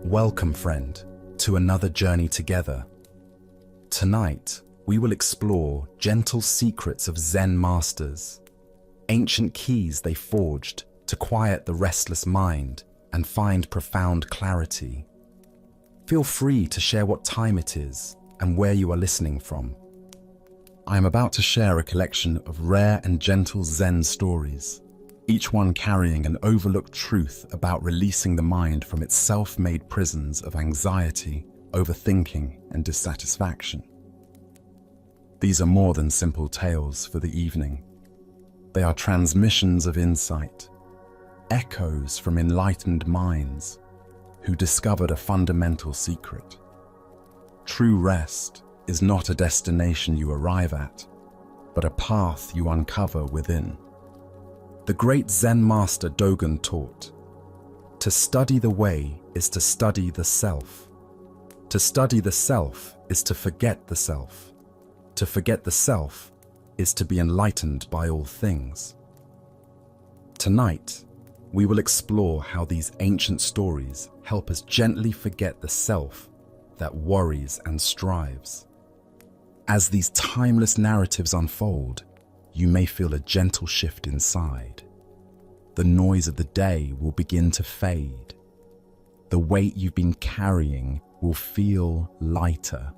Welcome, friend, to another journey together. Tonight, we will explore gentle secrets of Zen masters, ancient keys they forged to quiet the restless mind and find profound clarity. Feel free to share what time it is and where you are listening from. I am about to share a collection of rare and gentle Zen stories, each one carrying an overlooked truth about releasing the mind from its self-made prisons of anxiety, overthinking, and dissatisfaction. These are more than simple tales for the evening. They are transmissions of insight, echoes from enlightened minds who discovered a fundamental secret. True rest is not a destination you arrive at, but a path you uncover within. The great Zen master Dogen taught, "To study the way is to study the self. To study the self is to forget the self. To forget the self is to be enlightened by all things." Tonight, we will explore how these ancient stories help us gently forget the self that worries and strives. As these timeless narratives unfold, you may feel a gentle shift inside. The noise of the day will begin to fade. The weight you've been carrying will feel lighter.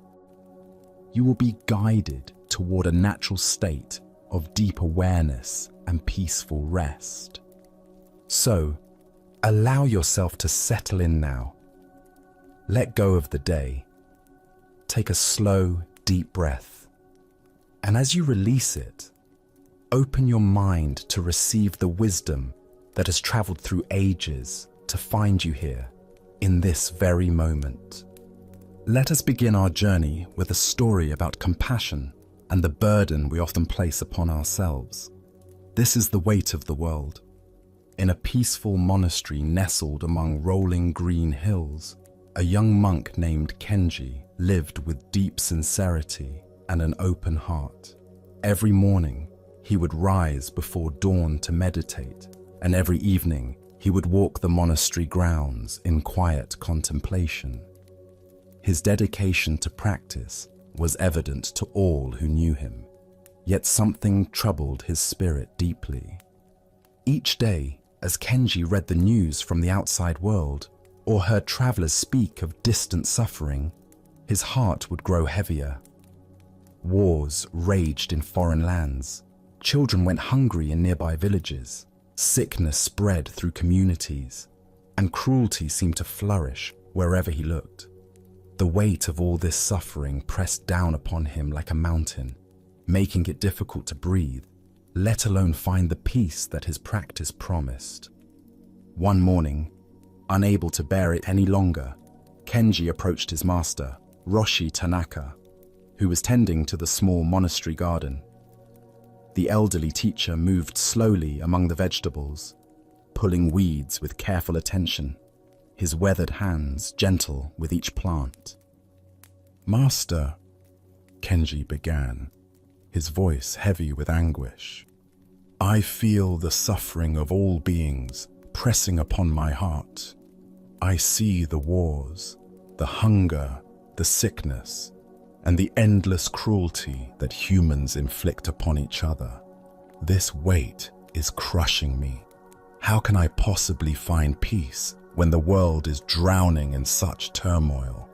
You will be guided toward a natural state of deep awareness and peaceful rest. So, allow yourself to settle in now. Let go of the day. Take a slow, deep breath. And as you release it, open your mind to receive the wisdom that has traveled through ages to find you here, in this very moment. Let us begin our journey with a story about compassion and the burden we often place upon ourselves. This is the weight of the world. In a peaceful monastery nestled among rolling green hills, a young monk named Kenji lived with deep sincerity and an open heart. Every morning, he would rise before dawn to meditate, and every evening, he would walk the monastery grounds in quiet contemplation. His dedication to practice was evident to all who knew him, yet something troubled his spirit deeply. Each day, as Kenji read the news from the outside world or heard travelers speak of distant suffering, his heart would grow heavier. Wars raged in foreign lands. Children went hungry in nearby villages. Sickness spread through communities, and cruelty seemed to flourish wherever he looked. The weight of all this suffering pressed down upon him like a mountain, making it difficult to breathe, let alone find the peace that his practice promised. One morning, unable to bear it any longer, Kenji approached his master, Roshi Tanaka, who was tending to the small monastery garden. The elderly teacher moved slowly among the vegetables, pulling weeds with careful attention, his weathered hands gentle with each plant. "Master," Kenji began, his voice heavy with anguish, "I feel the suffering of all beings pressing upon my heart. I see the wars, the hunger, the sickness, and the endless cruelty that humans inflict upon each other. This weight is crushing me. How can I possibly find peace when the world is drowning in such turmoil?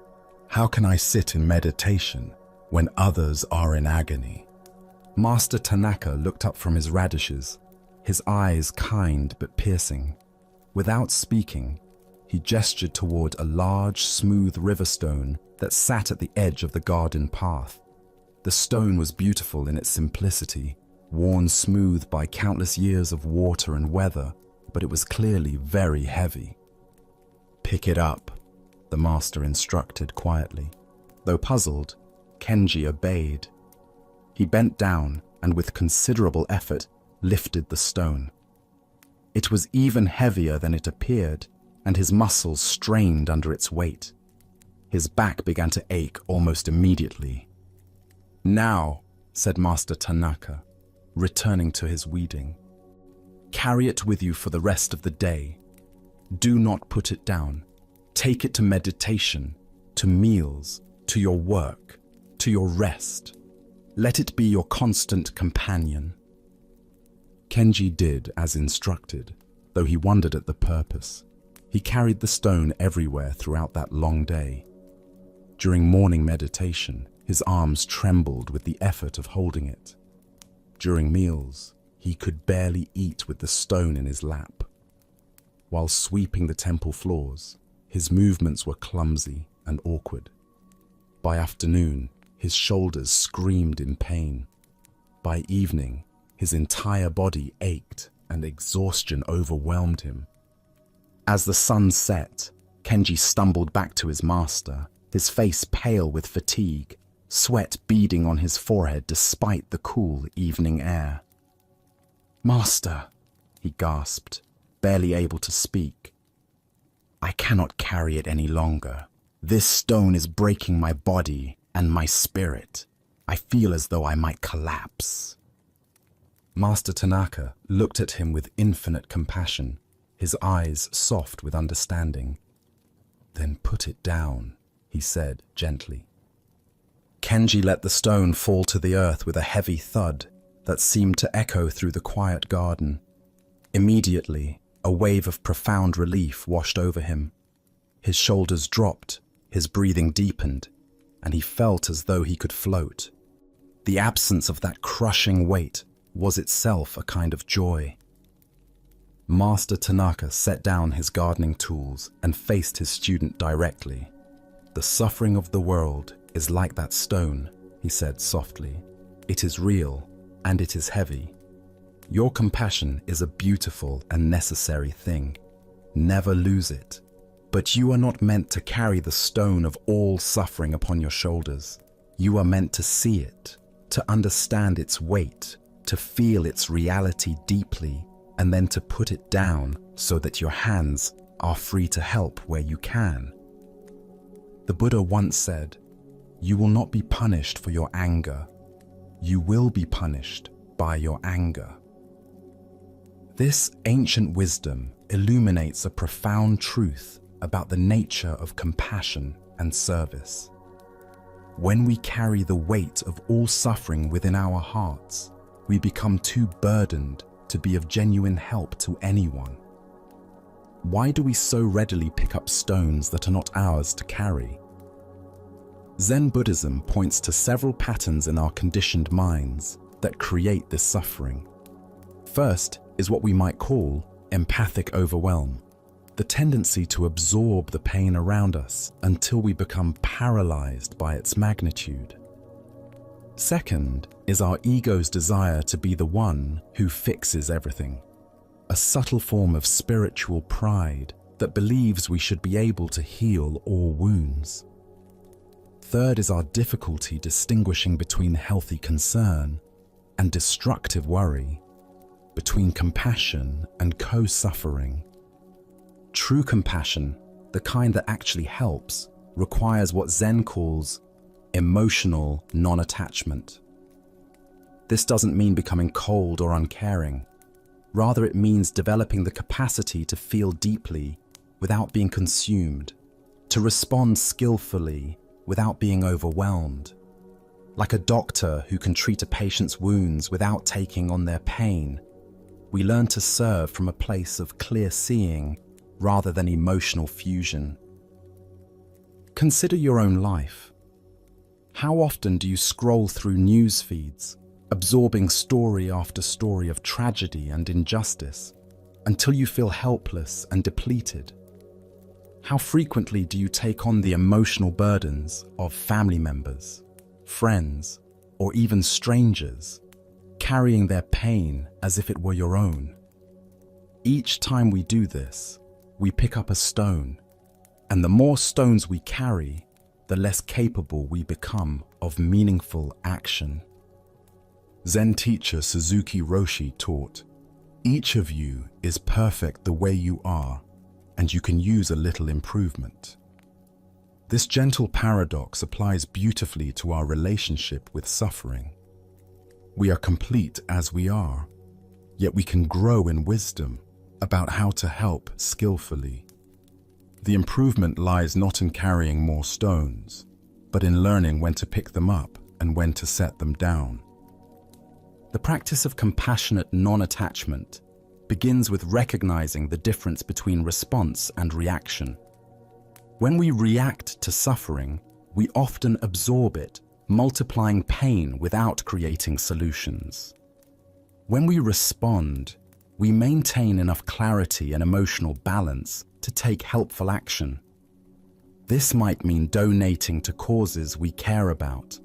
How can I sit in meditation when others are in agony?" Master Tanaka looked up from his radishes, his eyes kind but piercing. Without speaking, he gestured toward a large, smooth river stone that sat at the edge of the garden path. The stone was beautiful in its simplicity, worn smooth by countless years of water and weather, but it was clearly very heavy. "Pick it up," the master instructed quietly. Though puzzled, Kenji obeyed. He bent down and with considerable effort lifted the stone. It was even heavier than it appeared, and his muscles strained under its weight. His back began to ache almost immediately. "Now," said Master Tanaka, returning to his weeding, "carry it with you for the rest of the day. Do not put it down. Take it to meditation, to meals, to your work, to your rest. Let it be your constant companion. Kenji did as instructed, though he wondered at the purpose. He carried the stone everywhere throughout that long day. During morning meditation, his arms trembled with the effort of holding it. During meals, he could barely eat with the stone in his lap. While sweeping the temple floors, his movements were clumsy and awkward. By afternoon, his shoulders screamed in pain. By evening, his entire body ached and exhaustion overwhelmed him. As the sun set, Kenji stumbled back to his master, his face pale with fatigue, sweat beading on his forehead despite the cool evening air. "Master," he gasped, barely able to speak. "I cannot carry it any longer. This stone is breaking my body and my spirit. I feel as though I might collapse." Master Tanaka looked at him with infinite compassion, his eyes soft with understanding. "Then put it down," he said gently. Kenji let the stone fall to the earth with a heavy thud that seemed to echo through the quiet garden. Immediately, a wave of profound relief washed over him. His shoulders dropped, his breathing deepened, and he felt as though he could float. The absence of that crushing weight was itself a kind of joy. Master Tanaka set down his gardening tools and faced his student directly. "The suffering of the world is like that stone," he said softly. "It is real, and it is heavy. Your compassion is a beautiful and necessary thing. Never lose it. But you are not meant to carry the stone of all suffering upon your shoulders. You are meant to see it, to understand its weight, to feel its reality deeply, and then to put it down so that your hands are free to help where you can." The Buddha once said, "You will not be punished for your anger. You will be punished by your anger." This ancient wisdom illuminates a profound truth about the nature of compassion and service. When we carry the weight of all suffering within our hearts, we become too burdened to be of genuine help to anyone. Why do we so readily pick up stones that are not ours to carry? Zen Buddhism points to several patterns in our conditioned minds that create this suffering. First is what we might call empathic overwhelm, the tendency to absorb the pain around us until we become paralyzed by its magnitude. Second is our ego's desire to be the one who fixes everything, a subtle form of spiritual pride that believes we should be able to heal all wounds. Third is our difficulty distinguishing between healthy concern and destructive worry, between compassion and co-suffering. True compassion, the kind that actually helps, requires what Zen calls emotional non-attachment. This doesn't mean becoming cold or uncaring. Rather, it means developing the capacity to feel deeply without being consumed, to respond skillfully without being overwhelmed. Like a doctor who can treat a patient's wounds without taking on their pain, we learn to serve from a place of clear seeing rather than emotional fusion. Consider your own life. How often do you scroll through news feeds, absorbing story after story of tragedy and injustice, until you feel helpless and depleted? How frequently do you take on the emotional burdens of family members, friends, or even strangers, carrying their pain as if it were your own? Each time we do this, we pick up a stone, and the more stones we carry, the less capable we become of meaningful action. Zen teacher Suzuki Roshi taught, "Each of you is perfect the way you are, and you can use a little improvement." This gentle paradox applies beautifully to our relationship with suffering. We are complete as we are, yet we can grow in wisdom about how to help skillfully. The improvement lies not in carrying more stones, but in learning when to pick them up and when to set them down. The practice of compassionate non-attachment begins with recognizing the difference between response and reaction. When we react to suffering, we often absorb it, multiplying pain without creating solutions. When we respond, we maintain enough clarity and emotional balance to take helpful action. This might mean donating to causes we care about,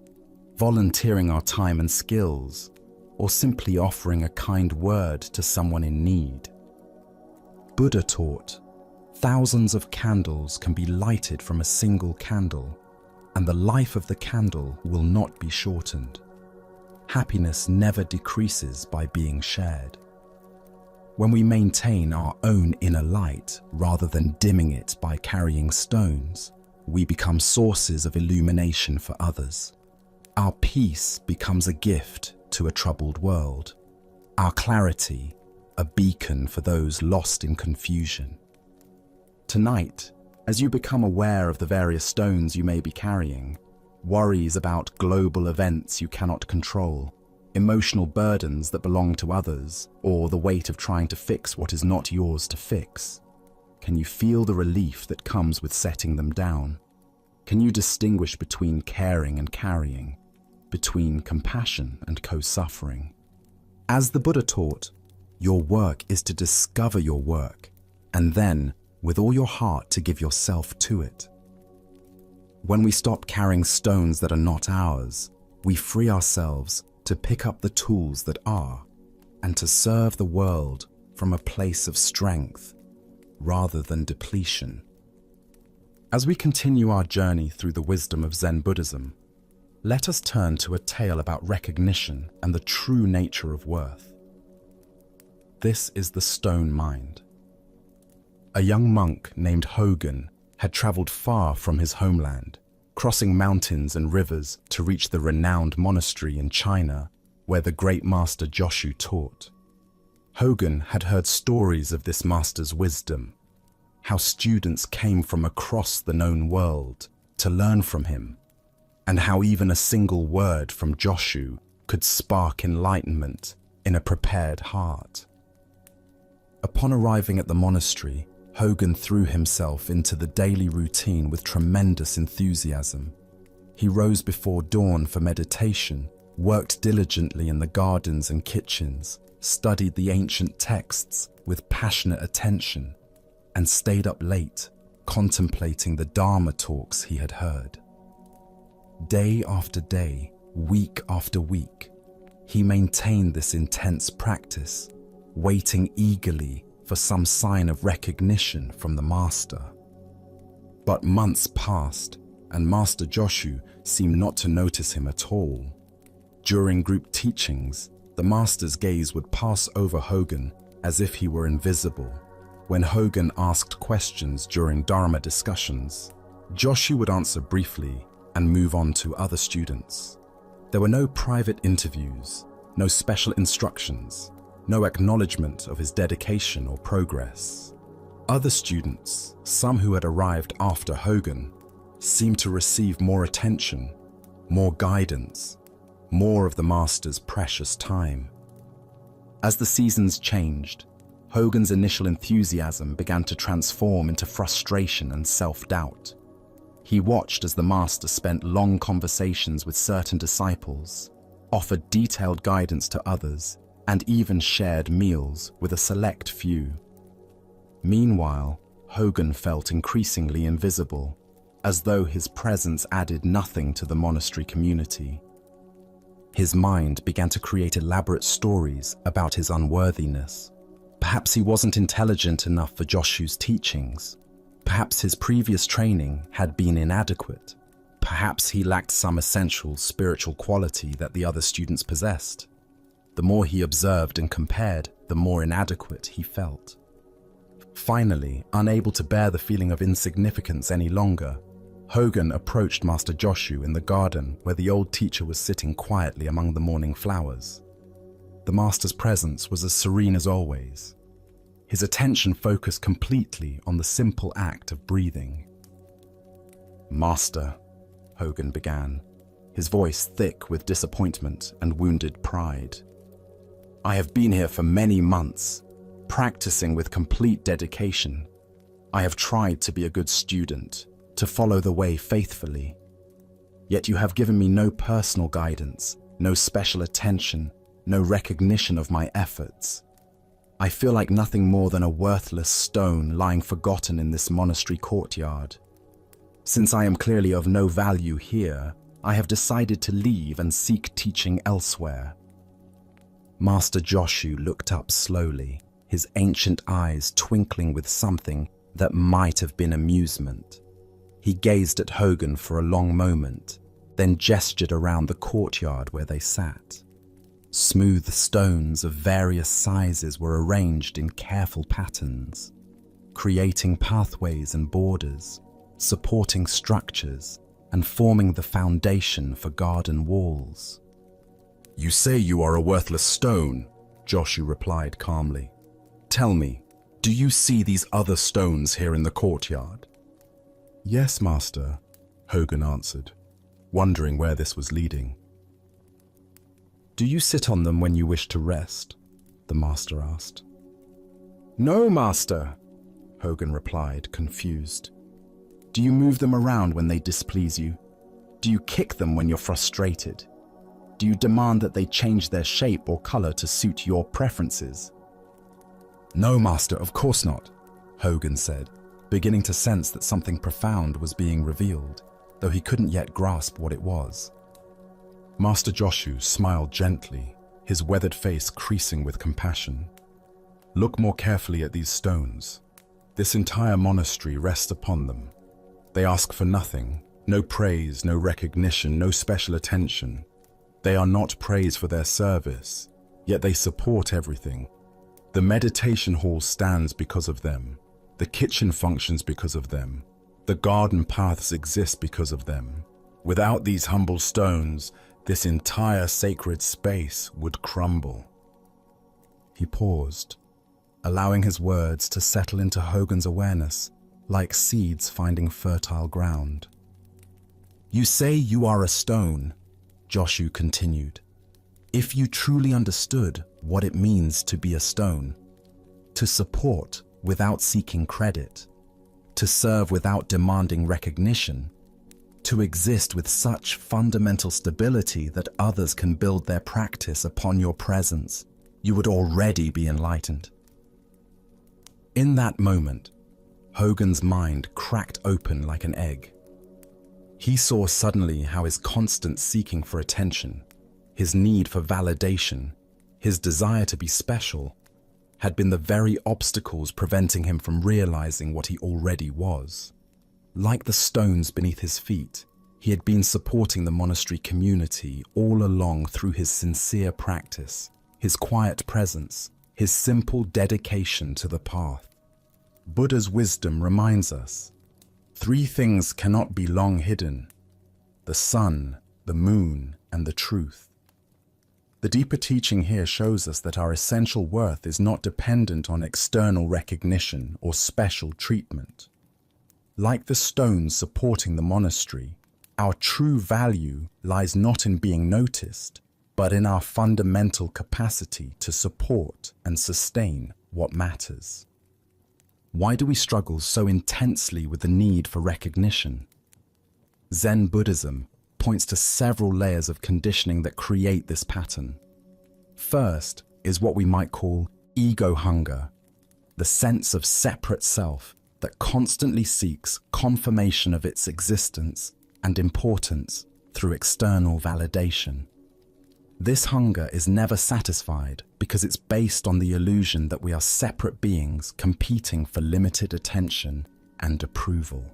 volunteering our time and skills, or simply offering a kind word to someone in need. Buddha taught, thousands of candles can be lighted from a single candle, and the life of the candle will not be shortened. Happiness never decreases by being shared. When we maintain our own inner light rather than dimming it by carrying stones, we become sources of illumination for others. Our peace becomes a gift to a troubled world. Our clarity, a beacon for those lost in confusion. Tonight, as you become aware of the various stones you may be carrying, worries about global events you cannot control, emotional burdens that belong to others, or the weight of trying to fix what is not yours to fix, can you feel the relief that comes with setting them down? Can you distinguish between caring and carrying, between compassion and co-suffering? As the Buddha taught, your work is to discover your work, and then, with all your heart, to give yourself to it. When we stop carrying stones that are not ours, we free ourselves to pick up the tools that are, and to serve the world from a place of strength rather than depletion. As we continue our journey through the wisdom of Zen Buddhism, let us turn to a tale about recognition and the true nature of worth. This is the stone mind. A young monk named Hogan had traveled far from his homeland, crossing mountains and rivers to reach the renowned monastery in China where the great master Joshu taught. Hogan had heard stories of this master's wisdom, how students came from across the known world to learn from him, and how even a single word from Joshu could spark enlightenment in a prepared heart. Upon arriving at the monastery, Hogan threw himself into the daily routine with tremendous enthusiasm. He rose before dawn for meditation, worked diligently in the gardens and kitchens, studied the ancient texts with passionate attention, and stayed up late, contemplating the Dharma talks he had heard. Day after day, week after week, he maintained this intense practice, waiting eagerly for some sign of recognition from the master. But months passed, and Master Joshu seemed not to notice him at all. During group teachings, the master's gaze would pass over Hogan as if he were invisible. When Hogan asked questions during Dharma discussions, Joshu would answer briefly and move on to other students. There were no private interviews, no special instructions, no acknowledgement of his dedication or progress. Other students, some who had arrived after Hogan, seemed to receive more attention, more guidance, more of the master's precious time. As the seasons changed, Hogan's initial enthusiasm began to transform into frustration and self-doubt. He watched as the master spent long conversations with certain disciples, offered detailed guidance to others, and even shared meals with a select few. Meanwhile, Hogan felt increasingly invisible, as though his presence added nothing to the monastery community. His mind began to create elaborate stories about his unworthiness. Perhaps he wasn't intelligent enough for Joshu's teachings. Perhaps his previous training had been inadequate. Perhaps he lacked some essential spiritual quality that the other students possessed. The more he observed and compared, the more inadequate he felt. Finally, unable to bear the feeling of insignificance any longer, Hogan approached Master Joshu in the garden where the old teacher was sitting quietly among the morning flowers. The master's presence was as serene as always. his attention focused completely on the simple act of breathing. "Master," Hogan began, his voice thick with disappointment and wounded pride. "I have been here for many months, practicing with complete dedication. I have tried to be a good student, to follow the way faithfully. Yet you have given me no personal guidance, no special attention, no recognition of my efforts. I feel like nothing more than a worthless stone lying forgotten in this monastery courtyard. Since I am clearly of no value here, I have decided to leave and seek teaching elsewhere." Master Joshu looked up slowly, his ancient eyes twinkling with something that might have been amusement. He gazed at Hogan for a long moment, then gestured around the courtyard where they sat. Smooth stones of various sizes were arranged in careful patterns, creating pathways and borders, supporting structures, and forming the foundation for garden walls. "You say you are a worthless stone," Joshu replied calmly. "Tell me, do you see these other stones here in the courtyard?" "Yes, Master," Hogan answered, wondering where this was leading. "Do you sit on them when you wish to rest?" the Master asked. "No, Master," Hogan replied, confused. "Do you move them around when they displease you? Do you kick them when you're frustrated? Do you demand that they change their shape or color to suit your preferences?" "No, Master, of course not," Hogan said, beginning to sense that something profound was being revealed, though he couldn't yet grasp what it was. Master Joshu smiled gently, his weathered face creasing with compassion. "Look more carefully at these stones. This entire monastery rests upon them. They ask for nothing, no praise, no recognition, no special attention. They are not praised for their service, yet they support everything. The meditation hall stands because of them. The kitchen functions because of them. The garden paths exist because of them. Without these humble stones, this entire sacred space would crumble." He paused, allowing his words to settle into Hogan's awareness like seeds finding fertile ground. "You say you are a stone," Joshu continued. "If you truly understood what it means to be a stone, to support without seeking credit, to serve without demanding recognition, to exist with such fundamental stability that others can build their practice upon your presence, you would already be enlightened." In that moment, Hogan's mind cracked open like an egg. He saw suddenly how his constant seeking for attention, his need for validation, his desire to be special, had been the very obstacles preventing him from realizing what he already was. Like the stones beneath his feet, he had been supporting the monastery community all along through his sincere practice, his quiet presence, his simple dedication to the path. Buddha's wisdom reminds us, 3 things cannot be long hidden: the sun, the moon, and the truth. The deeper teaching here shows us that our essential worth is not dependent on external recognition or special treatment. Like the stones supporting the monastery, our true value lies not in being noticed, but in our fundamental capacity to support and sustain what matters. Why do we struggle so intensely with the need for recognition? Zen Buddhism points to several layers of conditioning that create this pattern. First is what we might call ego hunger, the sense of separate self that constantly seeks confirmation of its existence and importance through external validation. This hunger is never satisfied because it's based on the illusion that we are separate beings competing for limited attention and approval.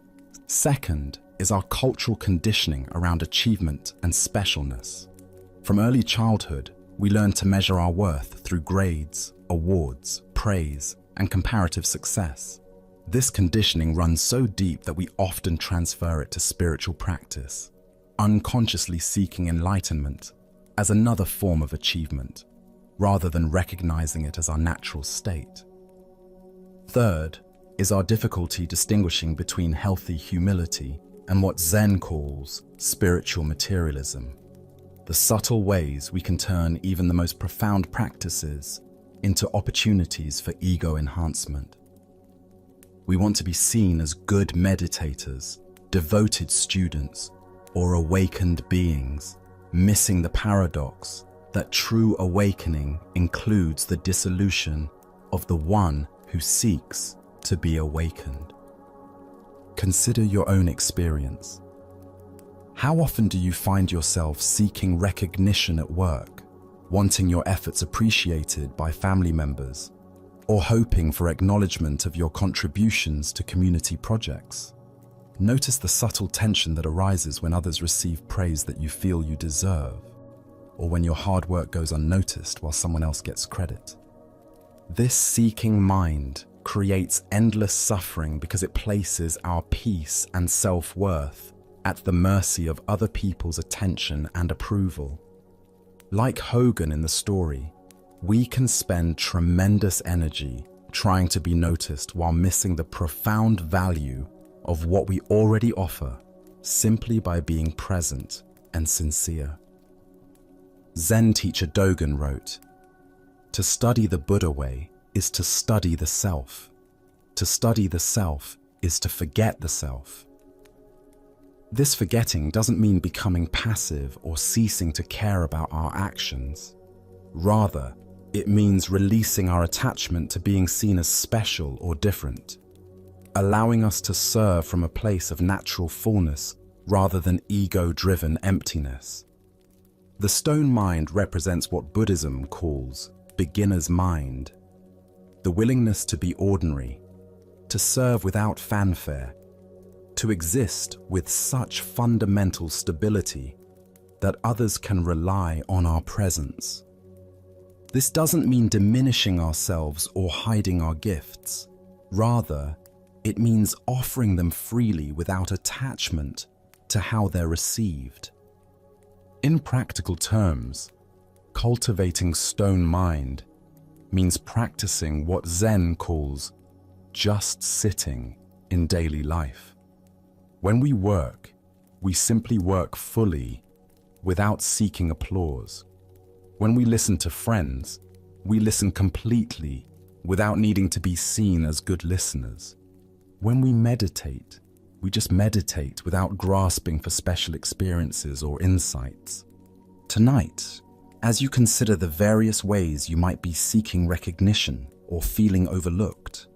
Second is our cultural conditioning around achievement and specialness. From early childhood, we learn to measure our worth through grades, awards, praise, and comparative success. This conditioning runs so deep that we often transfer it to spiritual practice, unconsciously seeking enlightenment as another form of achievement, rather than recognizing it as our natural state. Third is our difficulty distinguishing between healthy humility and what Zen calls spiritual materialism. The subtle ways we can turn even the most profound practices into opportunities for ego enhancement. We want to be seen as good meditators, devoted students, or awakened beings, missing the paradox that true awakening includes the dissolution of the one who seeks to be awakened. Consider your own experience. How often do you find yourself seeking recognition at work, wanting your efforts appreciated by family members, or hoping for acknowledgement of your contributions to community projects? Notice the subtle tension that arises when others receive praise that you feel you deserve, or when your hard work goes unnoticed while someone else gets credit. This seeking mind creates endless suffering because it places our peace and self-worth at the mercy of other people's attention and approval. Like Hogan in the story, we can spend tremendous energy trying to be noticed while missing the profound value of what we already offer simply by being present and sincere. Zen teacher Dogen wrote, "To study the Buddha way is to study the self. To study the self is to forget the self." This forgetting doesn't mean becoming passive or ceasing to care about our actions. Rather, it means releasing our attachment to being seen as special or different, allowing us to serve from a place of natural fullness rather than ego-driven emptiness. The stone mind represents what Buddhism calls beginner's mind, the willingness to be ordinary, to serve without fanfare, to exist with such fundamental stability that others can rely on our presence. This doesn't mean diminishing ourselves or hiding our gifts. Rather, it means offering them freely without attachment to how they're received. In practical terms, cultivating stone mind means practicing what Zen calls just sitting in daily life. When we work, we simply work fully without seeking applause. When we listen to friends, we listen completely without needing to be seen as good listeners. When we meditate, we just meditate without grasping for special experiences or insights. Tonight, as you consider the various ways you might be seeking recognition or feeling overlooked,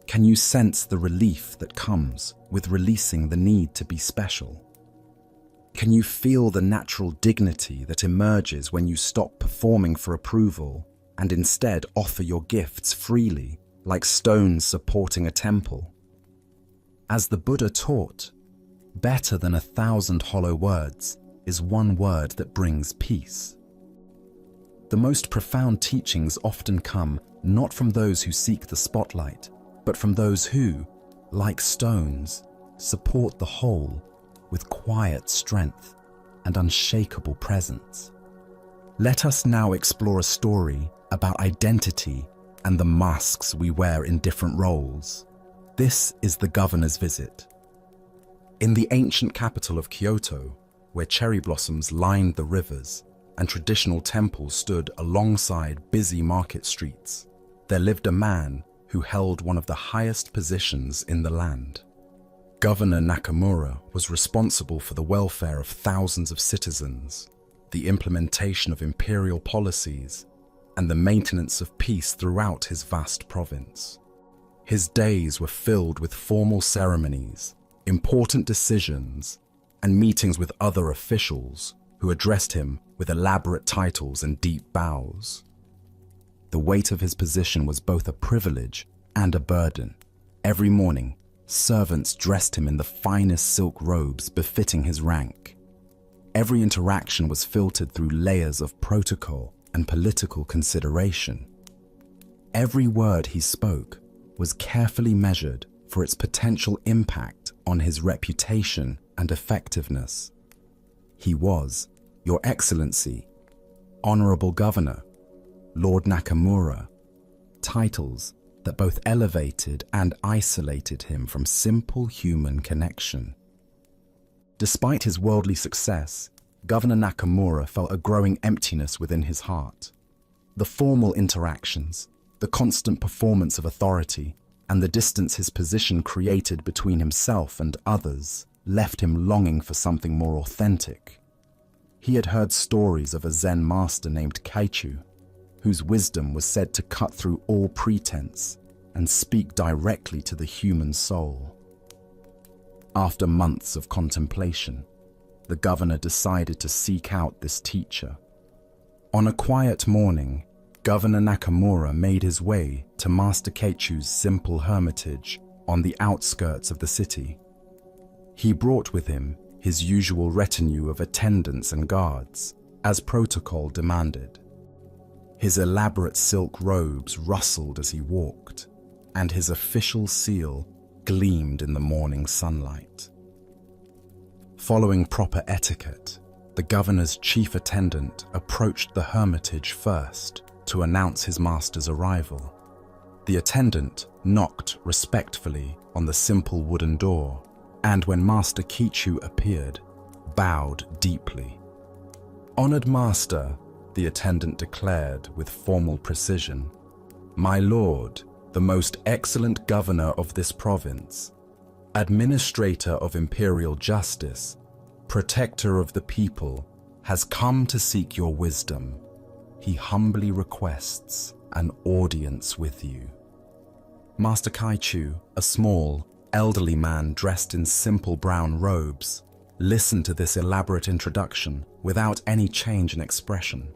can you sense the relief that comes with releasing the need to be special? Can you feel the natural dignity that emerges when you stop performing for approval and instead offer your gifts freely, like stones supporting a temple? As the Buddha taught, better than 1,000 hollow words is one word that brings peace. The most profound teachings often come not from those who seek the spotlight, but from those who, like stones, support the whole with quiet strength and unshakable presence. Let us now explore a story about identity and the masks we wear in different roles. This is the governor's visit. In the ancient capital of Kyoto, where cherry blossoms lined the rivers and traditional temples stood alongside busy market streets, there lived a man who held one of the highest positions in the land. Governor Nakamura was responsible for the welfare of thousands of citizens, the implementation of imperial policies, and the maintenance of peace throughout his vast province. His days were filled with formal ceremonies, important decisions, and meetings with other officials who addressed him with elaborate titles and deep bows. The weight of his position was both a privilege and a burden. Every morning, servants dressed him in the finest silk robes befitting his rank. Every interaction was filtered through layers of protocol and political consideration. Every word he spoke was carefully measured for its potential impact on his reputation and effectiveness. He was, Your Excellency, Honorable Governor, Lord Nakamura, titles that both elevated and isolated him from simple human connection. Despite his worldly success, Governor Nakamura felt a growing emptiness within his heart. The formal interactions, the constant performance of authority, and the distance his position created between himself and others left him longing for something more authentic. He had heard stories of a Zen master named Kaichu, whose wisdom was said to cut through all pretense and speak directly to the human soul. After months of contemplation, the governor decided to seek out this teacher. On a quiet morning, Governor Nakamura made his way to Master Keichu's simple hermitage on the outskirts of the city. He brought with him his usual retinue of attendants and guards, as protocol demanded. His elaborate silk robes rustled as he walked, and his official seal gleamed in the morning sunlight. Following proper etiquette, the governor's chief attendant approached the hermitage first to announce his master's arrival. The attendant knocked respectfully on the simple wooden door, and when Master Keichu appeared, bowed deeply. "Honored Master," the attendant declared with formal precision, "My lord, the most excellent governor of this province, administrator of imperial justice, protector of the people, has come to seek your wisdom. He humbly requests an audience with you." Master Kaichu, a small, elderly man dressed in simple brown robes, listened to this elaborate introduction without any change in expression.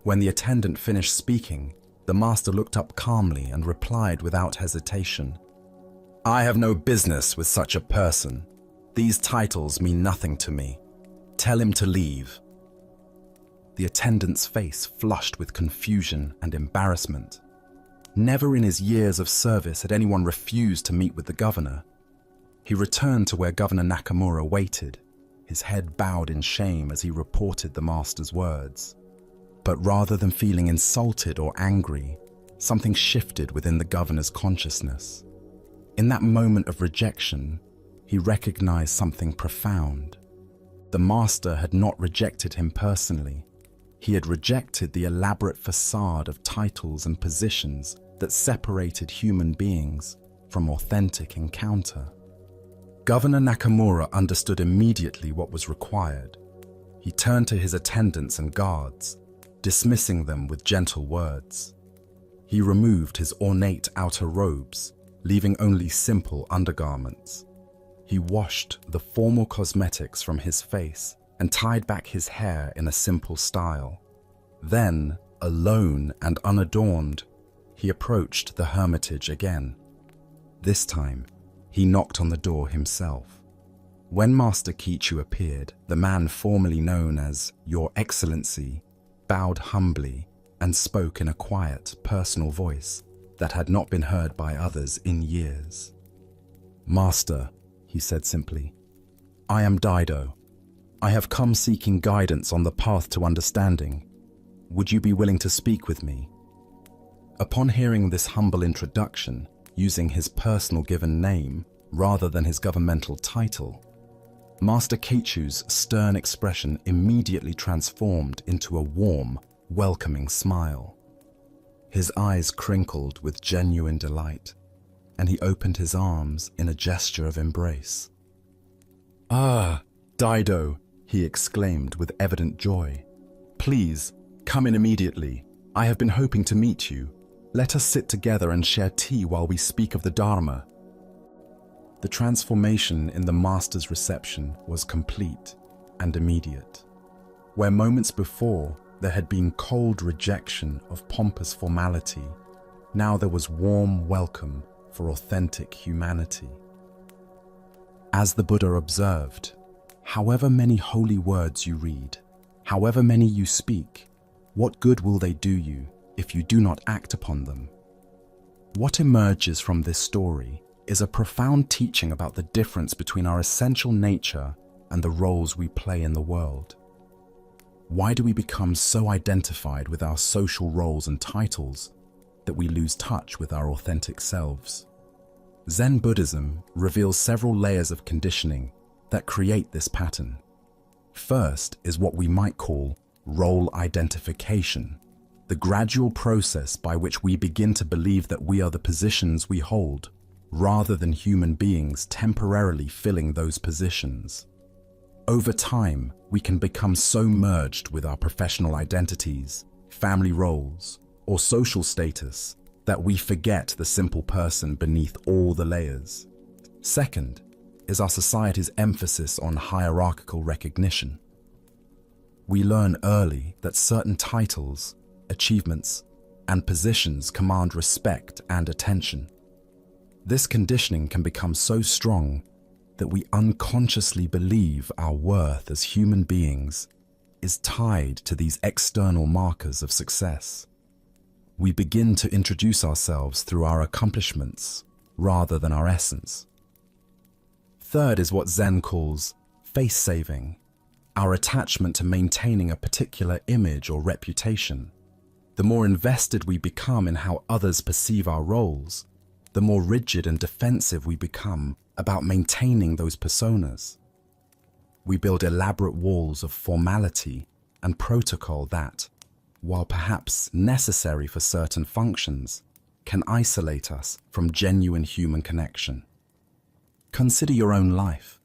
When the attendant finished speaking, the master looked up calmly and replied without hesitation, "I have no business with such a person. These titles mean nothing to me. Tell him to leave." The attendant's face flushed with confusion and embarrassment. Never in his years of service had anyone refused to meet with the governor. He returned to where Governor Nakamura waited, his head bowed in shame as he reported the master's words. But rather than feeling insulted or angry, something shifted within the governor's consciousness. In that moment of rejection, he recognized something profound. The master had not rejected him personally. He had rejected the elaborate facade of titles and positions that separated human beings from authentic encounter. Governor Nakamura understood immediately what was required. He turned to his attendants and guards, dismissing them with gentle words. He removed his ornate outer robes, leaving only simple undergarments. He washed the formal cosmetics from his face and tied back his hair in a simple style. Then, alone and unadorned, he approached the hermitage again. This time, he knocked on the door himself. When Master Keichu appeared, the man formerly known as Your Excellency bowed humbly and spoke in a quiet, personal voice that had not been heard by others in years. "Master," he said simply, "I am Daido. I have come seeking guidance on the path to understanding. Would you be willing to speak with me?" Upon hearing this humble introduction, using his personal given name rather than his governmental title, Master Keichu's stern expression immediately transformed into a warm, welcoming smile. His eyes crinkled with genuine delight, and he opened his arms in a gesture of embrace. "Ah, Daido," he exclaimed with evident joy. "Please, come in immediately. I have been hoping to meet you. Let us sit together and share tea while we speak of the Dharma." The transformation in the master's reception was complete and immediate. Where moments before there had been cold rejection of pompous formality, now there was warm welcome for authentic humanity. As the Buddha observed, however many holy words you read, however many you speak, what good will they do you if you do not act upon them? What emerges from this story is a profound teaching about the difference between our essential nature and the roles we play in the world. Why do we become so identified with our social roles and titles that that we lose touch with our authentic selves. Zen Buddhism reveals several layers of conditioning that create this pattern. First is what we might call role identification, the gradual process by which we begin to believe that we are the positions we hold, rather than human beings temporarily filling those positions. Over time, we can become so merged with our professional identities, family roles, or social status that we forget the simple person beneath all the layers. Second is our society's emphasis on hierarchical recognition. We learn early that certain titles, achievements, and positions command respect and attention. This conditioning can become so strong that we unconsciously believe our worth as human beings is tied to these external markers of success. We begin to introduce ourselves through our accomplishments rather than our essence. Third is what Zen calls face saving, our attachment to maintaining a particular image or reputation. The more invested we become in how others perceive our roles, the more rigid and defensive we become about maintaining those personas. We build elaborate walls of formality and protocol that, while perhaps necessary for certain functions, can isolate us from genuine human connection. Consider your own life.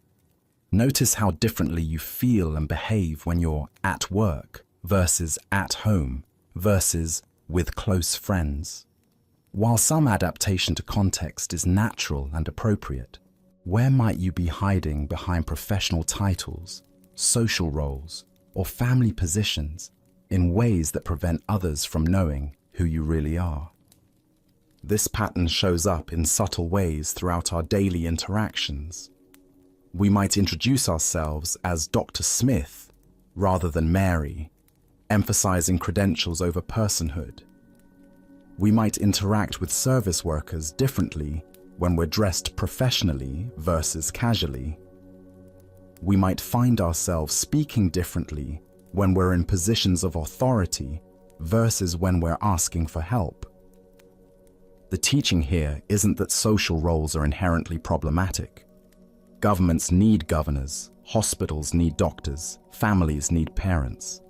Notice how differently you feel and behave when you're at work versus at home versus with close friends. While some adaptation to context is natural and appropriate, where might you be hiding behind professional titles, social roles, or family positions in ways that prevent others from knowing who you really are? This pattern shows up in subtle ways throughout our daily interactions. We might introduce ourselves as Dr. Smith rather than Mary, emphasizing credentials over personhood. We might interact with service workers differently when we're dressed professionally versus casually. We might find ourselves speaking differently when we're in positions of authority versus when we're asking for help. The teaching here isn't that social roles are inherently problematic. Governments need governors, hospitals need doctors, families need parents.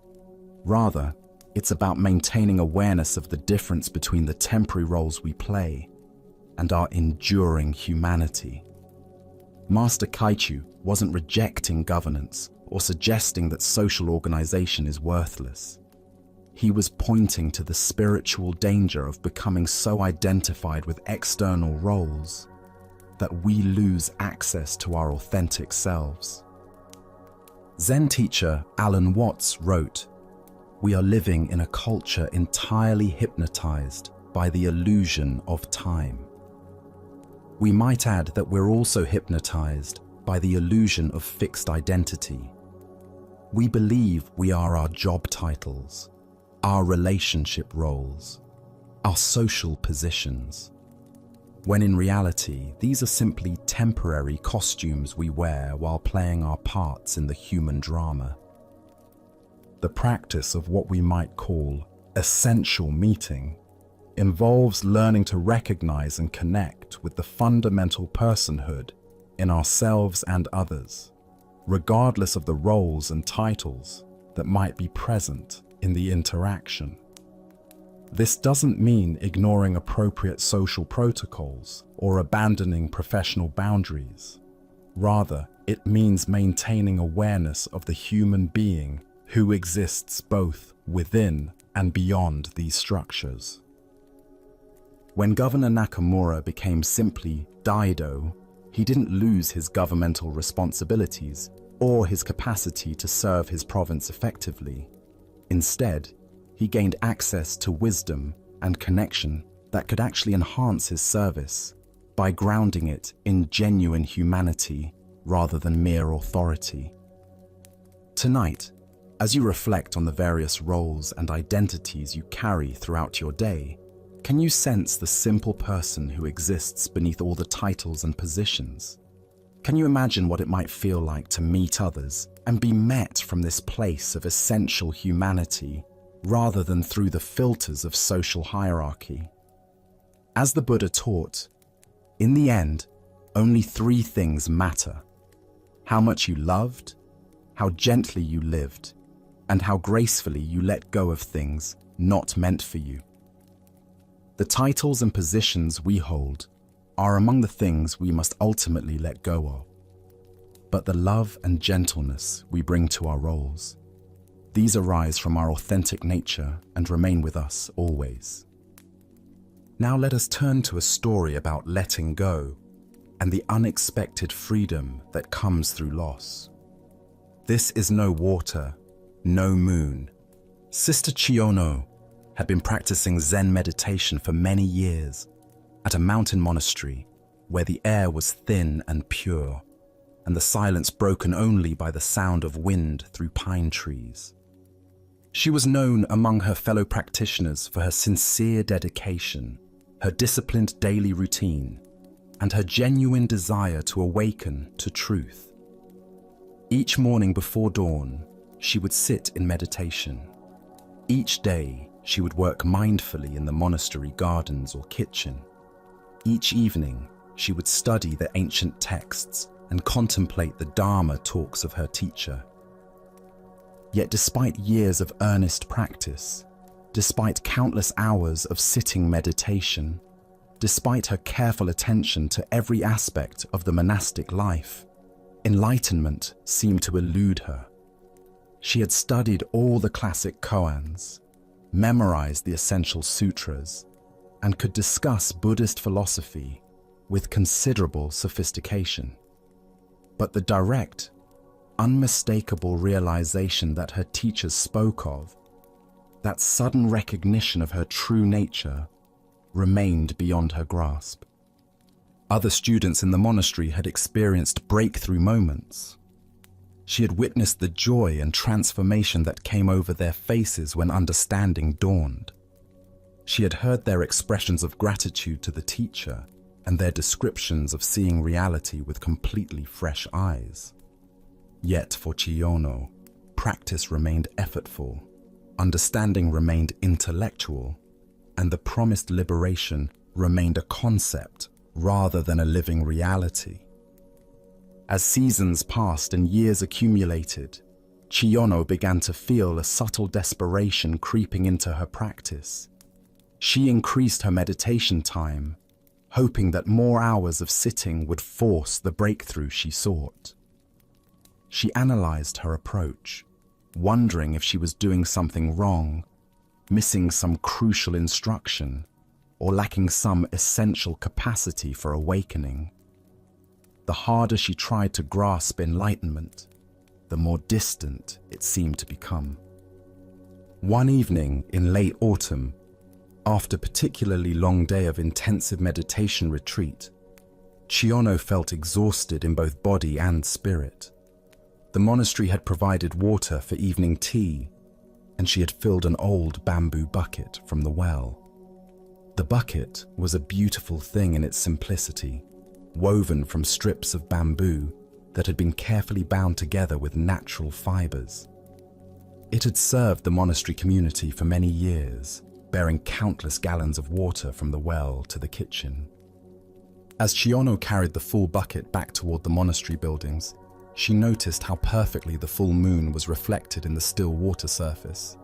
Rather, it's about maintaining awareness of the difference between the temporary roles we play and our enduring humanity. Master Kaichu wasn't rejecting governance or suggesting that social organization is worthless. He was pointing to the spiritual danger of becoming so identified with external roles that we lose access to our authentic selves. Zen teacher Alan Watts wrote, "We are living in a culture entirely hypnotized by the illusion of time." We might add that we're also hypnotized by the illusion of fixed identity. We believe we are our job titles, our relationship roles, our social positions, when in reality, these are simply temporary costumes we wear while playing our parts in the human drama. The practice of what we might call essential meeting involves learning to recognize and connect with the fundamental personhood in ourselves and others, regardless of the roles and titles that might be present in the interaction. This doesn't mean ignoring appropriate social protocols or abandoning professional boundaries. Rather, it means maintaining awareness of the human being who exists both within and beyond these structures. When Governor Nakamura became simply Daido, he didn't lose his governmental responsibilities or his capacity to serve his province effectively. Instead, he gained access to wisdom and connection that could actually enhance his service by grounding it in genuine humanity rather than mere authority. Tonight, as you reflect on the various roles and identities you carry throughout your day, can you sense the simple person who exists beneath all the titles and positions? Can you imagine what it might feel like to meet others and be met from this place of essential humanity rather than through the filters of social hierarchy? As the Buddha taught, in the end, only three things matter: how much you loved, how gently you lived, and how gracefully you let go of things not meant for you. The titles and positions we hold are among the things we must ultimately let go of. But the love and gentleness we bring to our roles, these arise from our authentic nature and remain with us always. Now let us turn to a story about letting go and the unexpected freedom that comes through loss. This is no water, no moon. Sister Chiyono had been practicing Zen meditation for many years at a mountain monastery where the air was thin and pure, and the silence broken only by the sound of wind through pine trees. She was known among her fellow practitioners for her sincere dedication, her disciplined daily routine, and her genuine desire to awaken to truth. Each morning before dawn, she would sit in meditation. Each day, she would work mindfully in the monastery gardens or kitchen. Each evening, she would study the ancient texts and contemplate the Dharma talks of her teacher. Yet despite years of earnest practice, despite countless hours of sitting meditation, despite her careful attention to every aspect of the monastic life, enlightenment seemed to elude her. She had studied all the classic koans, memorized the essential sutras, and could discuss Buddhist philosophy with considerable sophistication. But the direct, unmistakable realization that her teachers spoke of, that sudden recognition of her true nature, remained beyond her grasp. Other students in the monastery had experienced breakthrough moments. She had witnessed the joy and transformation that came over their faces when understanding dawned. She had heard their expressions of gratitude to the teacher and their descriptions of seeing reality with completely fresh eyes. Yet for Chiyono, practice remained effortful, understanding remained intellectual, and the promised liberation remained a concept rather than a living reality. As seasons passed and years accumulated, Chiyono began to feel a subtle desperation creeping into her practice. She increased her meditation time, hoping that more hours of sitting would force the breakthrough she sought. She analyzed her approach, wondering if she was doing something wrong, missing some crucial instruction, or lacking some essential capacity for awakening. The harder she tried to grasp enlightenment, the more distant it seemed to become. One evening in late autumn, after a particularly long day of intensive meditation retreat, Chiyono felt exhausted in both body and spirit. The monastery had provided water for evening tea, and she had filled an old bamboo bucket from the well. The bucket was a beautiful thing in its simplicity, woven from strips of bamboo that had been carefully bound together with natural fibers. It had served the monastery community for many years, bearing countless gallons of water from the well to the kitchen. As Chiyono carried the full bucket back toward the monastery buildings, she noticed how perfectly the full moon was reflected in the still water surface.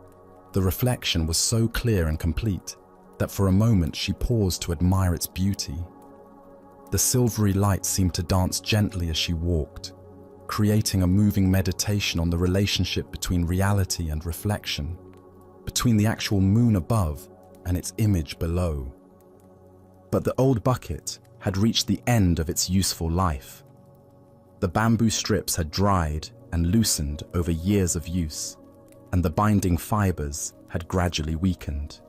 The reflection was so clear and complete that for a moment she paused to admire its beauty. The silvery light seemed to dance gently as she walked, creating a moving meditation on the relationship between reality and reflection, between the actual moon above and its image below. But the old bucket had reached the end of its useful life. The bamboo strips had dried and loosened over years of use, and the binding fibers had gradually weakened.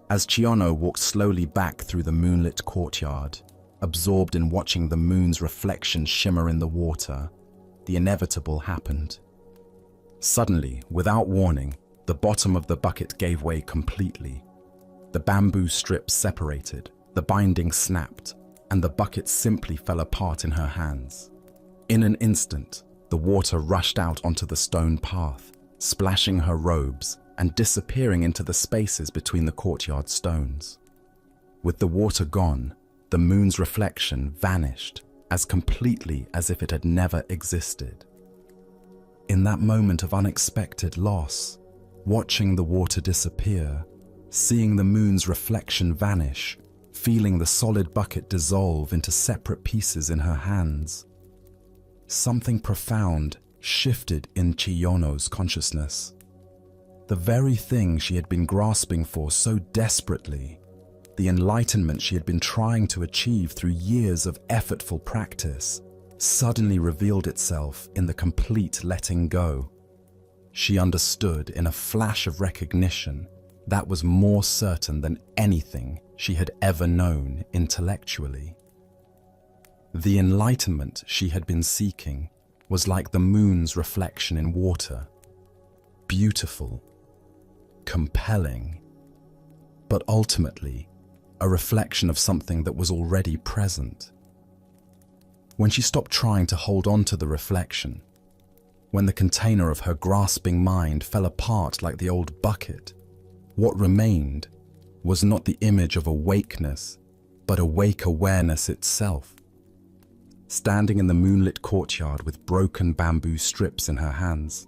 As Chiyono walked slowly back through the moonlit courtyard, absorbed in watching the moon's reflection shimmer in the water, the inevitable happened. Suddenly, without warning, the bottom of the bucket gave way completely. The bamboo strips separated, the binding snapped, and the bucket simply fell apart in her hands. In an instant, the water rushed out onto the stone path, splashing her robes and disappearing into the spaces between the courtyard stones. With the water gone, the moon's reflection vanished as completely as if it had never existed. In that moment of unexpected loss, watching the water disappear, seeing the moon's reflection vanish, feeling the solid bucket dissolve into separate pieces in her hands, something profound shifted in Chiyono's consciousness. The very thing she had been grasping for so desperately, the enlightenment she had been trying to achieve through years of effortful practice, suddenly revealed itself in the complete letting go. She understood in a flash of recognition that was more certain than anything she had ever known intellectually. The enlightenment she had been seeking was like the moon's reflection in water, beautiful, compelling, but ultimately a reflection of something that was already present. When she stopped trying to hold on to the reflection, when the container of her grasping mind fell apart like the old bucket, what remained was not the image of awakeness, but awake awareness itself. Standing in the moonlit courtyard with broken bamboo strips in her hands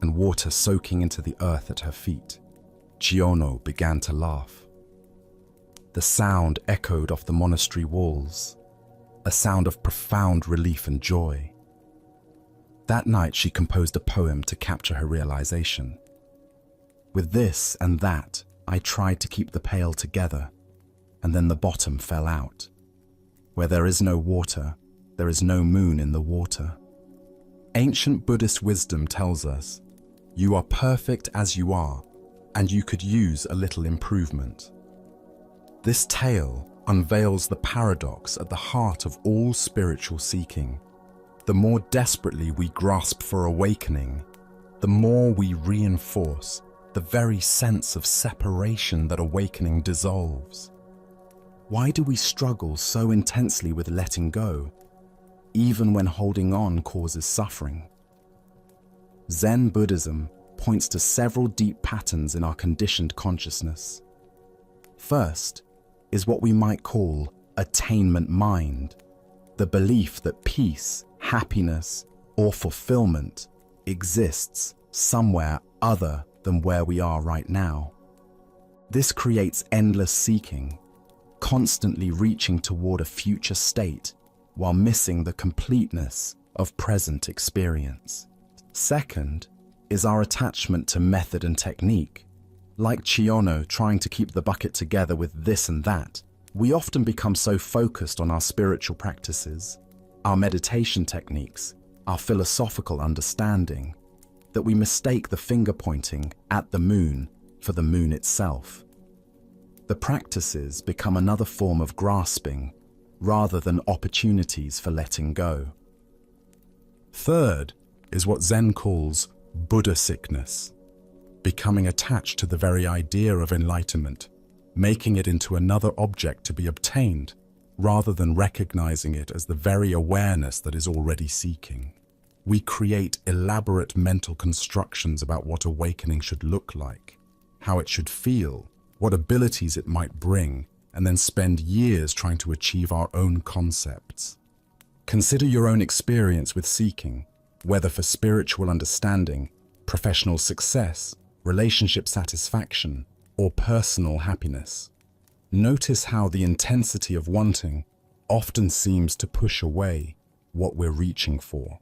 and water soaking into the earth at her feet, Chiyono began to laugh. The sound echoed off the monastery walls, a sound of profound relief and joy. That night she composed a poem to capture her realization. With this and that, I tried to keep the pail together, and then the bottom fell out. Where there is no water, there is no moon in the water. Ancient Buddhist wisdom tells us, you are perfect as you are, and you could use a little improvement. This tale unveils the paradox at the heart of all spiritual seeking. The more desperately we grasp for awakening, the more we reinforce the very sense of separation that awakening dissolves. Why do we struggle so intensely with letting go, even when holding on causes suffering? Zen Buddhism points to several deep patterns in our conditioned consciousness. First is what we might call attainment mind, the belief that peace, happiness, or fulfillment exists somewhere other than where we are right now. This creates endless seeking, constantly reaching toward a future state while missing the completeness of present experience. Second is our attachment to method and technique. Like Chiyono trying to keep the bucket together with this and that, we often become so focused on our spiritual practices, our meditation techniques, our philosophical understanding, that we mistake the finger pointing at the moon for the moon itself. The practices become another form of grasping rather than opportunities for letting go. Third is what Zen calls Buddha sickness, becoming attached to the very idea of enlightenment, making it into another object to be obtained, rather than recognizing it as the very awareness that is already seeking. We create elaborate mental constructions about what awakening should look like, how it should feel, what abilities it might bring, and then spend years trying to achieve our own concepts. Consider your own experience with seeking, whether for spiritual understanding, professional success, relationship satisfaction, or personal happiness. Notice how the intensity of wanting often seems to push away what we're reaching for.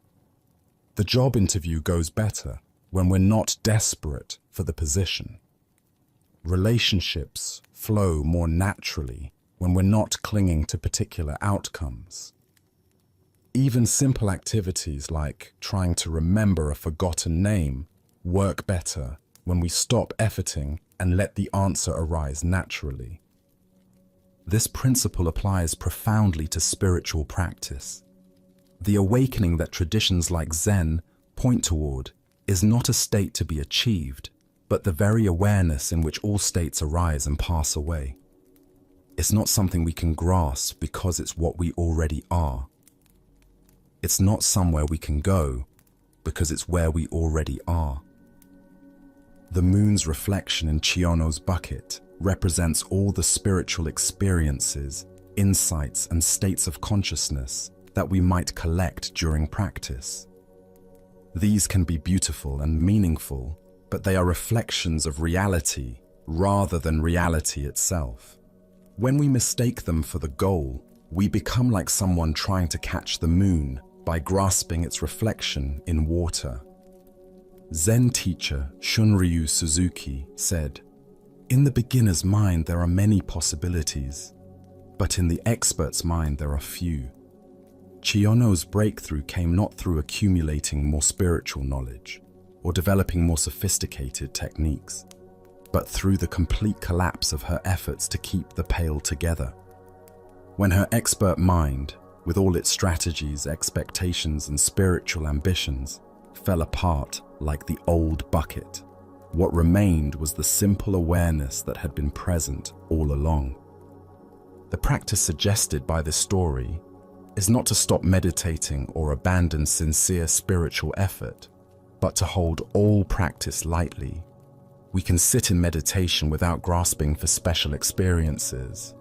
The job interview goes better when we're not desperate for the position. Relationships flow more naturally when we're not clinging to particular outcomes. Even simple activities like trying to remember a forgotten name work better when we stop efforting and let the answer arise naturally. This principle applies profoundly to spiritual practice. The awakening that traditions like Zen point toward is not a state to be achieved, but the very awareness in which all states arise and pass away. It's not something we can grasp because it's what we already are. It's not somewhere we can go because it's where we already are. The moon's reflection in Chiyono's bucket represents all the spiritual experiences, insights, and states of consciousness that we might collect during practice. These can be beautiful and meaningful, but they are reflections of reality rather than reality itself. When we mistake them for the goal, we become like someone trying to catch the moon by grasping its reflection in water. Zen teacher Shunryu Suzuki said, "In the beginner's mind there are many possibilities, but in the expert's mind there are few." Chiyono's breakthrough came not through accumulating more spiritual knowledge or developing more sophisticated techniques, but through the complete collapse of her efforts to keep the pail together. When her expert mind, with all its strategies, expectations, and spiritual ambitions, fell apart like the old bucket, what remained was the simple awareness that had been present all along. The practice suggested by this story is not to stop meditating or abandon sincere spiritual effort, but to hold all practice lightly. We can sit in meditation without grasping for special experiences.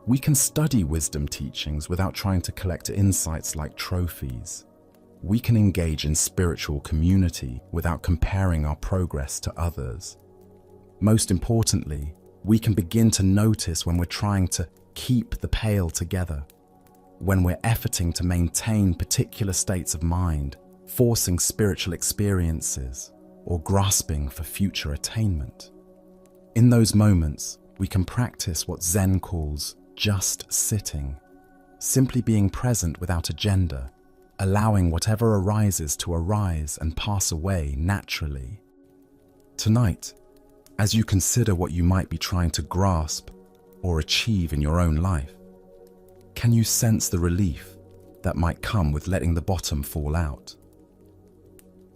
We can study wisdom teachings without trying to collect insights like trophies. We can engage in spiritual community without comparing our progress to others. Most importantly, we can begin to notice when we're trying to keep the pail together, when we're efforting to maintain particular states of mind, forcing spiritual experiences, or grasping for future attainment. In those moments, we can practice what Zen calls just sitting, simply being present without agenda, allowing whatever arises to arise and pass away naturally. Tonight, as you consider what you might be trying to grasp or achieve in your own life, can you sense the relief that might come with letting the bottom fall out?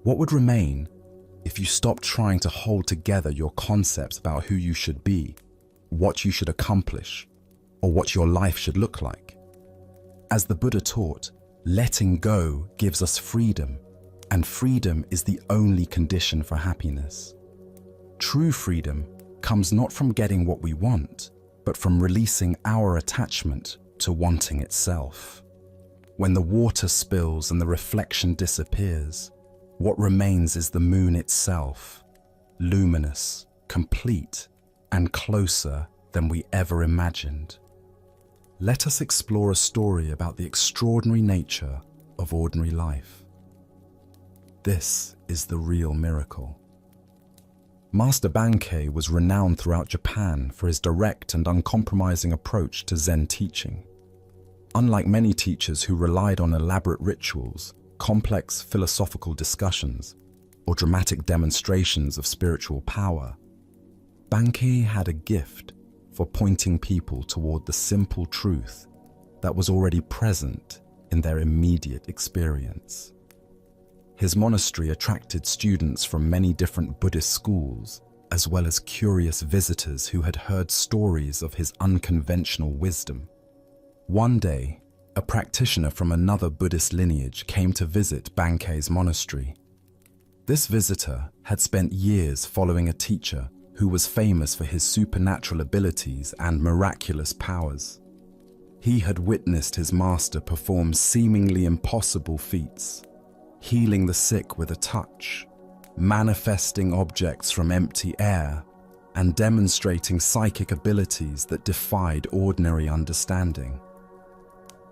What would remain if you stopped trying to hold together your concepts about who you should be, what you should accomplish, or what your life should look like? As the Buddha taught, letting go gives us freedom, and freedom is the only condition for happiness. True freedom comes not from getting what we want, but from releasing our attachment to wanting itself. When the water spills and the reflection disappears, what remains is the moon itself, luminous, complete, and closer than we ever imagined. Let us explore a story about the extraordinary nature of ordinary life. This is the real miracle. Master Bankei was renowned throughout Japan for his direct and uncompromising approach to Zen teaching. Unlike many teachers who relied on elaborate rituals, complex philosophical discussions, or dramatic demonstrations of spiritual power, Bankei had a gift for pointing people toward the simple truth that was already present in their immediate experience. His monastery attracted students from many different Buddhist schools, as well as curious visitors who had heard stories of his unconventional wisdom. One day, a practitioner from another Buddhist lineage came to visit Bankei's monastery. This visitor had spent years following a teacher who was famous for his supernatural abilities and miraculous powers. He had witnessed his master perform seemingly impossible feats, healing the sick with a touch, manifesting objects from empty air, and demonstrating psychic abilities that defied ordinary understanding.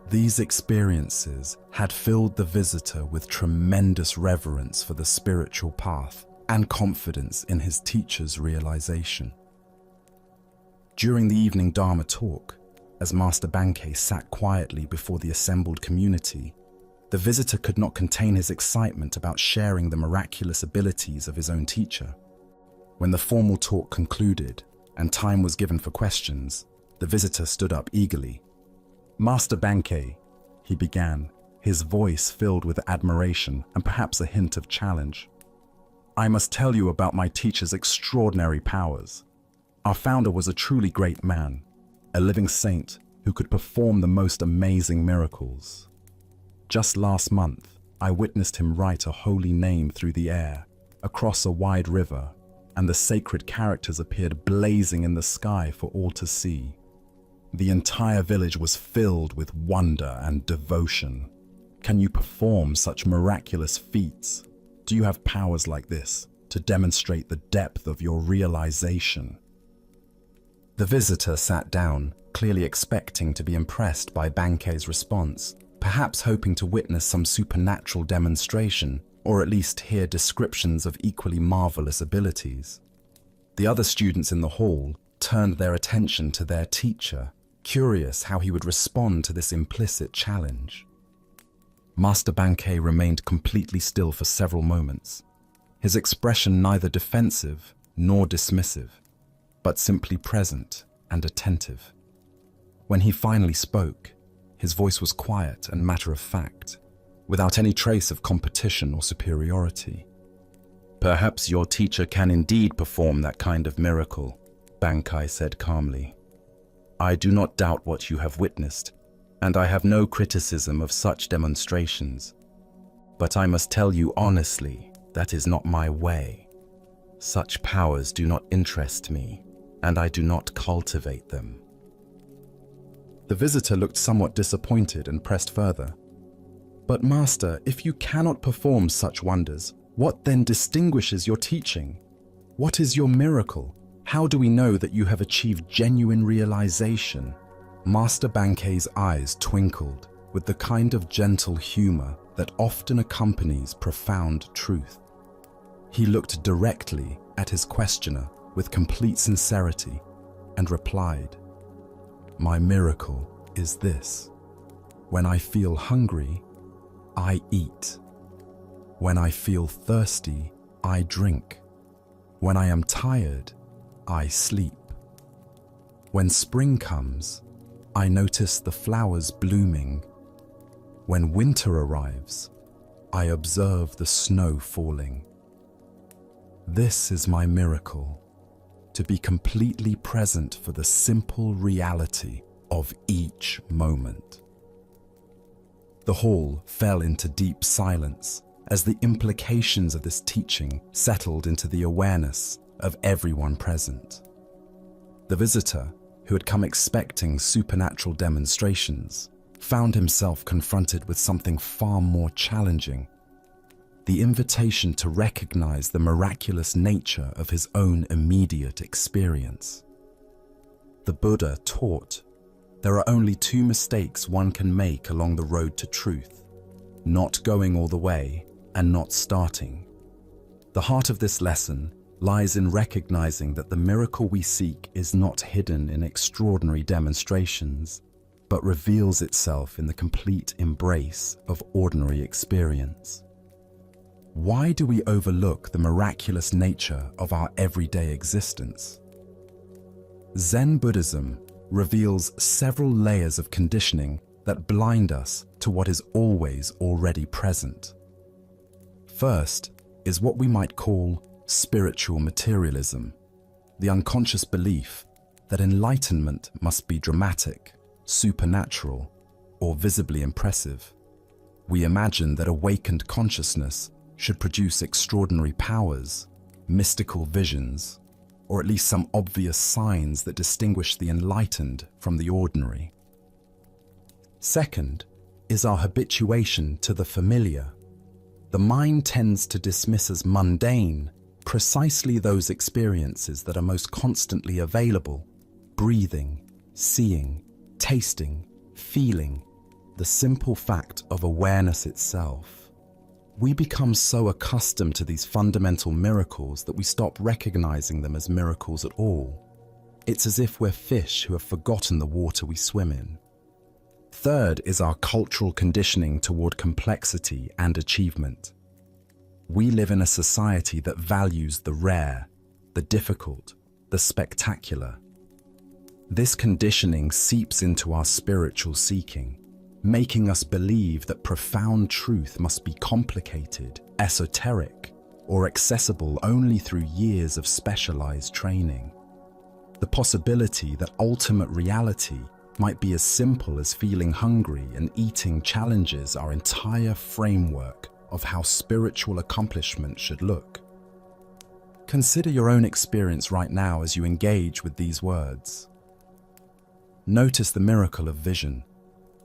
These experiences had filled the visitor with tremendous reverence for the spiritual path and confidence in his teacher's realization. During the evening Dharma talk, as Master Bankei sat quietly before the assembled community, the visitor could not contain his excitement about sharing the miraculous abilities of his own teacher. When the formal talk concluded and time was given for questions, the visitor stood up eagerly. "Master Bankei," he began, his voice filled with admiration and perhaps a hint of challenge, "I must tell you about my teacher's extraordinary powers. Our founder was a truly great man, a living saint who could perform the most amazing miracles. Just last month, I witnessed him write a holy name through the air, across a wide river, and the sacred characters appeared blazing in the sky for all to see. The entire village was filled with wonder and devotion. Can you perform such miraculous feats? Do you have powers like this to demonstrate the depth of your realization? The visitor sat down, clearly expecting to be impressed by Bankei's response, perhaps hoping to witness some supernatural demonstration, or at least hear descriptions of equally marvelous abilities. The other students in the hall turned their attention to their teacher, curious how he would respond to this implicit challenge. Master Bankei remained completely still for several moments, his expression neither defensive nor dismissive, but simply present and attentive. When he finally spoke, his voice was quiet and matter-of-fact, without any trace of competition or superiority. "Perhaps your teacher can indeed perform that kind of miracle," Bankei said calmly. "I do not doubt what you have witnessed, and I have no criticism of such demonstrations. But I must tell you honestly, that is not my way. Such powers do not interest me, and I do not cultivate them." The visitor looked somewhat disappointed and pressed further. "But Master, if you cannot perform such wonders, what then distinguishes your teaching? What is your miracle? How do we know that you have achieved genuine realization?" Master Bankei's eyes twinkled with the kind of gentle humor that often accompanies profound truth. He looked directly at his questioner with complete sincerity and replied, "My miracle is this. When I feel hungry, I eat. When I feel thirsty, I drink. When I am tired, I sleep. When spring comes, I notice the flowers blooming. When winter arrives, I observe the snow falling. This is my miracle, to be completely present for the simple reality of each moment." The hall fell into deep silence as the implications of this teaching settled into the awareness of everyone present. The visitor, who had come expecting supernatural demonstrations, found himself confronted with something far more challenging: the invitation to recognize the miraculous nature of his own immediate experience. The Buddha taught, there are only two mistakes one can make along the road to truth: not going all the way and not starting. The heart of this lesson lies in recognizing that the miracle we seek is not hidden in extraordinary demonstrations, but reveals itself in the complete embrace of ordinary experience. Why do we overlook the miraculous nature of our everyday existence? Zen Buddhism reveals several layers of conditioning that blind us to what is always already present. First is what we might call spiritual materialism, the unconscious belief that enlightenment must be dramatic, supernatural, or visibly impressive. We imagine that awakened consciousness should produce extraordinary powers, mystical visions, or at least some obvious signs that distinguish the enlightened from the ordinary. Second is our habituation to the familiar. The mind tends to dismiss as mundane precisely those experiences that are most constantly available: breathing, seeing, tasting, feeling, the simple fact of awareness itself. We become so accustomed to these fundamental miracles that we stop recognizing them as miracles at all. It's as if we're fish who have forgotten the water we swim in. Third is our cultural conditioning toward complexity and achievement. We live in a society that values the rare, the difficult, the spectacular. This conditioning seeps into our spiritual seeking, making us believe that profound truth must be complicated, esoteric, or accessible only through years of specialized training. The possibility that ultimate reality might be as simple as feeling hungry and eating challenges our entire framework of how spiritual accomplishment should look. Consider your own experience right now as you engage with these words. Notice the miracle of vision,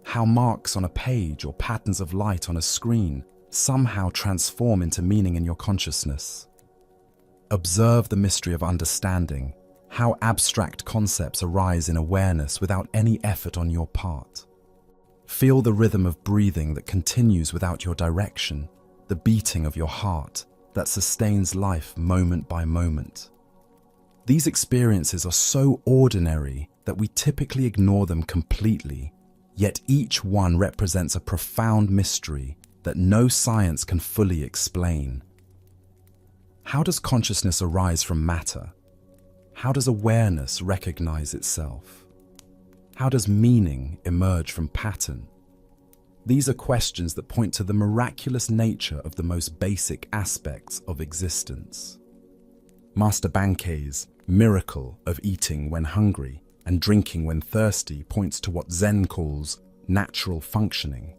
how marks on a page or patterns of light on a screen somehow transform into meaning in your consciousness. Observe the mystery of understanding, how abstract concepts arise in awareness without any effort on your part. Feel the rhythm of breathing that continues without your direction, the beating of your heart that sustains life moment by moment. These experiences are so ordinary that we typically ignore them completely, yet each one represents a profound mystery that no science can fully explain. How does consciousness arise from matter? How does awareness recognize itself? How does meaning emerge from pattern? These are questions that point to the miraculous nature of the most basic aspects of existence. Master Bankei's miracle of eating when hungry and drinking when thirsty points to what Zen calls natural functioning,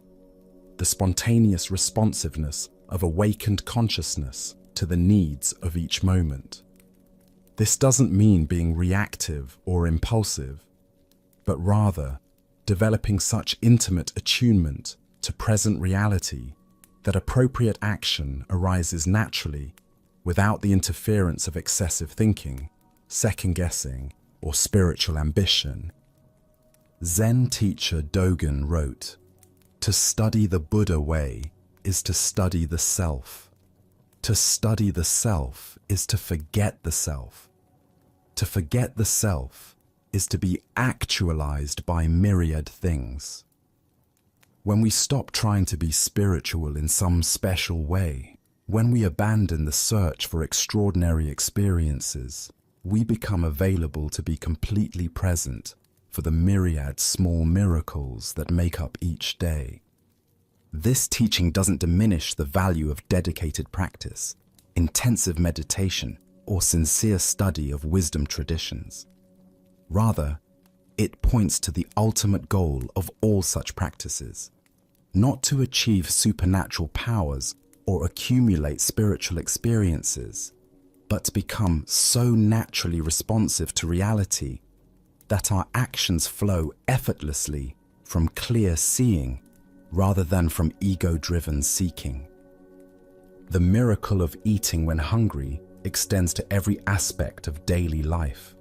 the spontaneous responsiveness of awakened consciousness to the needs of each moment. This doesn't mean being reactive or impulsive, but rather developing such intimate attunement to present reality that appropriate action arises naturally without the interference of excessive thinking, second-guessing, or spiritual ambition. Zen teacher Dogen wrote, "To study the Buddha way is to study the self. To study the self is to forget the self. To forget the self is to be actualized by myriad things." When we stop trying to be spiritual in some special way, when we abandon the search for extraordinary experiences, we become available to be completely present for the myriad small miracles that make up each day. This teaching doesn't diminish the value of dedicated practice, intensive meditation, or sincere study of wisdom traditions. Rather, it points to the ultimate goal of all such practices, not to achieve supernatural powers or accumulate spiritual experiences, but to become so naturally responsive to reality that our actions flow effortlessly from clear seeing rather than from ego-driven seeking. The miracle of eating when hungry extends to every aspect of daily life.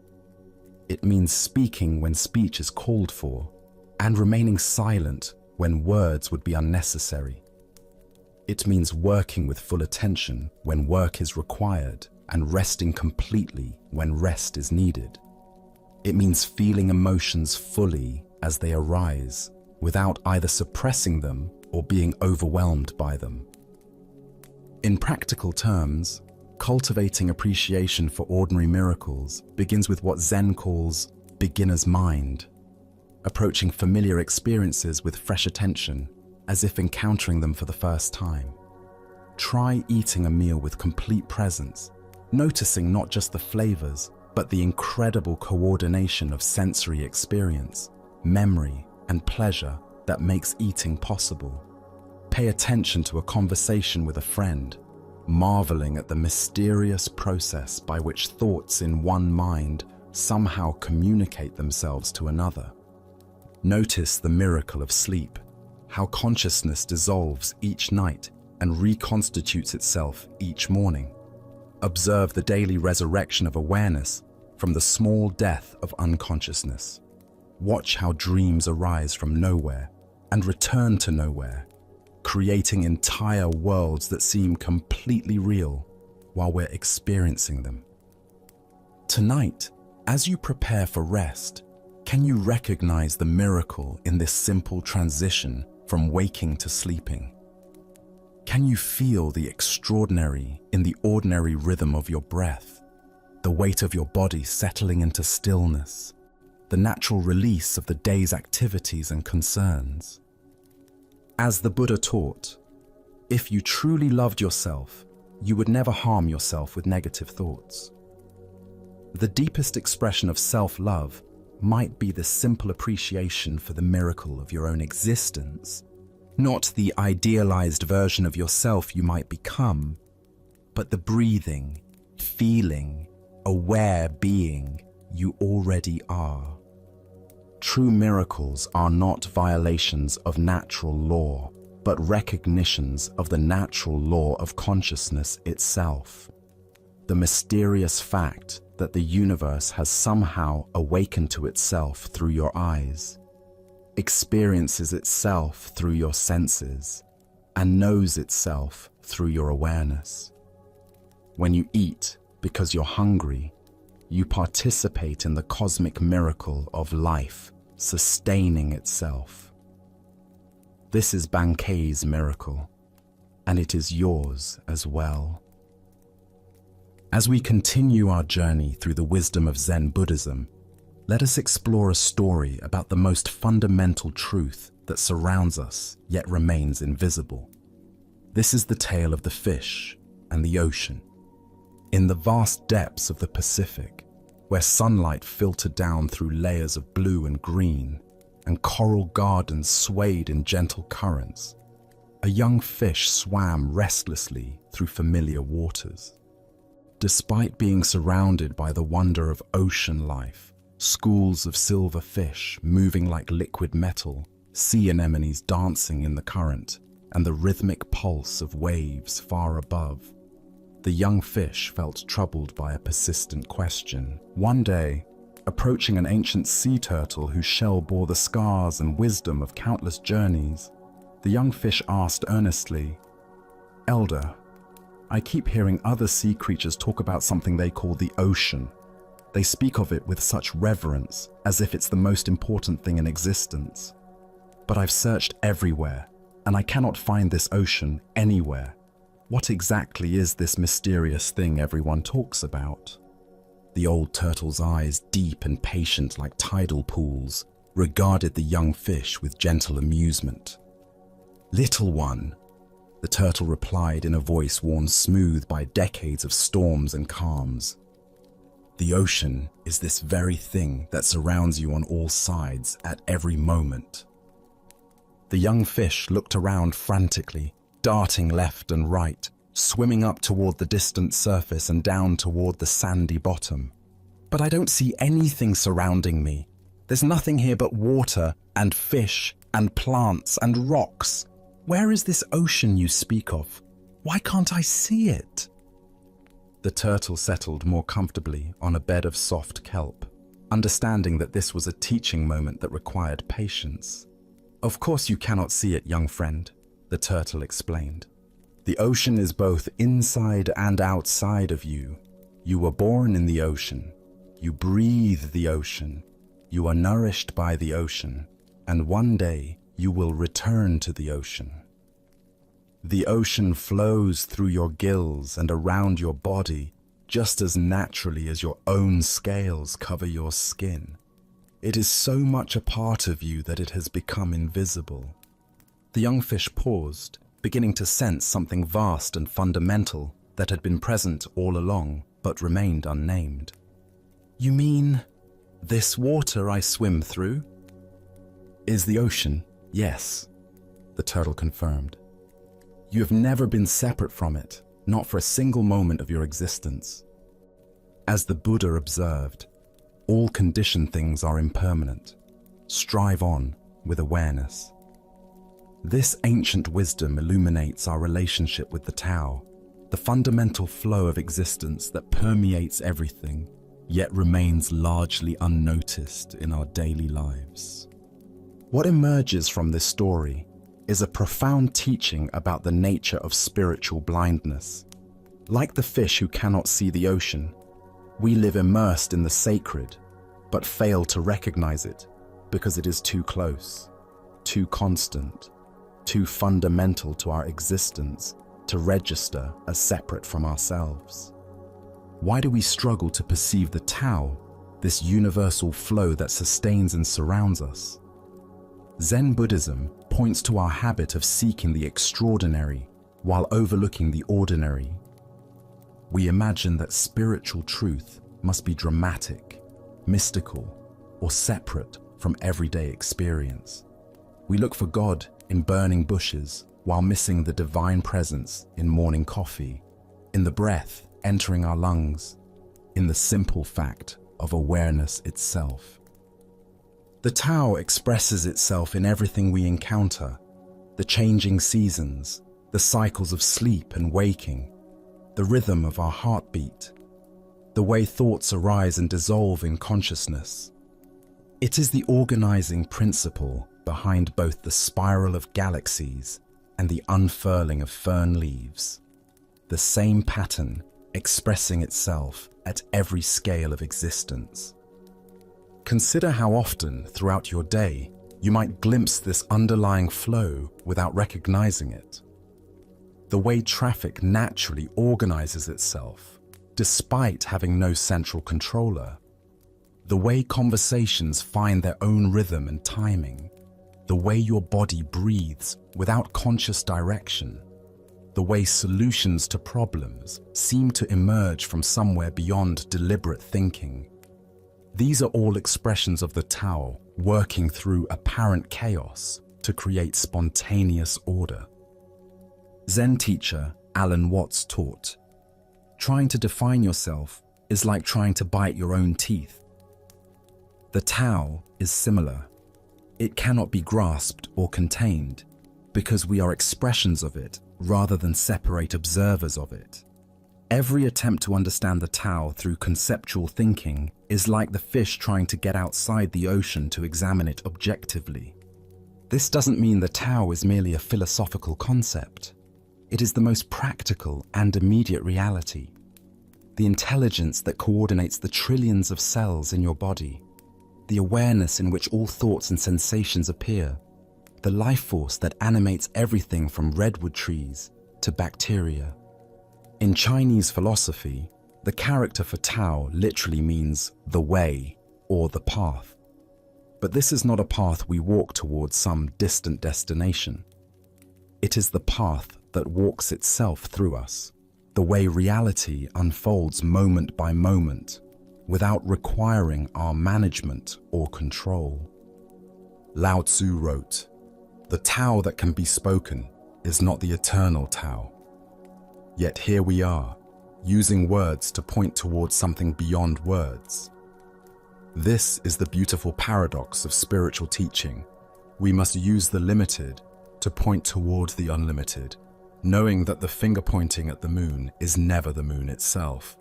It means speaking when speech is called for and remaining silent when words would be unnecessary. It means working with full attention when work is required and resting completely when rest is needed. It means feeling emotions fully as they arise without either suppressing them or being overwhelmed by them. In practical terms, cultivating appreciation for ordinary miracles begins with what Zen calls beginner's mind, approaching familiar experiences with fresh attention as if encountering them for the first time. Try eating a meal with complete presence, noticing not just the flavors, but the incredible coordination of sensory experience, memory, and pleasure that makes eating possible. Pay attention to a conversation with a friend, marveling at the mysterious process by which thoughts in one mind somehow communicate themselves to another. Notice the miracle of sleep, how consciousness dissolves each night and reconstitutes itself each morning. Observe the daily resurrection of awareness from the small death of unconsciousness. Watch how dreams arise from nowhere and return to nowhere, creating entire worlds that seem completely real while we're experiencing them. Tonight, as you prepare for rest, can you recognize the miracle in this simple transition from waking to sleeping? Can you feel the extraordinary in the ordinary rhythm of your breath, the weight of your body settling into stillness, the natural release of the day's activities and concerns? As the Buddha taught, if you truly loved yourself, you would never harm yourself with negative thoughts. The deepest expression of self-love might be the simple appreciation for the miracle of your own existence, not the idealized version of yourself you might become, but the breathing, feeling, aware being you already are. True miracles are not violations of natural law, but recognitions of the natural law of consciousness itself. The mysterious fact that the universe has somehow awakened to itself through your eyes, experiences itself through your senses, and knows itself through your awareness. When you eat because you're hungry, you participate in the cosmic miracle of life sustaining itself. This is Bankei's miracle, and it is yours as well. As we continue our journey through the wisdom of Zen Buddhism, let us explore a story about the most fundamental truth that surrounds us yet remains invisible. This is the tale of the fish and the ocean. In the vast depths of the Pacific, where sunlight filtered down through layers of blue and green, and coral gardens swayed in gentle currents, a young fish swam restlessly through familiar waters. Despite being surrounded by the wonder of ocean life, schools of silver fish moving like liquid metal, sea anemones dancing in the current, and the rhythmic pulse of waves far above, the young fish felt troubled by a persistent question. One day, approaching an ancient sea turtle whose shell bore the scars and wisdom of countless journeys, the young fish asked earnestly, "Elder, I keep hearing other sea creatures talk about something they call the ocean. They speak of it with such reverence, as if it's the most important thing in existence. But I've searched everywhere, and I cannot find this ocean anywhere. What exactly is this mysterious thing everyone talks about?" The old turtle's eyes, deep and patient like tidal pools, regarded the young fish with gentle amusement. "Little one," the turtle replied in a voice worn smooth by decades of storms and calms, "the ocean is this very thing that surrounds you on all sides at every moment." The young fish looked around frantically, darting left and right, swimming up toward the distant surface and down toward the sandy bottom. "But I don't see anything surrounding me. There's nothing here but water and fish and plants and rocks. Where is this ocean you speak of? Why can't I see it?" The turtle settled more comfortably on a bed of soft kelp, understanding that this was a teaching moment that required patience. "Of course you cannot see it, young friend," the turtle explained. "The ocean is both inside and outside of you. You were born in the ocean. You breathe the ocean. You are nourished by the ocean. And one day you will return to the ocean. The ocean flows through your gills and around your body just as naturally as your own scales cover your skin. It is so much a part of you that it has become invisible." The young fish paused, beginning to sense something vast and fundamental that had been present all along but remained unnamed. "You mean this water I swim through?" "Is the ocean, yes," the turtle confirmed. "You have never been separate from it, not for a single moment of your existence. As the Buddha observed, all conditioned things are impermanent. Strive on with awareness." This ancient wisdom illuminates our relationship with the Tao, the fundamental flow of existence that permeates everything, yet remains largely unnoticed in our daily lives. What emerges from this story is a profound teaching about the nature of spiritual blindness. Like the fish who cannot see the ocean, we live immersed in the sacred, but fail to recognize it because it is too close, too constant, too fundamental to our existence to register as separate from ourselves. Why do we struggle to perceive the Tao, this universal flow that sustains and surrounds us? Zen Buddhism points to our habit of seeking the extraordinary while overlooking the ordinary. We imagine that spiritual truth must be dramatic, mystical, or separate from everyday experience. We look for God in burning bushes while missing the divine presence in morning coffee, in the breath entering our lungs, in the simple fact of awareness itself. The Tao expresses itself in everything we encounter: the changing seasons, the cycles of sleep and waking, the rhythm of our heartbeat, the way thoughts arise and dissolve in consciousness. It is the organizing principle behind both the spiral of galaxies and the unfurling of fern leaves, the same pattern expressing itself at every scale of existence. Consider how often throughout your day you might glimpse this underlying flow without recognizing it. The way traffic naturally organizes itself, despite having no central controller. The way conversations find their own rhythm and timing. The way your body breathes without conscious direction. The way solutions to problems seem to emerge from somewhere beyond deliberate thinking. These are all expressions of the Tao working through apparent chaos to create spontaneous order. Zen teacher Alan Watts taught, "Trying to define yourself is like trying to bite your own teeth." The Tao is similar. It cannot be grasped or contained because we are expressions of it rather than separate observers of it. Every attempt to understand the Tao through conceptual thinking is like the fish trying to get outside the ocean to examine it objectively. This doesn't mean the Tao is merely a philosophical concept. It is the most practical and immediate reality. The intelligence that coordinates the trillions of cells in your body, the awareness in which all thoughts and sensations appear, the life force that animates everything from redwood trees to bacteria. In Chinese philosophy, the character for Tao literally means the way or the path. But this is not a path we walk towards some distant destination. It is the path that walks itself through us, the way reality unfolds moment by moment, without requiring our management or control. Lao Tzu wrote, "The Tao that can be spoken is not the eternal Tao." Yet here we are, using words to point towards something beyond words. This is the beautiful paradox of spiritual teaching. We must use the limited to point toward the unlimited, knowing that the finger pointing at the moon is never the moon itself.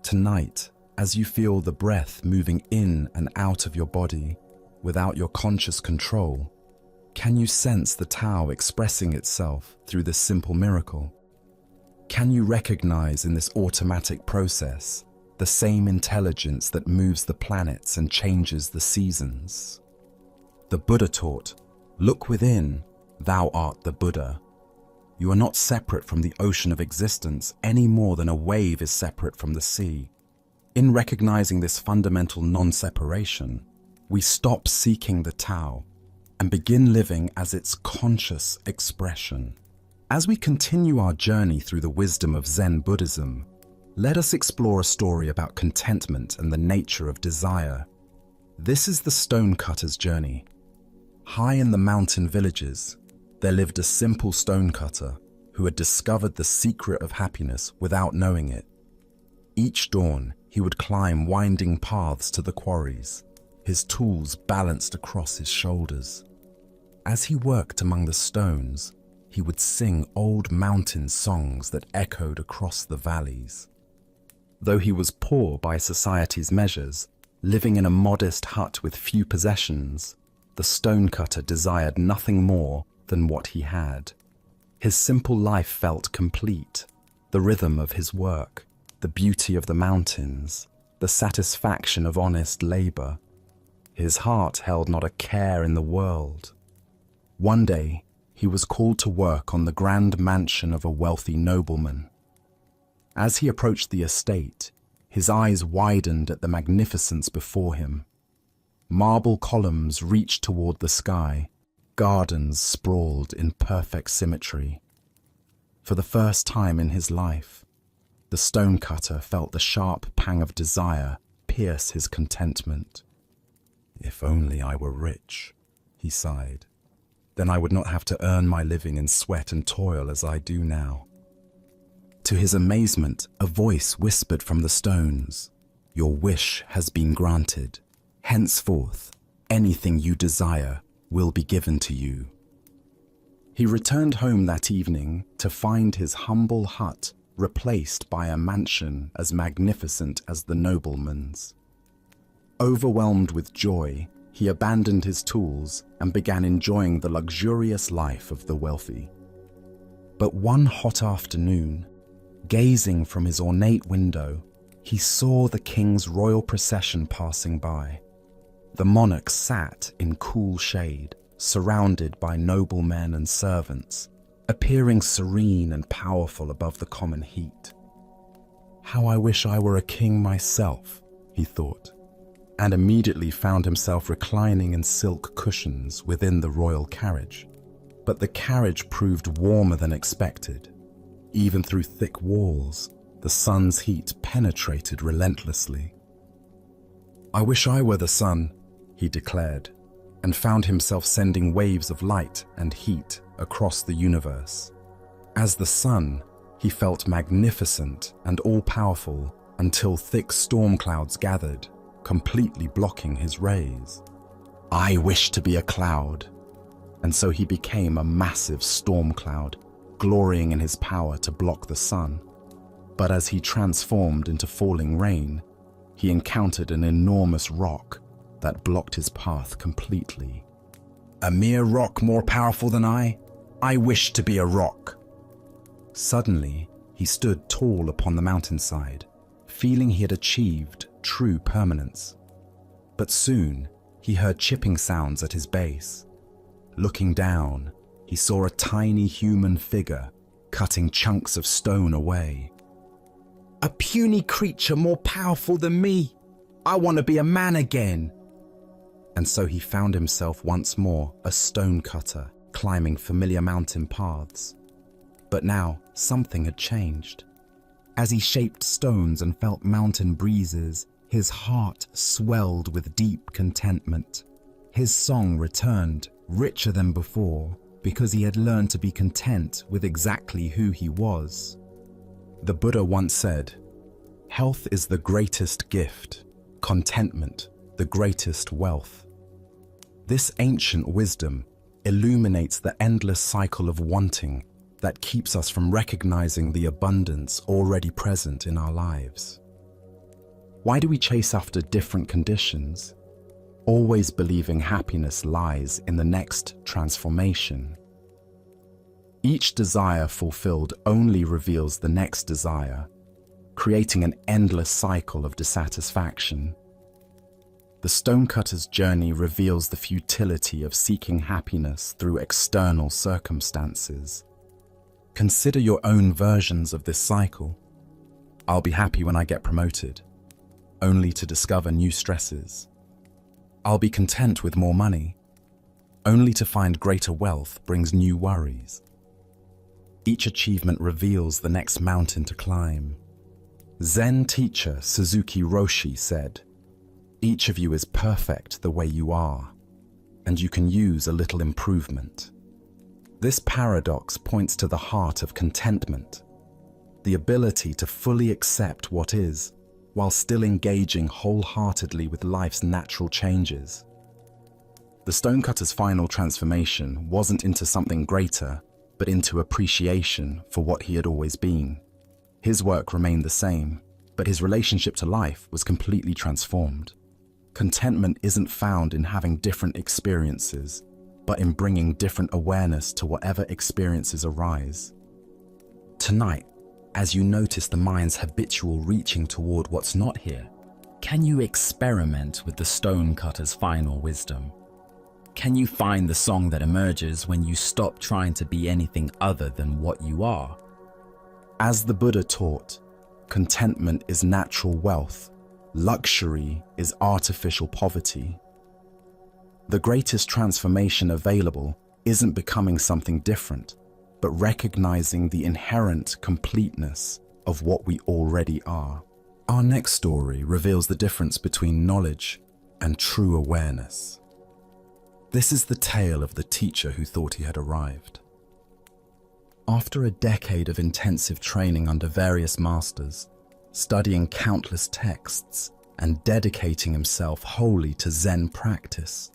Tonight, as you feel the breath moving in and out of your body without your conscious control, can you sense the Tao expressing itself through this simple miracle? Can you recognize in this automatic process the same intelligence that moves the planets and changes the seasons? The Buddha taught, "Look within, thou art the Buddha." You are not separate from the ocean of existence any more than a wave is separate from the sea. In recognizing this fundamental non-separation, we stop seeking the Tao and begin living as its conscious expression. As we continue our journey through the wisdom of Zen Buddhism, let us explore a story about contentment and the nature of desire. This is the stonecutter's journey. High in the mountain villages, there lived a simple stonecutter who had discovered the secret of happiness without knowing it. Each dawn, he would climb winding paths to the quarries, his tools balanced across his shoulders. As he worked among the stones, he would sing old mountain songs that echoed across the valleys. Though he was poor by society's measures, living in a modest hut with few possessions, the stonecutter desired nothing more than what he had. His simple life felt complete. The rhythm of his work, the beauty of the mountains, the satisfaction of honest labor. His heart held not a care in the world. One day, he was called to work on the grand mansion of a wealthy nobleman. As he approached the estate, his eyes widened at the magnificence before him. Marble columns reached toward the sky, gardens sprawled in perfect symmetry. For the first time in his life, the stonecutter felt the sharp pang of desire pierce his contentment. "If only I were rich," he sighed. "Then I would not have to earn my living in sweat and toil as I do now." To his amazement, a voice whispered from the stones, "Your wish has been granted. Henceforth, anything you desire will be given to you." He returned home that evening to find his humble hut replaced by a mansion as magnificent as the nobleman's. Overwhelmed with joy, he abandoned his tools and began enjoying the luxurious life of the wealthy. But one hot afternoon, gazing from his ornate window, he saw the king's royal procession passing by. The monarch sat in cool shade, surrounded by noblemen and servants, appearing serene and powerful above the common heat. "How I wish I were a king myself," he thought, and immediately found himself reclining in silk cushions within the royal carriage. But the carriage proved warmer than expected. Even through thick walls, the sun's heat penetrated relentlessly. "I wish I were the sun," he declared, and found himself sending waves of light and heat across the universe. As the sun, he felt magnificent and all-powerful until thick storm clouds gathered, completely blocking his rays. "I wish to be a cloud." And so he became a massive storm cloud, glorying in his power to block the sun. But as he transformed into falling rain, he encountered an enormous rock that blocked his path completely. "A mere rock more powerful than I? I wish to be a rock." Suddenly, he stood tall upon the mountainside, feeling he had achieved true permanence. But soon, he heard chipping sounds at his base. Looking down, he saw a tiny human figure cutting chunks of stone away. "A puny creature more powerful than me. I want to be a man again." And so he found himself once more a stone cutter, climbing familiar mountain paths. But now something had changed. As he shaped stones and felt mountain breezes, his heart swelled with deep contentment. His song returned, richer than before, because he had learned to be content with exactly who he was. The Buddha once said, "Health is the greatest gift, contentment the greatest wealth." This ancient wisdom illuminates the endless cycle of wanting that keeps us from recognizing the abundance already present in our lives. Why do we chase after different conditions, always believing happiness lies in the next transformation? Each desire fulfilled only reveals the next desire, creating an endless cycle of dissatisfaction. The stonecutter's journey reveals the futility of seeking happiness through external circumstances. Consider your own versions of this cycle. "I'll be happy when I get promoted," only to discover new stresses. "I'll be content with more money," only to find greater wealth brings new worries. Each achievement reveals the next mountain to climb. Zen teacher Suzuki Roshi said, "Each of you is perfect the way you are, and you can use a little improvement." This paradox points to the heart of contentment, the ability to fully accept what is, while still engaging wholeheartedly with life's natural changes. The stonecutter's final transformation wasn't into something greater, but into appreciation for what he had always been. His work remained the same, but his relationship to life was completely transformed. Contentment isn't found in having different experiences, but in bringing different awareness to whatever experiences arise. Tonight, as you notice the mind's habitual reaching toward what's not here, can you experiment with the stonecutter's final wisdom? Can you find the song that emerges when you stop trying to be anything other than what you are? As the Buddha taught, contentment is natural wealth, luxury is artificial poverty. The greatest transformation available isn't becoming something different, but recognizing the inherent completeness of what we already are. Our next story reveals the difference between knowledge and true awareness. This is the tale of the teacher who thought he had arrived. After a decade of intensive training under various masters, studying countless texts, and dedicating himself wholly to Zen practice,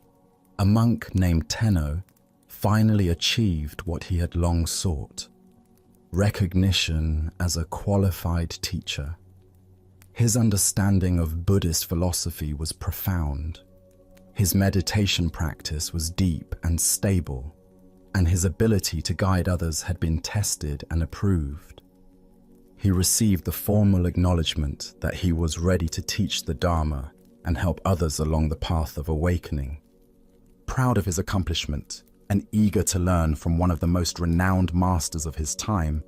a monk named Tenno finally achieved what he had long sought: recognition as a qualified teacher. His understanding of Buddhist philosophy was profound. His meditation practice was deep and stable, and his ability to guide others had been tested and approved. He received the formal acknowledgement that he was ready to teach the Dharma and help others along the path of awakening. Proud of his accomplishment and eager to learn from one of the most renowned masters of his time,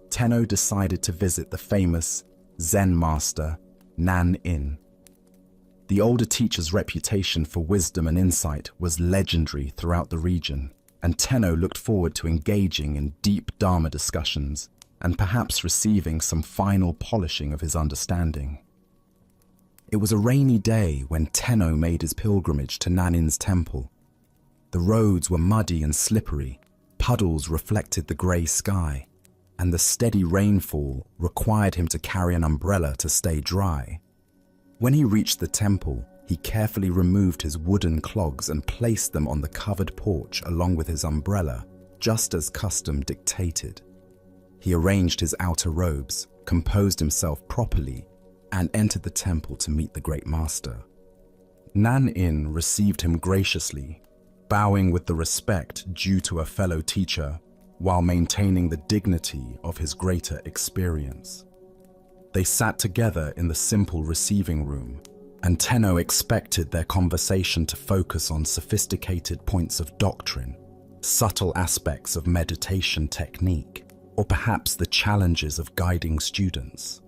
Tenno decided to visit the famous Zen master Nan-in. The older teacher's reputation for wisdom and insight was legendary throughout the region, and Tenno looked forward to engaging in deep Dharma discussions and perhaps receiving some final polishing of his understanding. It was a rainy day when Tenno made his pilgrimage to Nan-in's temple. The roads were muddy and slippery, puddles reflected the grey sky, and the steady rainfall required him to carry an umbrella to stay dry. When he reached the temple, he carefully removed his wooden clogs and placed them on the covered porch along with his umbrella, just as custom dictated. He arranged his outer robes, composed himself properly, and entered the temple to meet the great master. Nan-in received him graciously, bowing with the respect due to a fellow teacher, while maintaining the dignity of his greater experience. They sat together in the simple receiving room, and Tenno expected their conversation to focus on sophisticated points of doctrine, subtle aspects of meditation technique, or perhaps the challenges of guiding students.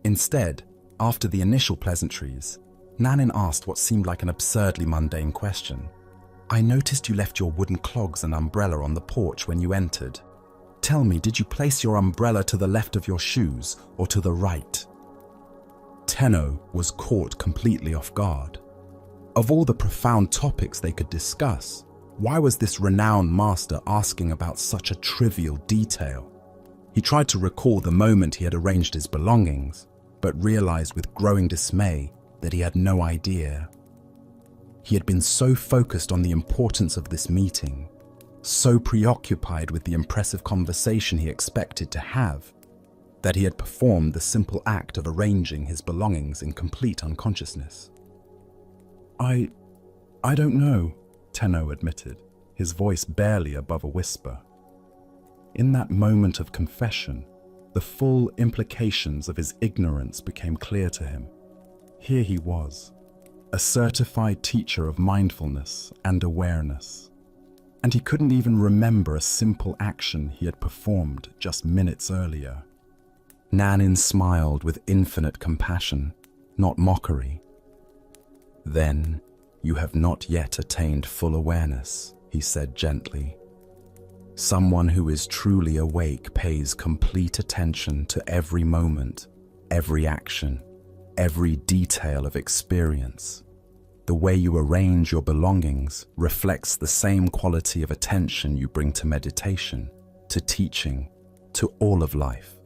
Instead, after the initial pleasantries, Nan-in asked what seemed like an absurdly mundane question. "I noticed you left your wooden clogs and umbrella on the porch when you entered. Tell me, did you place your umbrella to the left of your shoes or to the right?" Tenno was caught completely off guard. Of all the profound topics they could discuss, why was this renowned master asking about such a trivial detail? He tried to recall the moment he had arranged his belongings, but realized with growing dismay that he had no idea. He had been so focused on the importance of this meeting, so preoccupied with the impressive conversation he expected to have, that he had performed the simple act of arranging his belongings in complete unconsciousness. I don't know," Tenno admitted, his voice barely above a whisper. In that moment of confession, the full implications of his ignorance became clear to him. Here he was, a certified teacher of mindfulness and awareness, and he couldn't even remember a simple action he had performed just minutes earlier. Nan-in smiled with infinite compassion, not mockery. "Then you have not yet attained full awareness," he said gently. "Someone who is truly awake pays complete attention to every moment, every action, every detail of experience. The way you arrange your belongings reflects the same quality of attention you bring to meditation, to teaching, to all of life."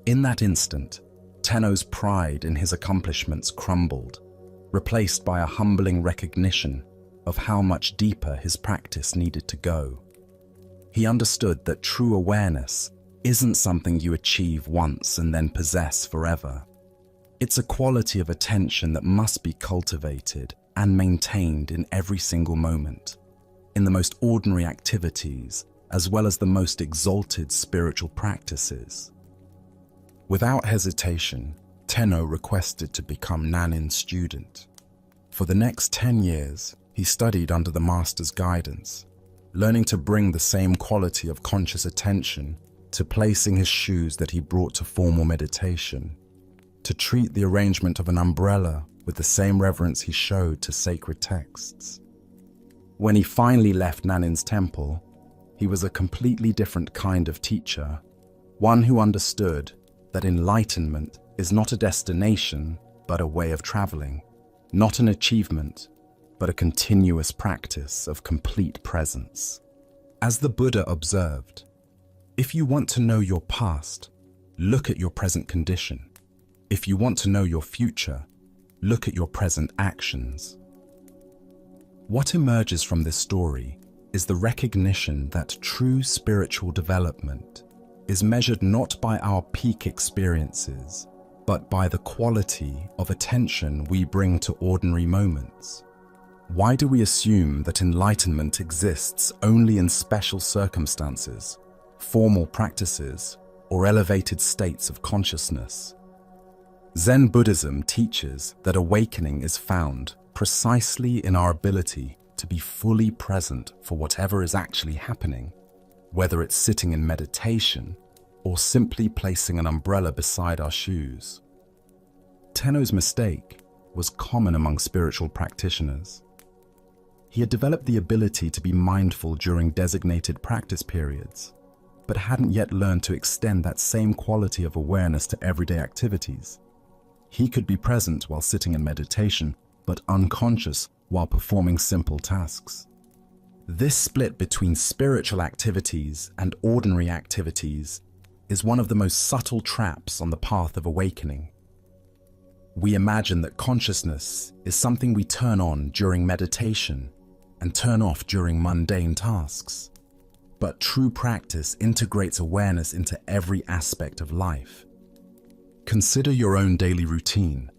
In that instant, Tenno's pride in his accomplishments crumbled, replaced by a humbling recognition of how much deeper his practice needed to go. He understood that true awareness isn't something you achieve once and then possess forever. It's a quality of attention that must be cultivated and maintained in every single moment, in the most ordinary activities as well as the most exalted spiritual practices. Without hesitation, Tenno requested to become Nan-in's student. For the next 10 years, he studied under the master's guidance, learning to bring the same quality of conscious attention to placing his shoes that he brought to formal meditation, to treat the arrangement of an umbrella with the same reverence he showed to sacred texts. When he finally left Nan-in's temple, he was a completely different kind of teacher, one who understood that enlightenment is not a destination, but a way of traveling, not an achievement, but a continuous practice of complete presence. As the Buddha observed, If you want to know your past, look at your present condition. If you want to know your future, look at your present actions. What emerges from this story is the recognition that true spiritual development is measured not by our peak experiences, but by the quality of attention we bring to ordinary moments. Why do we assume that enlightenment exists only in special circumstances, formal practices, or elevated states of consciousness? Zen Buddhism teaches that awakening is found precisely in our ability to be fully present for whatever is actually happening, whether it's sitting in meditation or simply placing an umbrella beside our shoes. Tenno's mistake was common among spiritual practitioners. He had developed the ability to be mindful during designated practice periods, but hadn't yet learned to extend that same quality of awareness to everyday activities. He could be present while sitting in meditation, but unconscious while performing simple tasks. This split between spiritual activities and ordinary activities is one of the most subtle traps on the path of awakening. We imagine that consciousness is something we turn on during meditation and turn off during mundane tasks. But true practice integrates awareness into every aspect of life. Consider your own daily routine.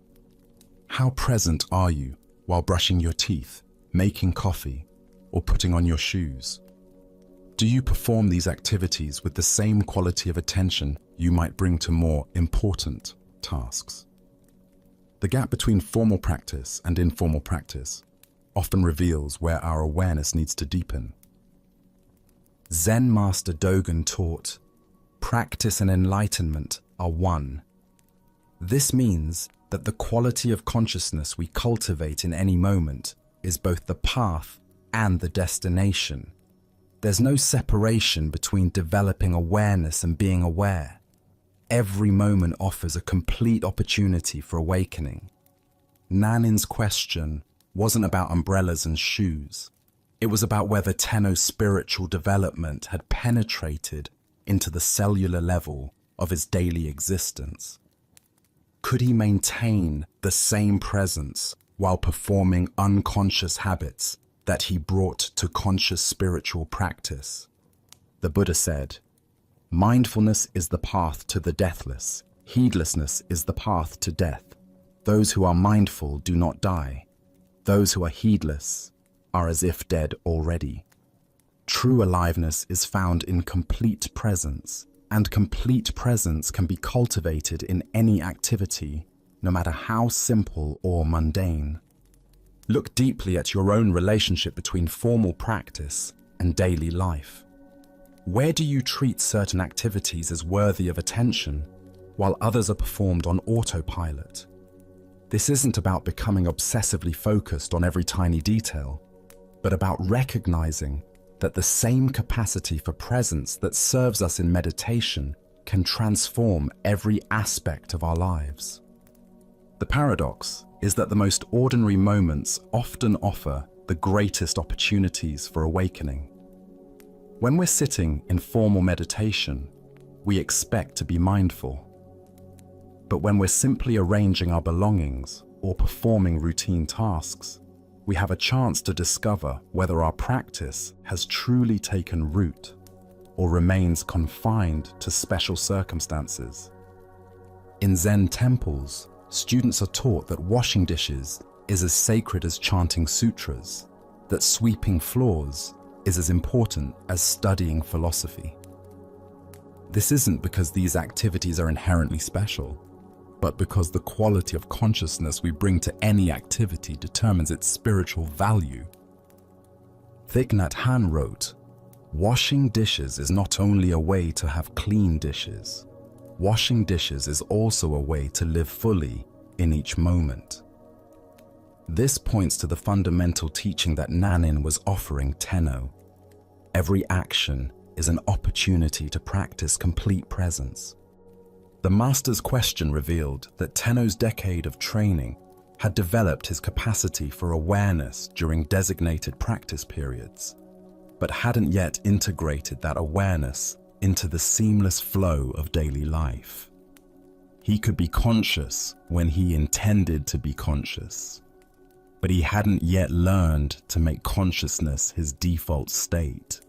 How present are you while brushing your teeth, making coffee, or putting on your shoes? Do you perform these activities with the same quality of attention you might bring to more important tasks? The gap between formal practice and informal practice often reveals where our awareness needs to deepen. Zen Master Dogen taught, "Practice and enlightenment are one." This means that the quality of consciousness we cultivate in any moment is both the path and the destination. There's no separation between developing awareness and being aware. Every moment offers a complete opportunity for awakening. Nanin's question wasn't about umbrellas and shoes. It was about whether Tenno's spiritual development had penetrated into the cellular level of his daily existence. Could he maintain the same presence while performing unconscious habits that he brought to conscious spiritual practice? The Buddha said, "Mindfulness is the path to the deathless. Heedlessness is the path to death. Those who are mindful do not die. Those who are heedless are as if dead already." True aliveness is found in complete presence, and complete presence can be cultivated in any activity, no matter how simple or mundane. Look deeply at your own relationship between formal practice and daily life. Where do you treat certain activities as worthy of attention, while others are performed on autopilot? This isn't about becoming obsessively focused on every tiny detail, but about recognizing that the same capacity for presence that serves us in meditation can transform every aspect of our lives. The paradox is that the most ordinary moments often offer the greatest opportunities for awakening. When we're sitting in formal meditation, we expect to be mindful. But when we're simply arranging our belongings or performing routine tasks, we have a chance to discover whether our practice has truly taken root or remains confined to special circumstances. In Zen temples, students are taught that washing dishes is as sacred as chanting sutras, that sweeping floors is as important as studying philosophy. This isn't because these activities are inherently special, but because the quality of consciousness we bring to any activity determines its spiritual value. Thich Nhat Hanh wrote, "Washing dishes is not only a way to have clean dishes. Washing dishes is also a way to live fully in each moment." This points to the fundamental teaching that Nanin was offering Tenno. Every action is an opportunity to practice complete presence. The master's question revealed that Tenno's decade of training had developed his capacity for awareness during designated practice periods, but hadn't yet integrated that awareness into the seamless flow of daily life. He could be conscious when he intended to be conscious, but he hadn't yet learned to make consciousness his default state.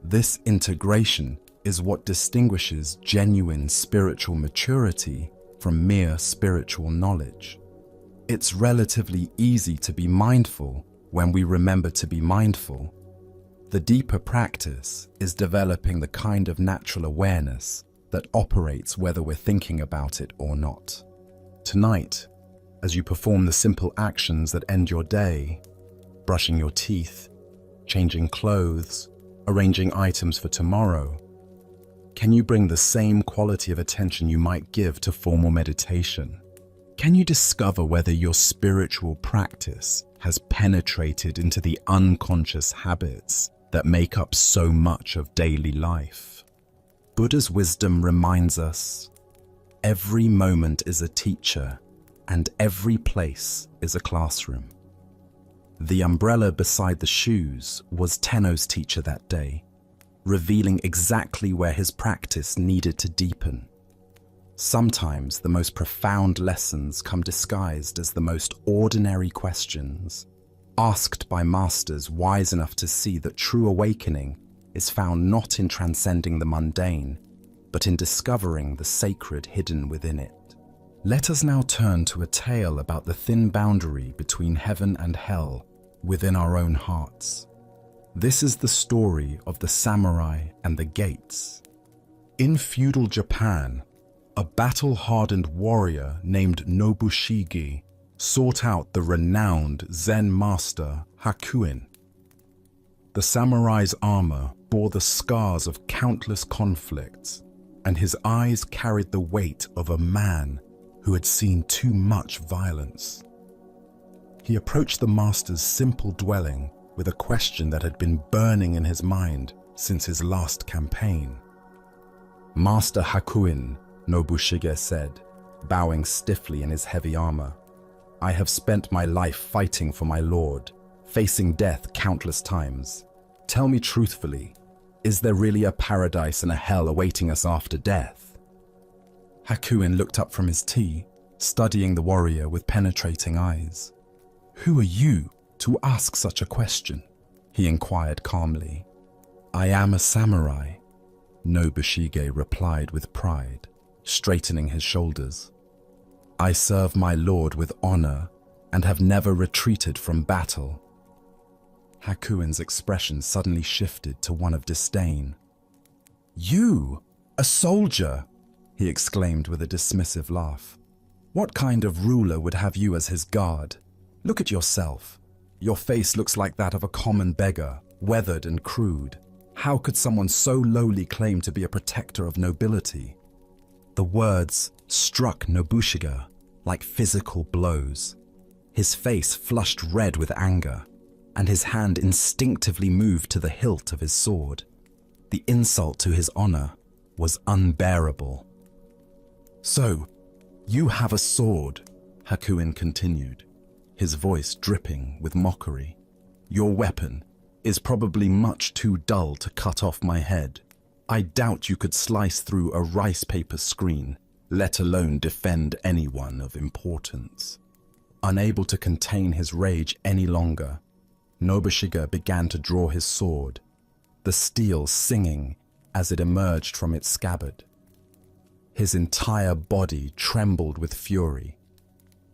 This integration is what distinguishes genuine spiritual maturity from mere spiritual knowledge. It's relatively easy to be mindful when we remember to be mindful. The deeper practice is developing the kind of natural awareness that operates whether we're thinking about it or not. Tonight, as you perform the simple actions that end your day, brushing your teeth, changing clothes, arranging items for tomorrow, can you bring the same quality of attention you might give to formal meditation? Can you discover whether your spiritual practice has penetrated into the unconscious habits that make up so much of daily life? Buddha's wisdom reminds us, every moment is a teacher and every place is a classroom. The umbrella beside the shoes was Tenno's teacher that day, revealing exactly where his practice needed to deepen. Sometimes the most profound lessons come disguised as the most ordinary questions, asked by masters wise enough to see that true awakening is found not in transcending the mundane, but in discovering the sacred hidden within it. Let us now turn to a tale about the thin boundary between heaven and hell within our own hearts. This is the story of the samurai and the gates. In feudal Japan, a battle-hardened warrior named Nobushige sought out the renowned Zen master Hakuin. The samurai's armor bore the scars of countless conflicts, and his eyes carried the weight of a man who had seen too much violence. He approached the master's simple dwelling with a question that had been burning in his mind since his last campaign. "Master Hakuin," Nobushige said, bowing stiffly in his heavy armor, "I have spent my life fighting for my lord, facing death countless times. Tell me truthfully, is there really a paradise and a hell awaiting us after death?" Hakuin looked up from his tea, studying the warrior with penetrating eyes. "Who are you to ask such a question?" he inquired calmly. "I am a samurai," Nobushige replied with pride, straightening his shoulders. "I serve my lord with honor and have never retreated from battle." Hakuin's expression suddenly shifted to one of disdain. "You, a soldier?" he exclaimed with a dismissive laugh. "What kind of ruler would have you as his guard? Look at yourself. Your face looks like that of a common beggar, weathered and crude. How could someone so lowly claim to be a protector of nobility?" The words struck Nobushige like physical blows. His face flushed red with anger, and his hand instinctively moved to the hilt of his sword. The insult to his honor was unbearable. "So, you have a sword," Hakuin continued, his voice dripping with mockery. "Your weapon is probably much too dull to cut off my head. I doubt you could slice through a rice paper screen, let alone defend anyone of importance." Unable to contain his rage any longer, Nobushige began to draw his sword, the steel singing as it emerged from its scabbard. His entire body trembled with fury.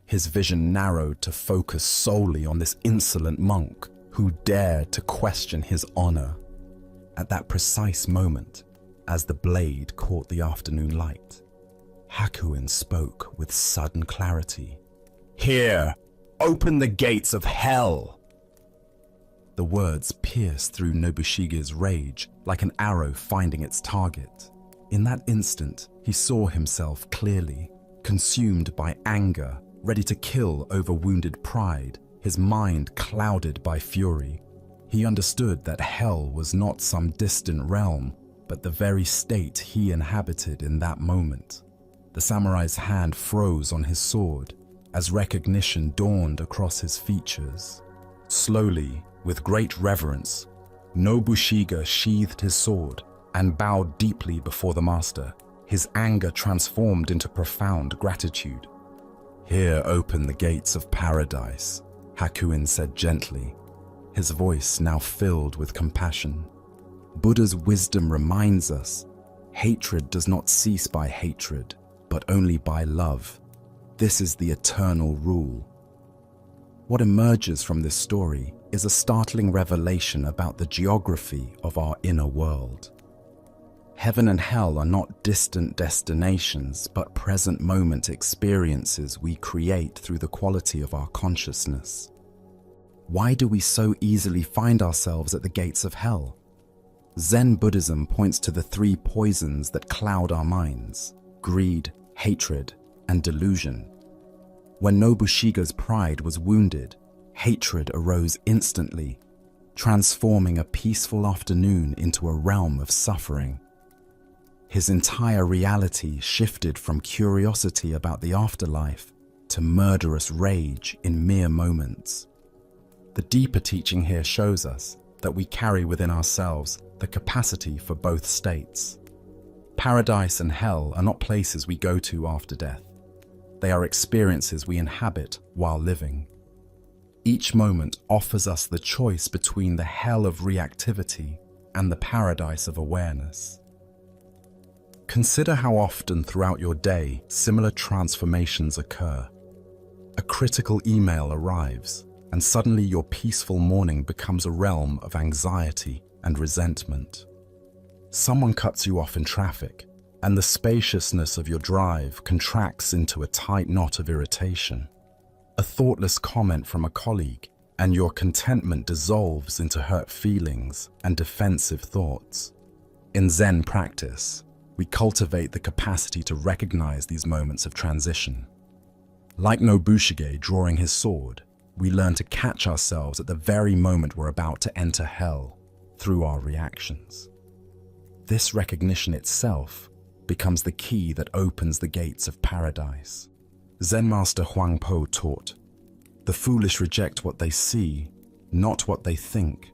His vision narrowed to focus solely on this insolent monk who dared to question his honor. At that precise moment, as the blade caught the afternoon light, Hakuin spoke with sudden clarity. "Here, open the gates of hell!" The words pierced through Nobushige's rage like an arrow finding its target. In that instant, he saw himself clearly, consumed by anger, ready to kill over wounded pride, his mind clouded by fury. He understood that hell was not some distant realm, but the very state he inhabited in that moment. The samurai's hand froze on his sword as recognition dawned across his features. Slowly, with great reverence, Nobushige sheathed his sword and bowed deeply before the master, his anger transformed into profound gratitude. "Here open the gates of paradise," Hakuin said gently, his voice now filled with compassion. Buddha's wisdom reminds us, hatred does not cease by hatred, but only by love. This is the eternal rule. What emerges from this story is a startling revelation about the geography of our inner world. Heaven and hell are not distant destinations, but present moment experiences we create through the quality of our consciousness. Why do we so easily find ourselves at the gates of hell? Zen Buddhism points to the three poisons that cloud our minds: greed, hatred, and delusion. When Nobushige's pride was wounded, hatred arose instantly, transforming a peaceful afternoon into a realm of suffering. His entire reality shifted from curiosity about the afterlife to murderous rage in mere moments. The deeper teaching here shows us that we carry within ourselves the capacity for both states. Paradise and hell are not places we go to after death. They are experiences we inhabit while living. Each moment offers us the choice between the hell of reactivity and the paradise of awareness. Consider how often throughout your day similar transformations occur. A critical email arrives, and suddenly your peaceful morning becomes a realm of anxiety and resentment. Someone cuts you off in traffic, and the spaciousness of your drive contracts into a tight knot of irritation. A thoughtless comment from a colleague, and your contentment dissolves into hurt feelings and defensive thoughts. In Zen practice, we cultivate the capacity to recognize these moments of transition. Like Nobushige drawing his sword, we learn to catch ourselves at the very moment we're about to enter hell through our reactions. This recognition itself becomes the key that opens the gates of paradise. Zen Master Huangpo taught, "The foolish reject what they see, not what they think.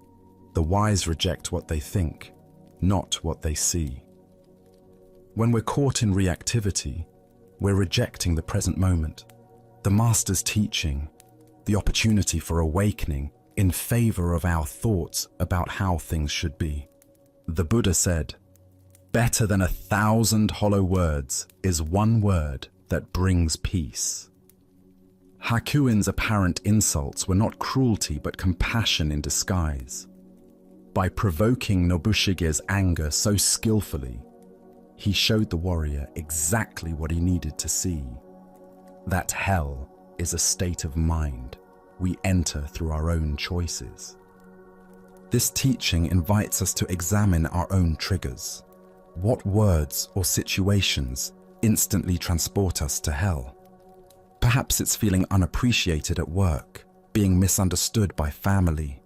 The wise reject what they think, not what they see." When we're caught in reactivity, we're rejecting the present moment, the Master's teaching, the opportunity for awakening in favor of our thoughts about how things should be. The Buddha said, "Better than 1,000 hollow words is one word that brings peace." Hakuin's apparent insults were not cruelty but compassion in disguise. By provoking Nobushige's anger so skillfully, he showed the warrior exactly what he needed to see. That hell is a state of mind we enter through our own choices. This teaching invites us to examine our own triggers. What words or situations instantly transport us to hell? Perhaps it's feeling unappreciated at work, being misunderstood by family,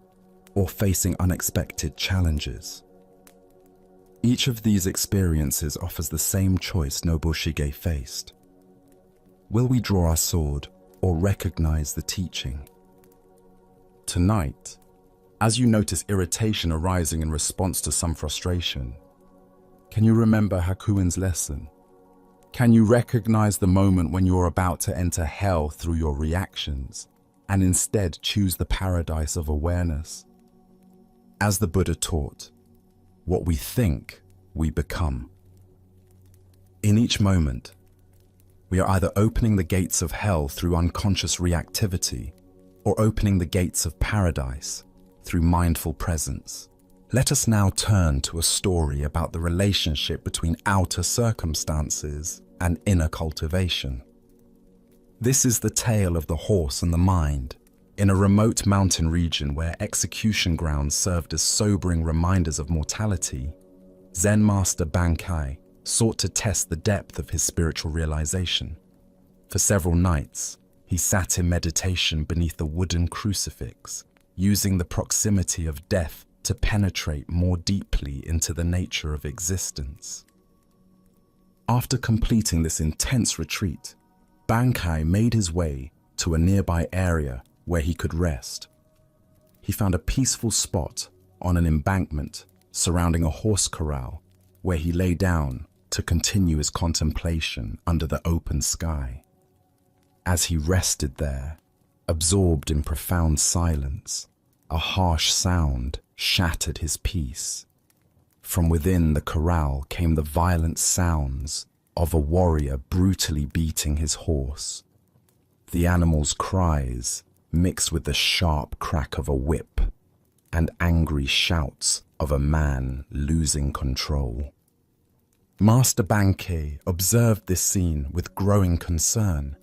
or facing unexpected challenges. Each of these experiences offers the same choice Nobushige faced. Will we draw our sword or recognize the teaching? Tonight, as you notice irritation arising in response to some frustration, can you remember Hakuin's lesson? Can you recognize the moment when you're about to enter hell through your reactions and instead choose the paradise of awareness? As the Buddha taught, what we think, we become. In each moment, we are either opening the gates of hell through unconscious reactivity or opening the gates of paradise through mindful presence. Let us now turn to a story about the relationship between outer circumstances and inner cultivation. This is the tale of the horse and the mind. In a remote mountain region where execution grounds served as sobering reminders of mortality, Zen Master Bankai sought to test the depth of his spiritual realization. For several nights, he sat in meditation beneath a wooden crucifix, using the proximity of death to penetrate more deeply into the nature of existence. After completing this intense retreat, Bankai made his way to a nearby area where he could rest. He found a peaceful spot on an embankment surrounding a horse corral where he lay down to continue his contemplation under the open sky. As he rested there, absorbed in profound silence, a harsh sound shattered his peace. From within the corral came the violent sounds of a warrior brutally beating his horse. The animal's cries mixed with the sharp crack of a whip and angry shouts of a man losing control. Master Bankei observed this scene with growing concern.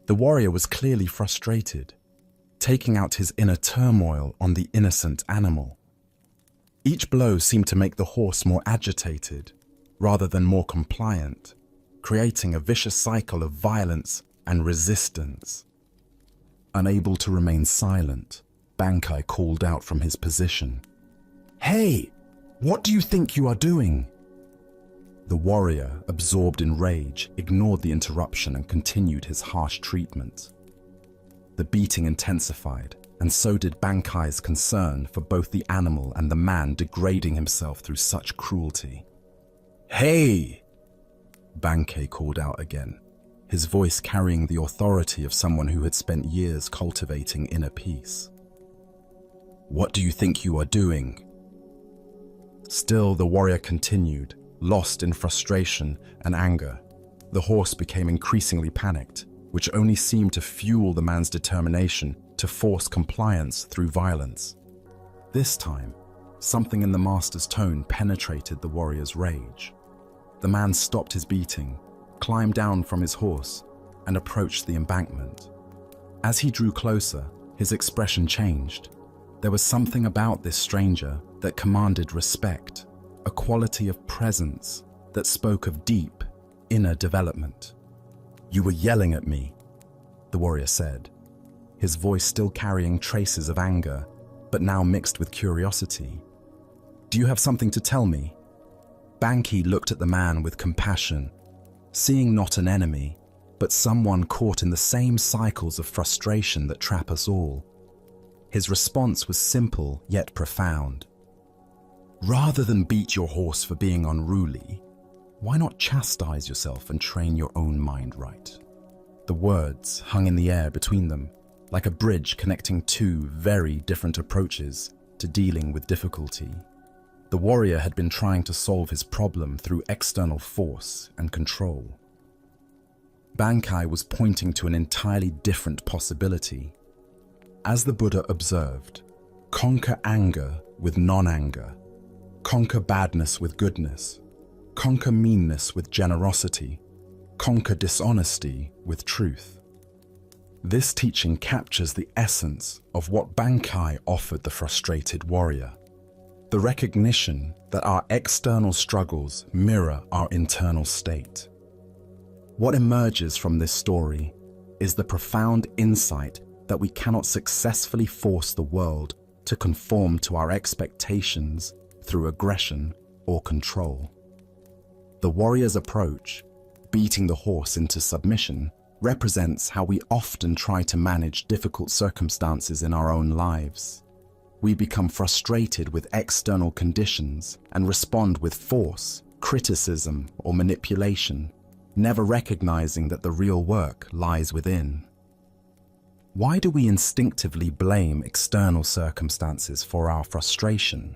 The warrior was clearly frustrated, taking out his inner turmoil on the innocent animal. Each blow seemed to make the horse more agitated, rather than more compliant, creating a vicious cycle of violence and resistance. Unable to remain silent, Bankei called out from his position. "Hey, what do you think you are doing?" The warrior, absorbed in rage, ignored the interruption and continued his harsh treatment. The beating intensified, and so did Bankai's concern for both the animal and the man degrading himself through such cruelty. "Hey!" Bankei called out again, his voice carrying the authority of someone who had spent years cultivating inner peace. "What do you think you are doing?" Still, the warrior continued, lost in frustration and anger. The horse became increasingly panicked, which only seemed to fuel the man's determination to force compliance through violence. This time, something in the master's tone penetrated the warrior's rage. The man stopped his beating, climbed down from his horse, and approached the embankment. As he drew closer, his expression changed. There was something about this stranger that commanded respect, a quality of presence that spoke of deep, inner development. "You were yelling at me," the warrior said, his voice still carrying traces of anger, but now mixed with curiosity. "Do you have something to tell me?" Bankei looked at the man with compassion, seeing not an enemy, but someone caught in the same cycles of frustration that trap us all. His response was simple yet profound. "Rather than beat your horse for being unruly, why not chastise yourself and train your own mind right?" The words hung in the air between them, like a bridge connecting two very different approaches to dealing with difficulty. The warrior had been trying to solve his problem through external force and control. Bankei was pointing to an entirely different possibility. As the Buddha observed, conquer anger with non-anger, conquer badness with goodness, conquer meanness with generosity, conquer dishonesty with truth. This teaching captures the essence of what Bankei offered the frustrated warrior. The recognition that our external struggles mirror our internal state. What emerges from this story is the profound insight that we cannot successfully force the world to conform to our expectations through aggression or control. The warrior's approach, beating the horse into submission, represents how we often try to manage difficult circumstances in our own lives. We become frustrated with external conditions and respond with force, criticism, or manipulation, never recognizing that the real work lies within. Why do we instinctively blame external circumstances for our frustration?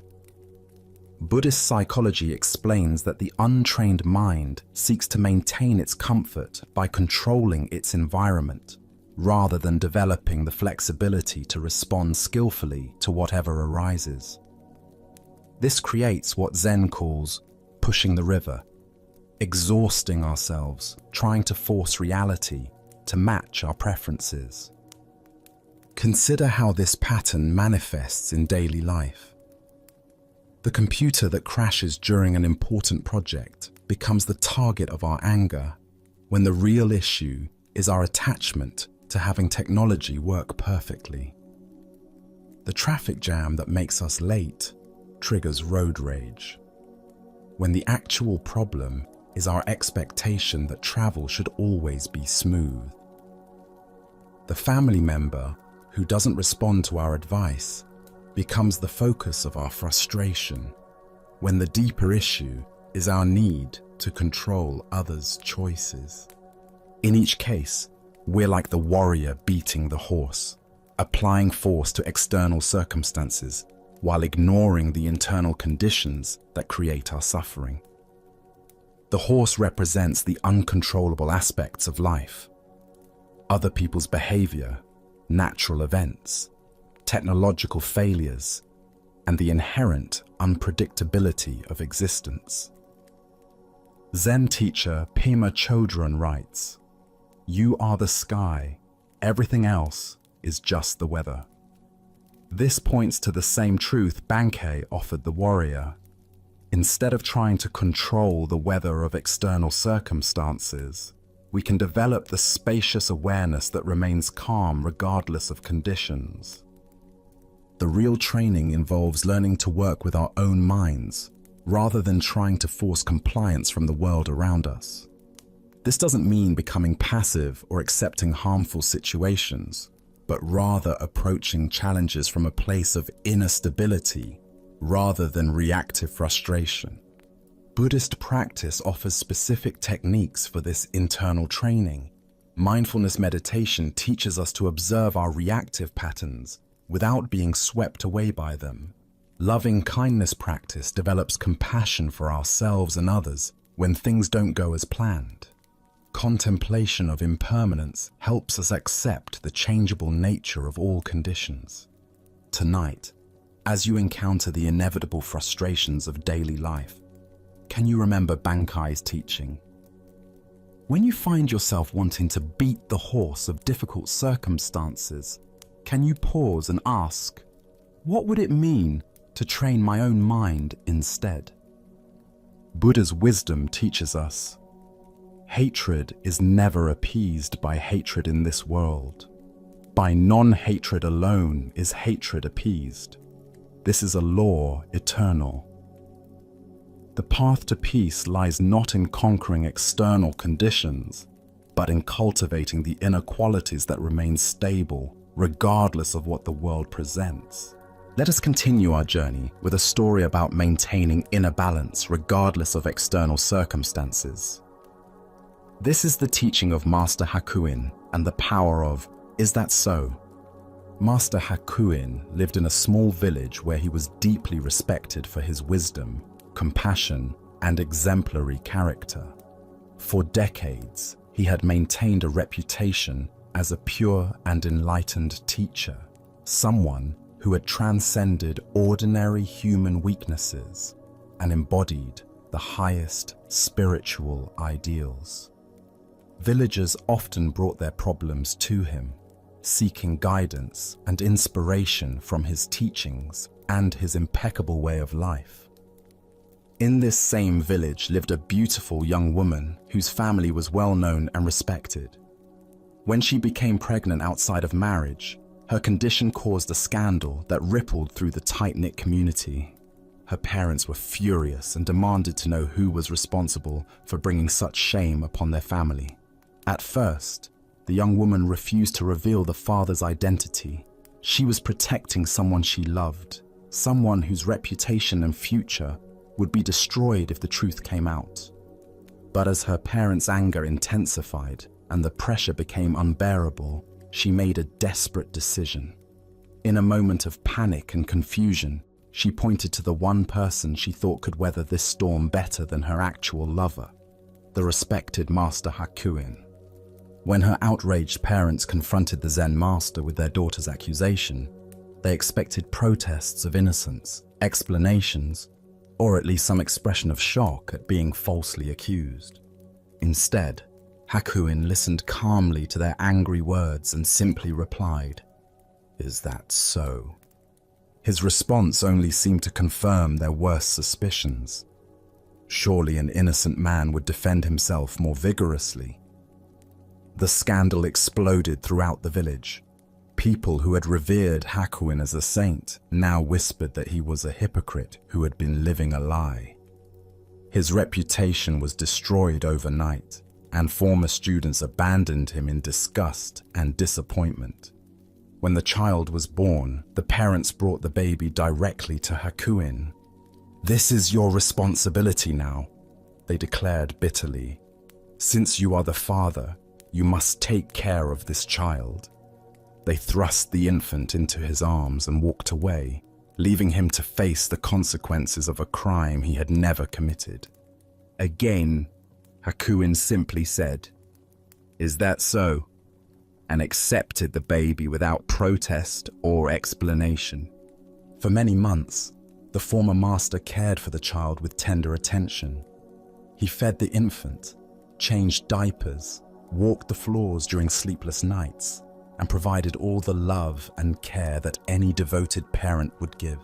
Buddhist psychology explains that the untrained mind seeks to maintain its comfort by controlling its environment, rather than developing the flexibility to respond skillfully to whatever arises. This creates what Zen calls pushing the river, exhausting ourselves, trying to force reality to match our preferences. Consider how this pattern manifests in daily life. The computer that crashes during an important project becomes the target of our anger, when the real issue is our attachment to having technology work perfectly. The traffic jam that makes us late triggers road rage, when the actual problem is our expectation that travel should always be smooth. The family member who doesn't respond to our advice becomes the focus of our frustration, when the deeper issue is our need to control others' choices. In each case, we're like the warrior beating the horse, applying force to external circumstances while ignoring the internal conditions that create our suffering. The horse represents the uncontrollable aspects of life: other people's behavior, natural events, technological failures, and the inherent unpredictability of existence. Zen teacher Pema Chodron writes, "You are the sky, everything else is just the weather." This points to the same truth Bankei offered the warrior. Instead of trying to control the weather of external circumstances, we can develop the spacious awareness that remains calm regardless of conditions. The real training involves learning to work with our own minds, rather than trying to force compliance from the world around us. This doesn't mean becoming passive or accepting harmful situations, but rather approaching challenges from a place of inner stability rather than reactive frustration. Buddhist practice offers specific techniques for this internal training. Mindfulness meditation teaches us to observe our reactive patterns without being swept away by them. Loving kindness practice develops compassion for ourselves and others when things don't go as planned. Contemplation of impermanence helps us accept the changeable nature of all conditions. Tonight, as you encounter the inevitable frustrations of daily life, can you remember Bankai's teaching? When you find yourself wanting to beat the horse of difficult circumstances, can you pause and ask, what would it mean to train my own mind instead? Buddha's wisdom teaches us, hatred is never appeased by hatred in this world. By non-hatred alone is hatred appeased. This is a law eternal. The path to peace lies not in conquering external conditions, but in cultivating the inner qualities that remain stable, regardless of what the world presents. Let us continue our journey with a story about maintaining inner balance regardless of external circumstances. This is the teaching of Master Hakuin and the power of, is that so? Master Hakuin lived in a small village where he was deeply respected for his wisdom, compassion, and exemplary character. For decades, he had maintained a reputation as a pure and enlightened teacher, someone who had transcended ordinary human weaknesses and embodied the highest spiritual ideals. Villagers often brought their problems to him, seeking guidance and inspiration from his teachings and his impeccable way of life. In this same village lived a beautiful young woman whose family was well known and respected. When she became pregnant outside of marriage, her condition caused a scandal that rippled through the tight-knit community. Her parents were furious and demanded to know who was responsible for bringing such shame upon their family. At first, the young woman refused to reveal the father's identity. She was protecting someone she loved, someone whose reputation and future would be destroyed if the truth came out. But as her parents' anger intensified and the pressure became unbearable, she made a desperate decision. In a moment of panic and confusion, she pointed to the one person she thought could weather this storm better than her actual lover, the respected Master Hakuin. When her outraged parents confronted the Zen master with their daughter's accusation, they expected protests of innocence, explanations, or at least some expression of shock at being falsely accused. Instead, Hakuin listened calmly to their angry words and simply replied, "Is that so?" His response only seemed to confirm their worst suspicions. Surely an innocent man would defend himself more vigorously. The scandal exploded throughout the village. People who had revered Hakuin as a saint now whispered that he was a hypocrite who had been living a lie. His reputation was destroyed overnight, and former students abandoned him in disgust and disappointment. When the child was born, the parents brought the baby directly to Hakuin. "This is your responsibility now. they declared bitterly. "Since you are the father, you must take care of this child." They thrust the infant into his arms and walked away, leaving him to face the consequences of a crime he had never committed. Again, Hakuin simply said, "Is that so?" and accepted the baby without protest or explanation. For many months, the former master cared for the child with tender attention. He fed the infant, changed diapers, walked the floors during sleepless nights, and provided all the love and care that any devoted parent would give.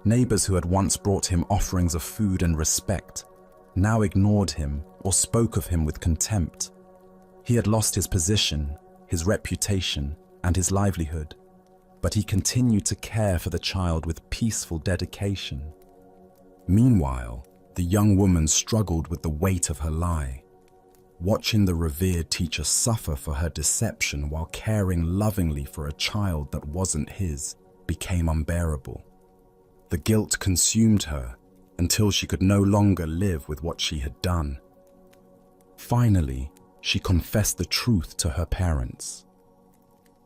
Neighbors who had once brought him offerings of food and respect now ignored him or spoke of him with contempt. He had lost his position, his reputation, and his livelihood, but he continued to care for the child with peaceful dedication. Meanwhile, the young woman struggled with the weight of her lie. Watching the revered teacher suffer for her deception while caring lovingly for a child that wasn't his became unbearable. The guilt consumed her until she could no longer live with what she had done. Finally, she confessed the truth to her parents.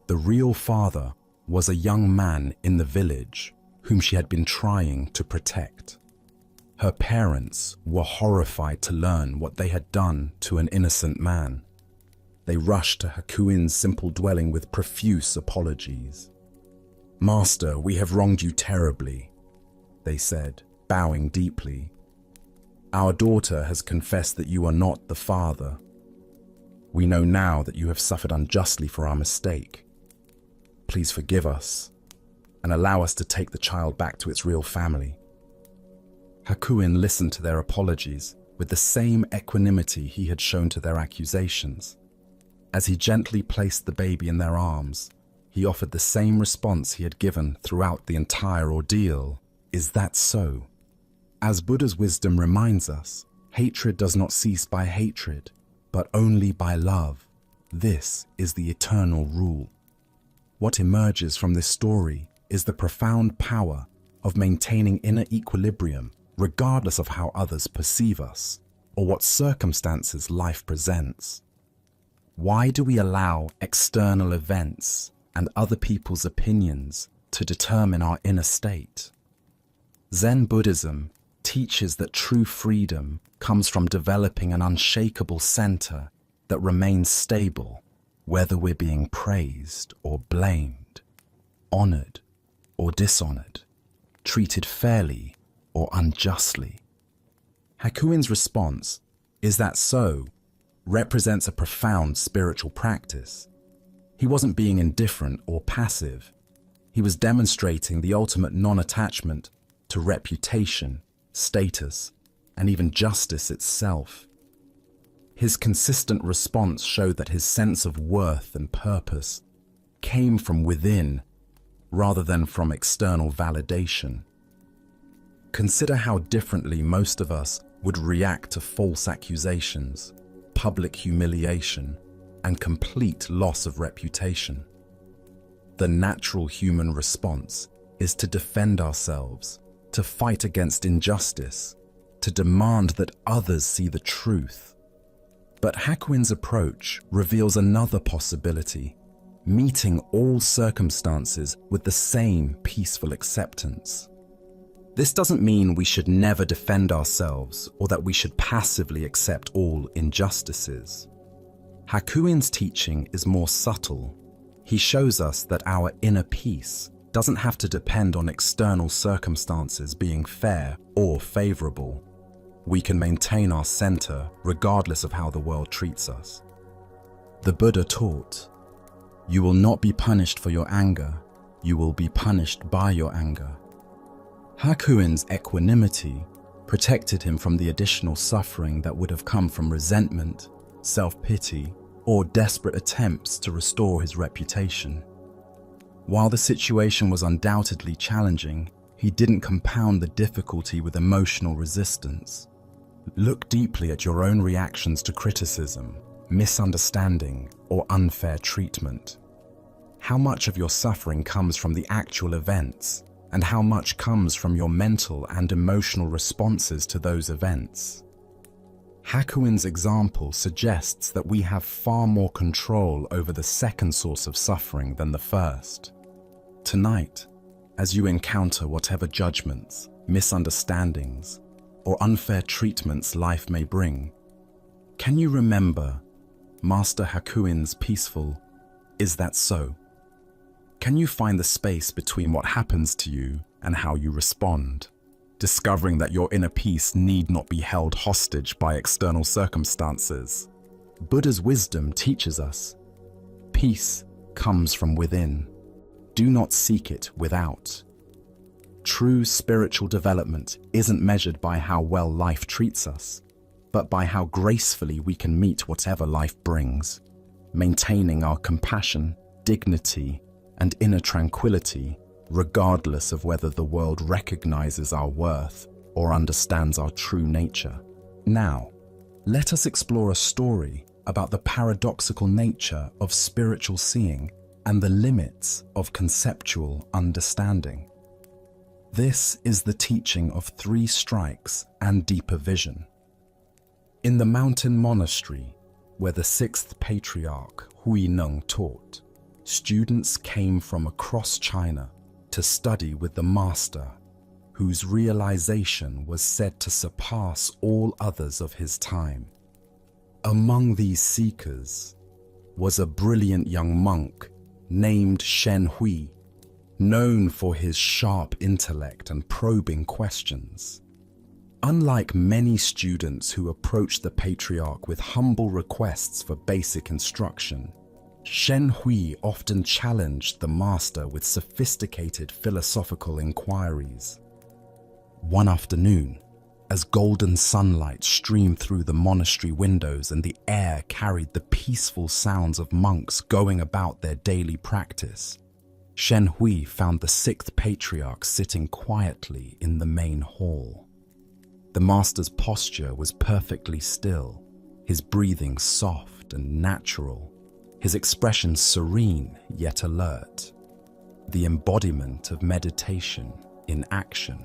The real father was a young man in the village whom she had been trying to protect. Her parents were horrified to learn what they had done to an innocent man. They rushed to Hakuin's simple dwelling with profuse apologies. "Master, we have wronged you terribly," they said, bowing deeply. "Our daughter has confessed that you are not the father. We know now that you have suffered unjustly for our mistake. Please forgive us and allow us to take the child back to its real family." Hakuin listened to their apologies with the same equanimity he had shown to their accusations. As he gently placed the baby in their arms, he offered the same response he had given throughout the entire ordeal. "Is that so?" As Buddha's wisdom reminds us, hatred does not cease by hatred, but only by love. This is the eternal rule. What emerges from this story is the profound power of maintaining inner equilibrium regardless of how others perceive us or what circumstances life presents. Why do we allow external events and other people's opinions to determine our inner state? Zen Buddhism teaches that true freedom comes from developing an unshakable center that remains stable, whether we're being praised or blamed, honored or dishonored, treated fairly or unjustly. Hakuin's response, "Is that so?" represents a profound spiritual practice. He wasn't being indifferent or passive. He was demonstrating the ultimate non-attachment to reputation, status, and even justice itself. His consistent response showed that his sense of worth and purpose came from within rather than from external validation. Consider how differently most of us would react to false accusations, public humiliation, and complete loss of reputation. The natural human response is to defend ourselves, to fight against injustice, to demand that others see the truth. But Hakuin's approach reveals another possibility, meeting all circumstances with the same peaceful acceptance. This doesn't mean we should never defend ourselves or that we should passively accept all injustices. Hakuin's teaching is more subtle. He shows us that our inner peace doesn't have to depend on external circumstances being fair or favorable. We can maintain our center regardless of how the world treats us. The Buddha taught, "You will not be punished for your anger, you will be punished by your anger." Hakuin's equanimity protected him from the additional suffering that would have come from resentment, self-pity, or desperate attempts to restore his reputation. While the situation was undoubtedly challenging, he didn't compound the difficulty with emotional resistance. Look deeply at your own reactions to criticism, misunderstanding, or unfair treatment. How much of your suffering comes from the actual events, and how much comes from your mental and emotional responses to those events? Hakuin's example suggests that we have far more control over the second source of suffering than the first. Tonight, as you encounter whatever judgments, misunderstandings, or unfair treatments life may bring, can you remember Master Hakuin's peaceful, "Is that so?" Can you find the space between what happens to you and how you respond, discovering that your inner peace need not be held hostage by external circumstances? Buddha's wisdom teaches us, peace comes from within. Do not seek it without. True spiritual development isn't measured by how well life treats us, but by how gracefully we can meet whatever life brings, maintaining our compassion, dignity, and inner tranquility, regardless of whether the world recognizes our worth or understands our true nature. Now, let us explore a story about the paradoxical nature of spiritual seeing and the limits of conceptual understanding. This is the teaching of 3 strikes and deeper vision. In the mountain monastery, where the 6th patriarch Hui Neng taught, students came from across China to study with the master, whose realization was said to surpass all others of his time. Among these seekers was a brilliant young monk named Shen Hui, known for his sharp intellect and probing questions. Unlike many students who approached the patriarch with humble requests for basic instruction, Shen Hui often challenged the master with sophisticated philosophical inquiries. One afternoon, as golden sunlight streamed through the monastery windows and the air carried the peaceful sounds of monks going about their daily practice, Shen Hui found the 6th patriarch sitting quietly in the main hall. The master's posture was perfectly still, his breathing soft and natural, his expression serene yet alert, the embodiment of meditation in action.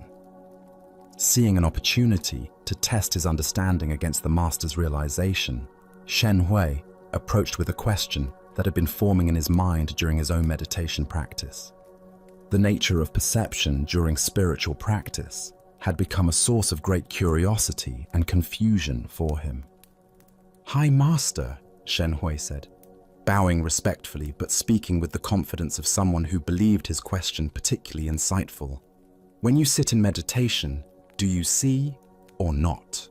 Seeing an opportunity to test his understanding against the master's realization, Shen Hui approached with a question that had been forming in his mind during his own meditation practice. The nature of perception during spiritual practice had become a source of great curiosity and confusion for him. "Hi, Master," Shen Hui said, bowing respectfully but speaking with the confidence of someone who believed his question particularly insightful. "When you sit in meditation, do you see or not?"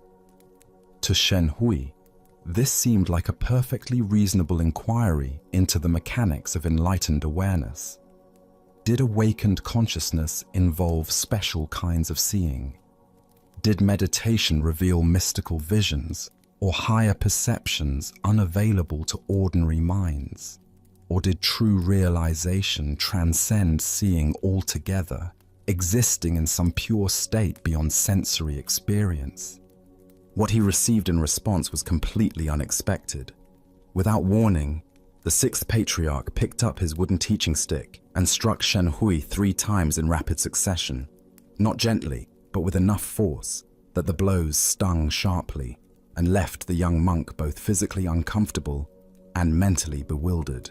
To Shen Hui, this seemed like a perfectly reasonable inquiry into the mechanics of enlightened awareness. Did awakened consciousness involve special kinds of seeing? Did meditation reveal mystical visions or higher perceptions unavailable to ordinary minds? Or did true realization transcend seeing altogether, existing in some pure state beyond sensory experience? What he received in response was completely unexpected. Without warning, the 6th patriarch picked up his wooden teaching stick and struck Shen Hui 3 times in rapid succession, not gently, but with enough force that the blows stung sharply and left the young monk both physically uncomfortable and mentally bewildered.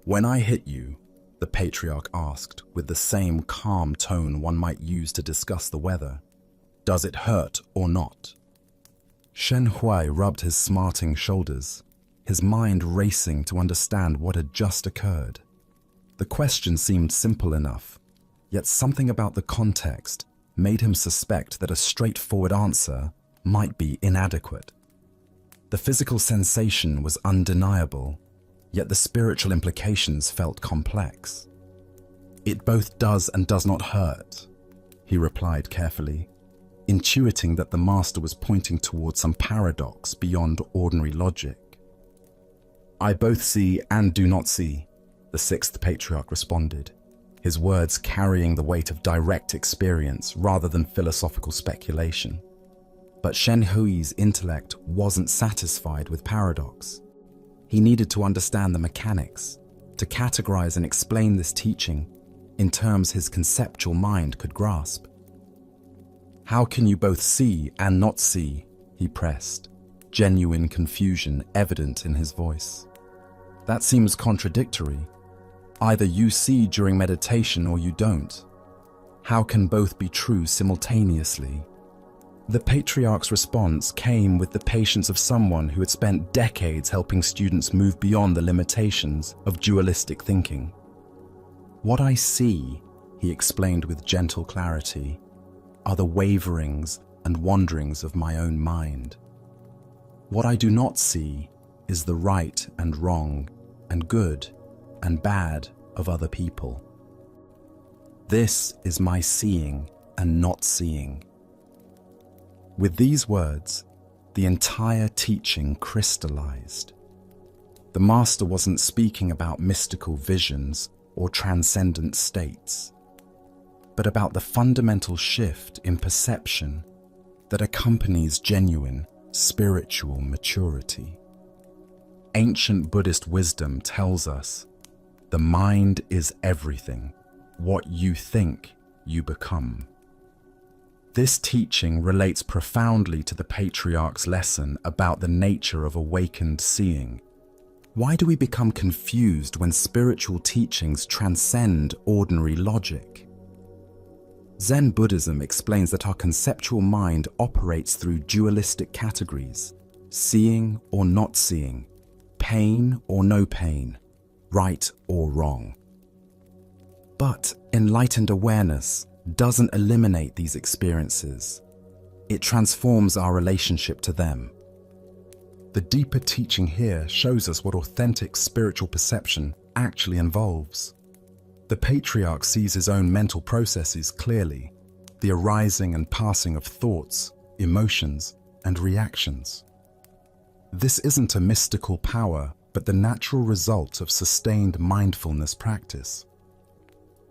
"When I hit you," the patriarch asked with the same calm tone one might use to discuss the weather, "does it hurt or not?" Shen Hui rubbed his smarting shoulders, his mind racing to understand what had just occurred. The question seemed simple enough, yet something about the context made him suspect that a straightforward answer might be inadequate. The physical sensation was undeniable, yet the spiritual implications felt complex. "It both does and does not hurt," he replied carefully, intuiting that the master was pointing towards some paradox beyond ordinary logic. "I both see and do not see," the 6th patriarch responded, his words carrying the weight of direct experience rather than philosophical speculation. But Shen Hui's intellect wasn't satisfied with paradox. He needed to understand the mechanics, to categorize and explain this teaching in terms his conceptual mind could grasp. "How can you both see and not see?" he he pressed, genuine confusion evident in his voice. That seems contradictory. Either you see during meditation or you don't. How can both be true simultaneously? The patriarch's response came with the patience of someone who had spent decades helping students move beyond the limitations of dualistic thinking. What I see, he explained with gentle clarity, are the waverings and wanderings of my own mind. What I do not see is the right and wrong and good and bad of other people. This is my seeing and not seeing. With these words, the entire teaching crystallized. The master wasn't speaking about mystical visions or transcendent states, but about the fundamental shift in perception that accompanies genuine spiritual maturity. Ancient Buddhist wisdom tells us the mind is everything. What you think, you become. This teaching relates profoundly to the patriarch's lesson about the nature of awakened seeing. Why do we become confused when spiritual teachings transcend ordinary logic? Zen Buddhism explains that our conceptual mind operates through dualistic categories: seeing or not seeing, pain or no pain, right or wrong. But enlightened awareness doesn't eliminate these experiences. It transforms our relationship to them. The deeper teaching here shows us what authentic spiritual perception actually involves. The patriarch sees his own mental processes clearly, the arising and passing of thoughts, emotions, and reactions. This isn't a mystical power, but the natural result of sustained mindfulness practice.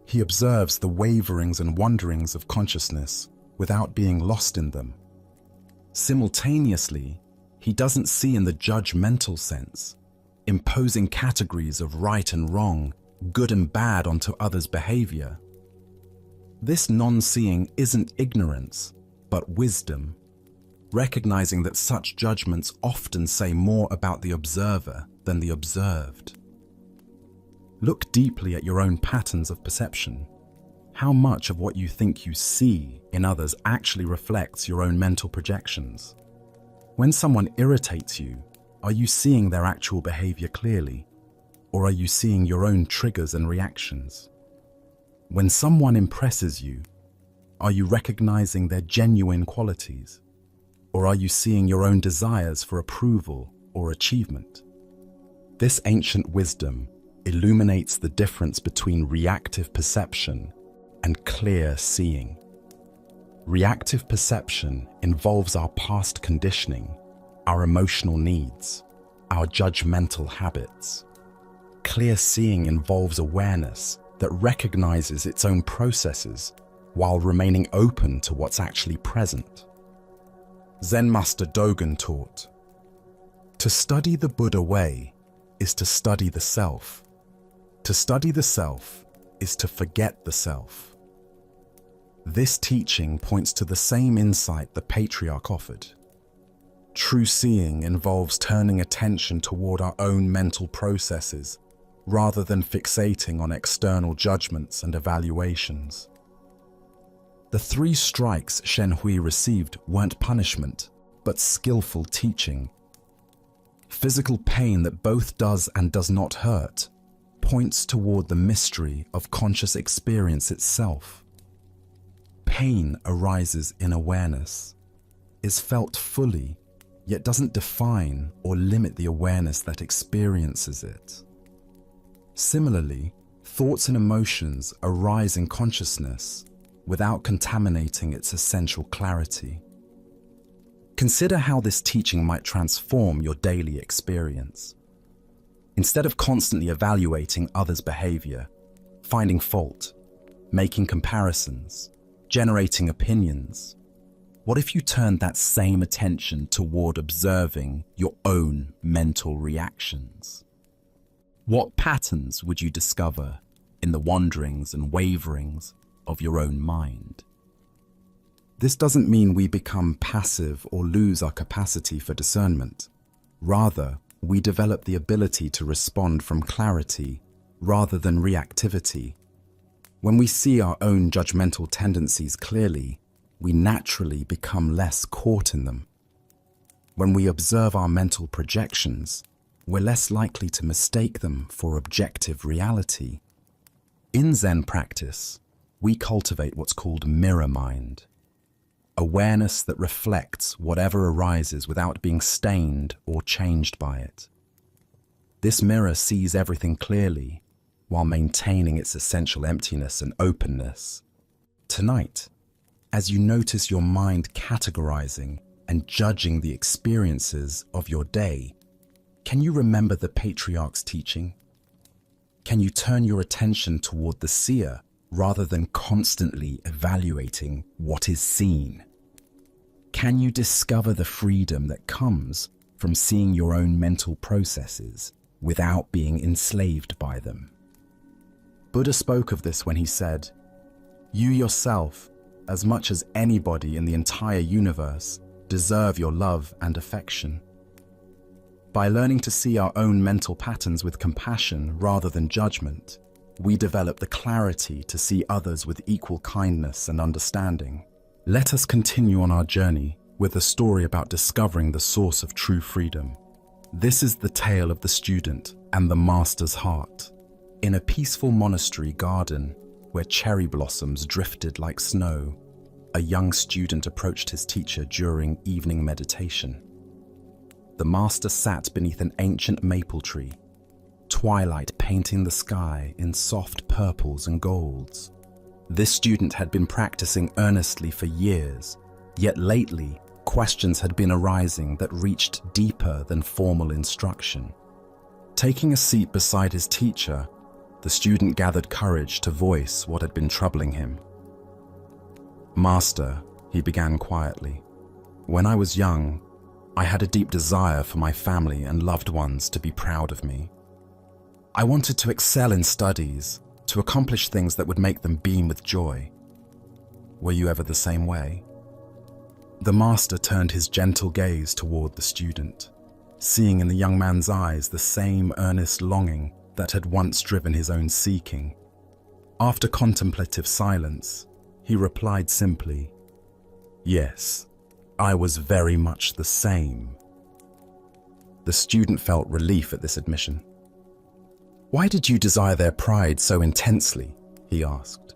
He observes the waverings and wanderings of consciousness without being lost in them. Simultaneously, he doesn't see in the judgmental sense, imposing categories of right and wrong, good and bad onto others' behavior. This non-seeing isn't ignorance, but wisdom, recognizing that such judgments often say more about the observer than the observed. Look deeply at your own patterns of perception. How much of what you think you see in others actually reflects your own mental projections? When someone irritates you, are you seeing their actual behavior clearly? Or are you seeing your own triggers and reactions? When someone impresses you, are you recognizing their genuine qualities? Or are you seeing your own desires for approval or achievement? This ancient wisdom illuminates the difference between reactive perception and clear seeing. Reactive perception involves our past conditioning, our emotional needs, our judgmental habits. Clear seeing involves awareness that recognizes its own processes while remaining open to what's actually present. Zen Master Dogen taught, "To study the Buddha way is to study the self. To study the self is to forget the self." This teaching points to the same insight the patriarch offered. True seeing involves turning attention toward our own mental processes rather than fixating on external judgments and evaluations. The 3 strikes Shen Hui received weren't punishment, but skillful teaching. Physical pain that both does and does not hurt points toward the mystery of conscious experience itself. Pain arises in awareness, is felt fully, yet doesn't define or limit the awareness that experiences it. Similarly, thoughts and emotions arise in consciousness without contaminating its essential clarity. Consider how this teaching might transform your daily experience. Instead of constantly evaluating others' behavior, finding fault, making comparisons, generating opinions, what if you turned that same attention toward observing your own mental reactions? What patterns would you discover in the wanderings and waverings of your own mind? This doesn't mean we become passive or lose our capacity for discernment. Rather, we develop the ability to respond from clarity rather than reactivity. When we see our own judgmental tendencies clearly, we naturally become less caught in them. When we observe our mental projections, we're less likely to mistake them for objective reality. In Zen practice, we cultivate what's called mirror mind, awareness that reflects whatever arises without being stained or changed by it. This mirror sees everything clearly while maintaining its essential emptiness and openness. Tonight, as you notice your mind categorizing and judging the experiences of your day, can you remember the patriarch's teaching? Can you turn your attention toward the seer rather than constantly evaluating what is seen? Can you discover the freedom that comes from seeing your own mental processes without being enslaved by them? Buddha spoke of this when he said, "You yourself, as much as anybody in the entire universe, deserve your love and affection." By learning to see our own mental patterns with compassion rather than judgment, we develop the clarity to see others with equal kindness and understanding. Let us continue on our journey with a story about discovering the source of true freedom. This is the tale of the student and the master's heart. In a peaceful monastery garden where cherry blossoms drifted like snow, a young student approached his teacher during evening meditation. The master sat beneath an ancient maple tree, twilight painting the sky in soft purples and golds. This student had been practicing earnestly for years, yet lately questions had been arising that reached deeper than formal instruction. Taking a seat beside his teacher, the student gathered courage to voice what had been troubling him. "Master," he began quietly, "when I was young, I had a deep desire for my family and loved ones to be proud of me. I wanted to excel in studies, to accomplish things that would make them beam with joy. Were you ever the same way?" The master turned his gentle gaze toward the student, seeing in the young man's eyes the same earnest longing that had once driven his own seeking. After contemplative silence, he replied simply, "Yes, I was very much the same." The student felt relief at this admission. "Why did you desire their pride so intensely?" he asked.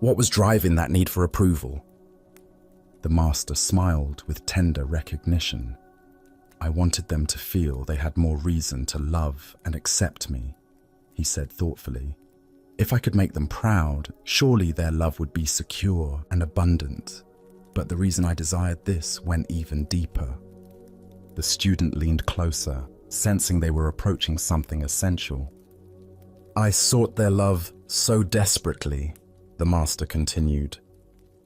"What was driving that need for approval?" The master smiled with tender recognition. "I wanted them to feel they had more reason to love and accept me," he said thoughtfully. "If I could make them proud, surely their love would be secure and abundant. But the reason I desired this went even deeper." The student leaned closer, sensing they were approaching something essential. "I sought their love so desperately," the master continued,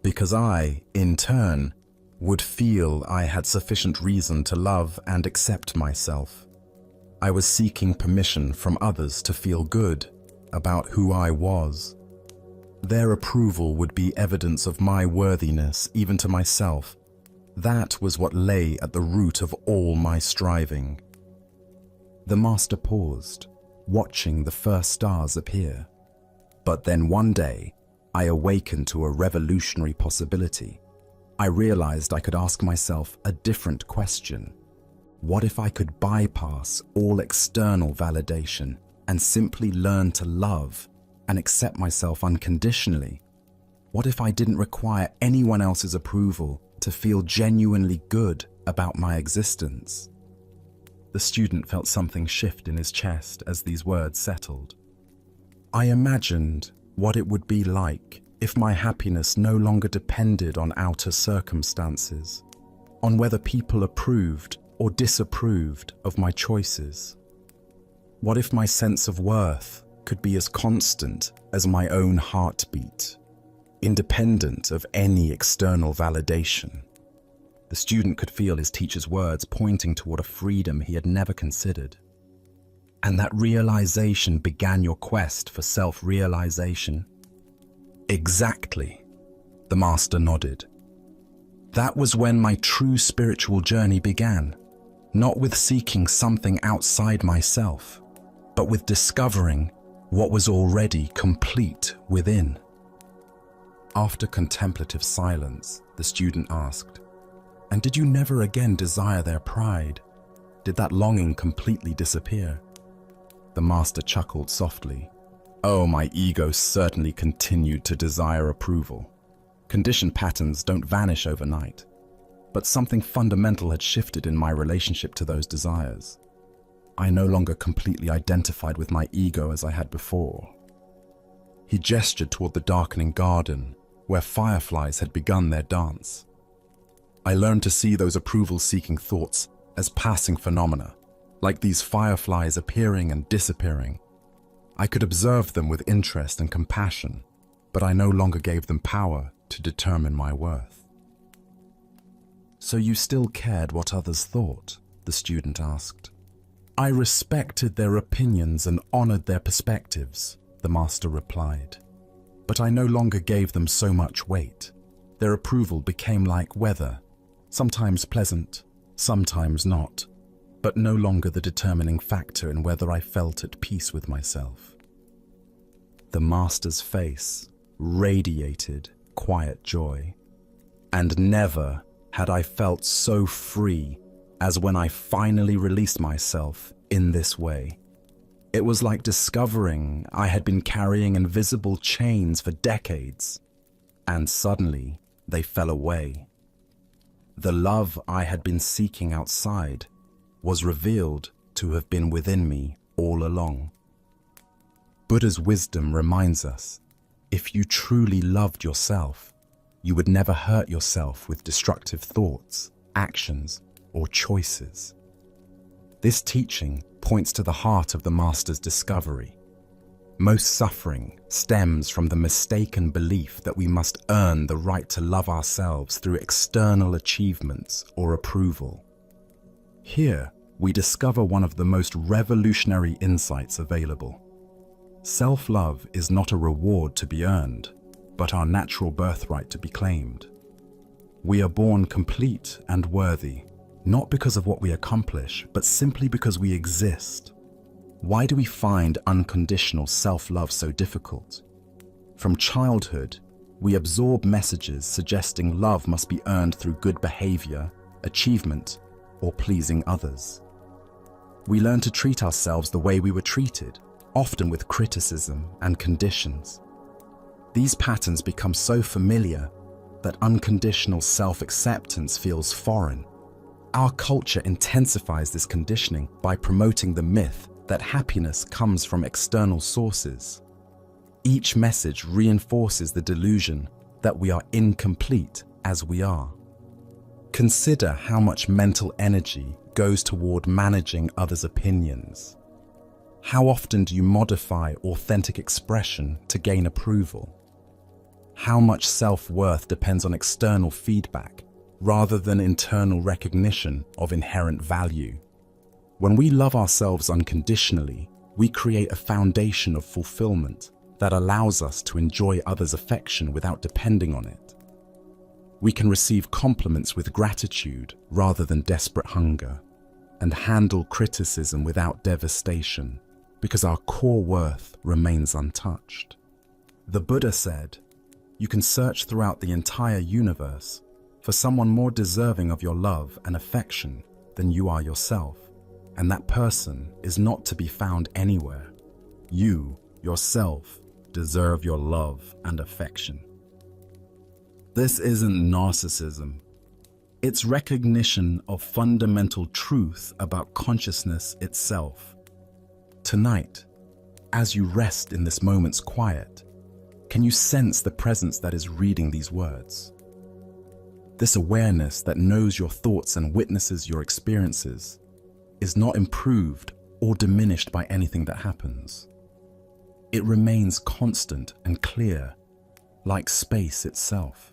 "because I, in turn, would feel I had sufficient reason to love and accept myself. I was seeking permission from others to feel good about who I was. Their approval would be evidence of my worthiness, even to myself. That was what lay at the root of all my striving." The master paused, watching the first stars appear. "But then one day, I awakened to a revolutionary possibility. I realized I could ask myself a different question. What if I could bypass all external validation and simply learn to love and accept myself unconditionally? What if I didn't require anyone else's approval to feel genuinely good about my existence?" The student felt something shift in his chest as these words settled. "I imagined what it would be like if my happiness no longer depended on outer circumstances, on whether people approved or disapproved of my choices. What if my sense of worth could be as constant as my own heartbeat, independent of any external validation?" The student could feel his teacher's words pointing toward a freedom he had never considered. "And that realization began your quest for self-realization?" "Exactly," the master nodded. That was when my true spiritual journey began, not with seeking something outside myself, but with discovering what was already complete within. After contemplative silence, the student asked, "And did you never again desire their pride? Did that longing completely disappear?" The master chuckled softly. "Oh, my ego certainly continued to desire approval. Conditioned patterns don't vanish overnight, but something fundamental had shifted in my relationship to those desires. I no longer completely identified with my ego as I had before." He gestured toward the darkening garden, where fireflies had begun their dance. "I learned to see those approval-seeking thoughts as passing phenomena, like these fireflies appearing and disappearing. I could observe them with interest and compassion, but I no longer gave them power to determine my worth." "So you still cared what others thought?" the student asked. "I respected their opinions and honored their perspectives," the master replied. "But I no longer gave them so much weight. Their approval became like weather, sometimes pleasant, sometimes not, but no longer the determining factor in whether I felt at peace with myself." The master's face radiated quiet joy. "And never had I felt so free as when I finally released myself in this way. It was like discovering I had been carrying invisible chains for decades, and suddenly they fell away. The love I had been seeking outside was revealed to have been within me all along." Buddha's wisdom reminds us, if you truly loved yourself, you would never hurt yourself with destructive thoughts, actions, or choices. This teaching points to the heart of the master's discovery. Most suffering stems from the mistaken belief that we must earn the right to love ourselves through external achievements or approval. Here, we discover one of the most revolutionary insights available. Self-love is not a reward to be earned, but our natural birthright to be claimed. We are born complete and worthy, not because of what we accomplish, but simply because we exist. Why do we find unconditional self-love so difficult? From childhood, we absorb messages suggesting love must be earned through good behavior, achievement, or pleasing others. We learn to treat ourselves the way we were treated, often with criticism and conditions. These patterns become so familiar that unconditional self-acceptance feels foreign. Our culture intensifies this conditioning by promoting the myth that happiness comes from external sources. Each message reinforces the delusion that we are incomplete as we are. Consider how much mental energy goes toward managing others' opinions. How often do you modify authentic expression to gain approval? How much self-worth depends on external feedback rather than internal recognition of inherent value? When we love ourselves unconditionally, we create a foundation of fulfillment that allows us to enjoy others' affection without depending on it. We can receive compliments with gratitude rather than desperate hunger, and handle criticism without devastation, because our core worth remains untouched. The Buddha said, "You can search throughout the entire universe for someone more deserving of your love and affection than you are yourself, and that person is not to be found anywhere. You, yourself, deserve your love and affection." This isn't narcissism. It's recognition of fundamental truth about consciousness itself. Tonight, as you rest in this moment's quiet, can you sense the presence that is reading these words? This awareness that knows your thoughts and witnesses your experiences is not improved or diminished by anything that happens. It remains constant and clear, like space itself.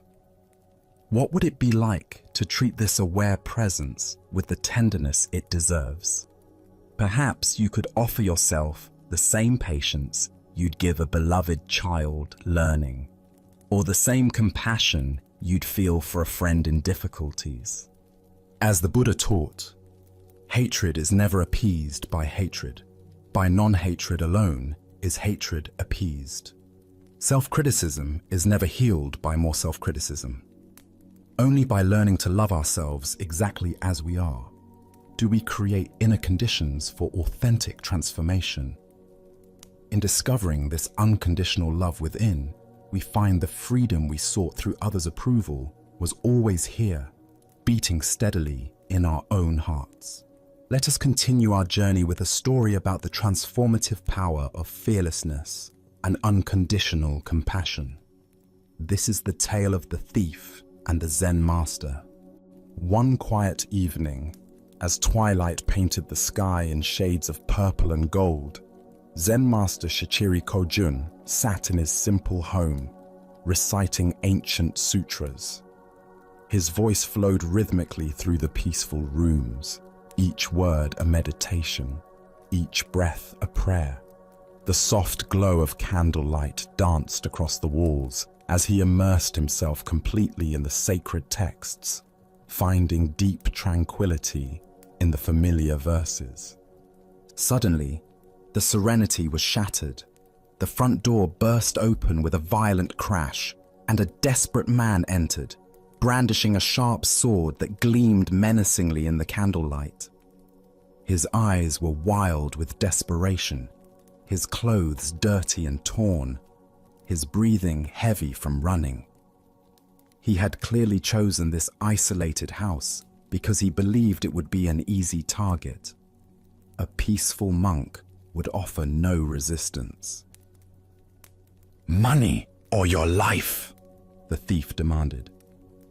What would it be like to treat this aware presence with the tenderness it deserves? Perhaps you could offer yourself the same patience you'd give a beloved child learning, or the same compassion you'd feel for a friend in difficulties. As the Buddha taught, hatred is never appeased by hatred. By non-hatred alone is hatred appeased. Self-criticism is never healed by more self-criticism. Only by learning to love ourselves exactly as we are do we create inner conditions for authentic transformation. In discovering this unconditional love within, we find the freedom we sought through others' approval was always here, beating steadily in our own hearts. Let us continue our journey with a story about the transformative power of fearlessness and unconditional compassion. This is the tale of the thief and the Zen master. One quiet evening, as twilight painted the sky in shades of purple and gold, Zen master Shichiri Kojun sat in his simple home, reciting ancient sutras. His voice flowed rhythmically through the peaceful rooms, each word a meditation, each breath a prayer. The soft glow of candlelight danced across the walls as he immersed himself completely in the sacred texts, finding deep tranquility in the familiar verses. Suddenly, the serenity was shattered. The front door burst open with a violent crash, and a desperate man entered, brandishing a sharp sword that gleamed menacingly in the candlelight. His eyes were wild with desperation, his clothes dirty and torn, his breathing heavy from running. He had clearly chosen this isolated house because he believed it would be an easy target. A peaceful monk would offer no resistance. "Money or your life?" the thief demanded,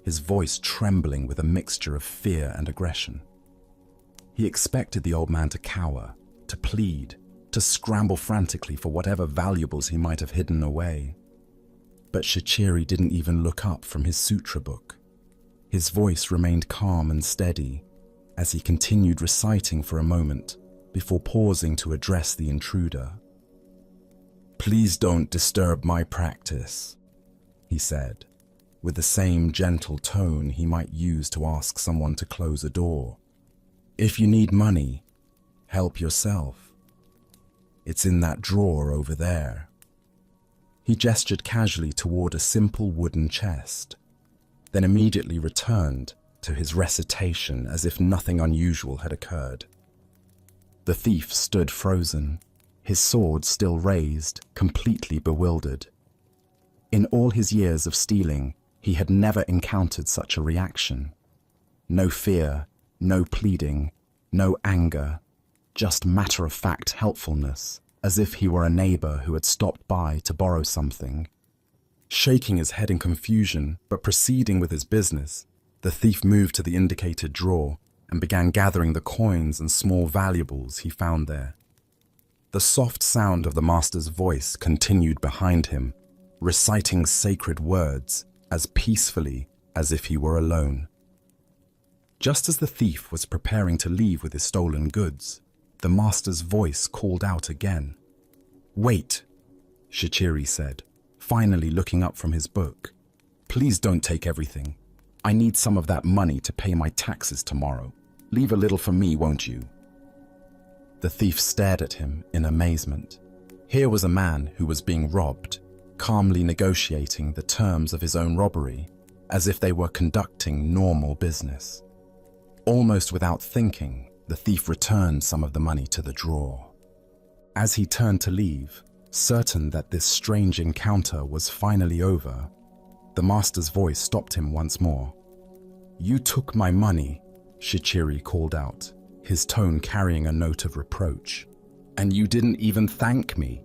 his voice trembling with a mixture of fear and aggression. He expected the old man to cower, to plead, to scramble frantically for whatever valuables he might have hidden away. But Shichiri didn't even look up from his sutra book. His voice remained calm and steady as he continued reciting for a moment before pausing to address the intruder. "Please don't disturb my practice," he said, with the same gentle tone he might use to ask someone to close a door. "If you need money, help yourself. It's in that drawer over there." He gestured casually toward a simple wooden chest, then immediately returned to his recitation as if nothing unusual had occurred. The thief stood frozen, his sword still raised, completely bewildered. In all his years of stealing, he had never encountered such a reaction. No fear, no pleading, no anger, just matter-of-fact helpfulness, as if he were a neighbor who had stopped by to borrow something. Shaking his head in confusion, but proceeding with his business, the thief moved to the indicated drawer and began gathering the coins and small valuables he found there. The soft sound of the master's voice continued behind him, reciting sacred words as peacefully as if he were alone. Just as the thief was preparing to leave with his stolen goods, the master's voice called out again. "Wait," Shichiri said, finally looking up from his book. "Please don't take everything. I need some of that money to pay my taxes tomorrow. Leave a little for me, won't you?" The thief stared at him in amazement. Here was a man who was being robbed, calmly negotiating the terms of his own robbery, as if they were conducting normal business. Almost without thinking, the thief returned some of the money to the drawer. As he turned to leave, certain that this strange encounter was finally over, the master's voice stopped him once more. "You took my money," Shichiri called out, his tone carrying a note of reproach. "And you didn't even thank me.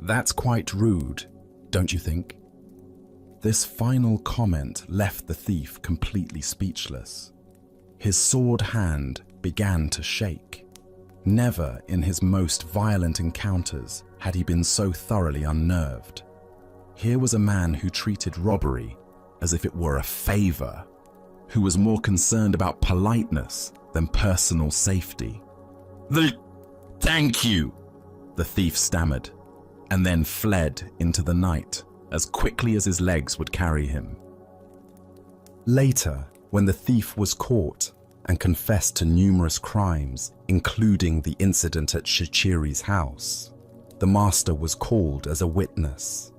That's quite rude, don't you think?" This final comment left the thief completely speechless. His sword hand began to shake. Never in his most violent encounters had he been so thoroughly unnerved. Here was a man who treated robbery as if it were a favor, who was more concerned about politeness than personal safety. Thank you," the thief stammered, and then fled into the night as quickly as his legs would carry him. Later, when the thief was caught and confessed to numerous crimes, including the incident at Shichiri's house, the master was called as a witness.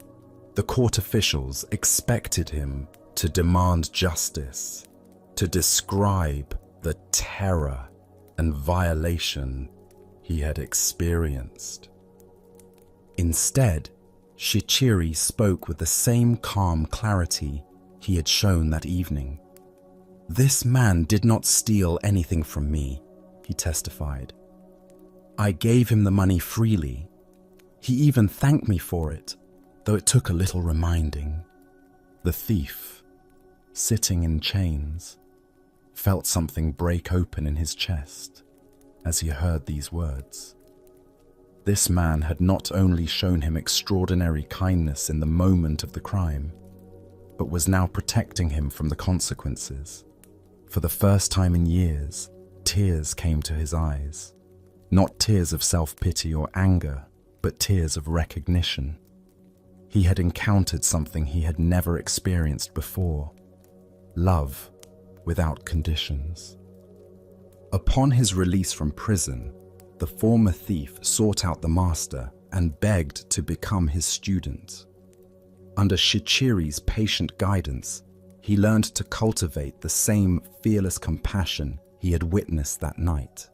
The court officials expected him to demand justice, to describe the terror and violation he had experienced. Instead, Shichiri spoke with the same calm clarity he had shown that evening. "This man did not steal anything from me," he testified. "I gave him the money freely. He even thanked me for it, though it took a little reminding." The thief, sitting in chains, felt something break open in his chest as he heard these words. This man had not only shown him extraordinary kindness in the moment of the crime, but was now protecting him from the consequences. For the first time in years, tears came to his eyes. Not tears of self-pity or anger, but tears of recognition. He had encountered something he had never experienced before: love without conditions. Upon his release from prison, the former thief sought out the master and begged to become his student. Under Shichiri's patient guidance, he learned to cultivate the same fearless compassion he had witnessed that night.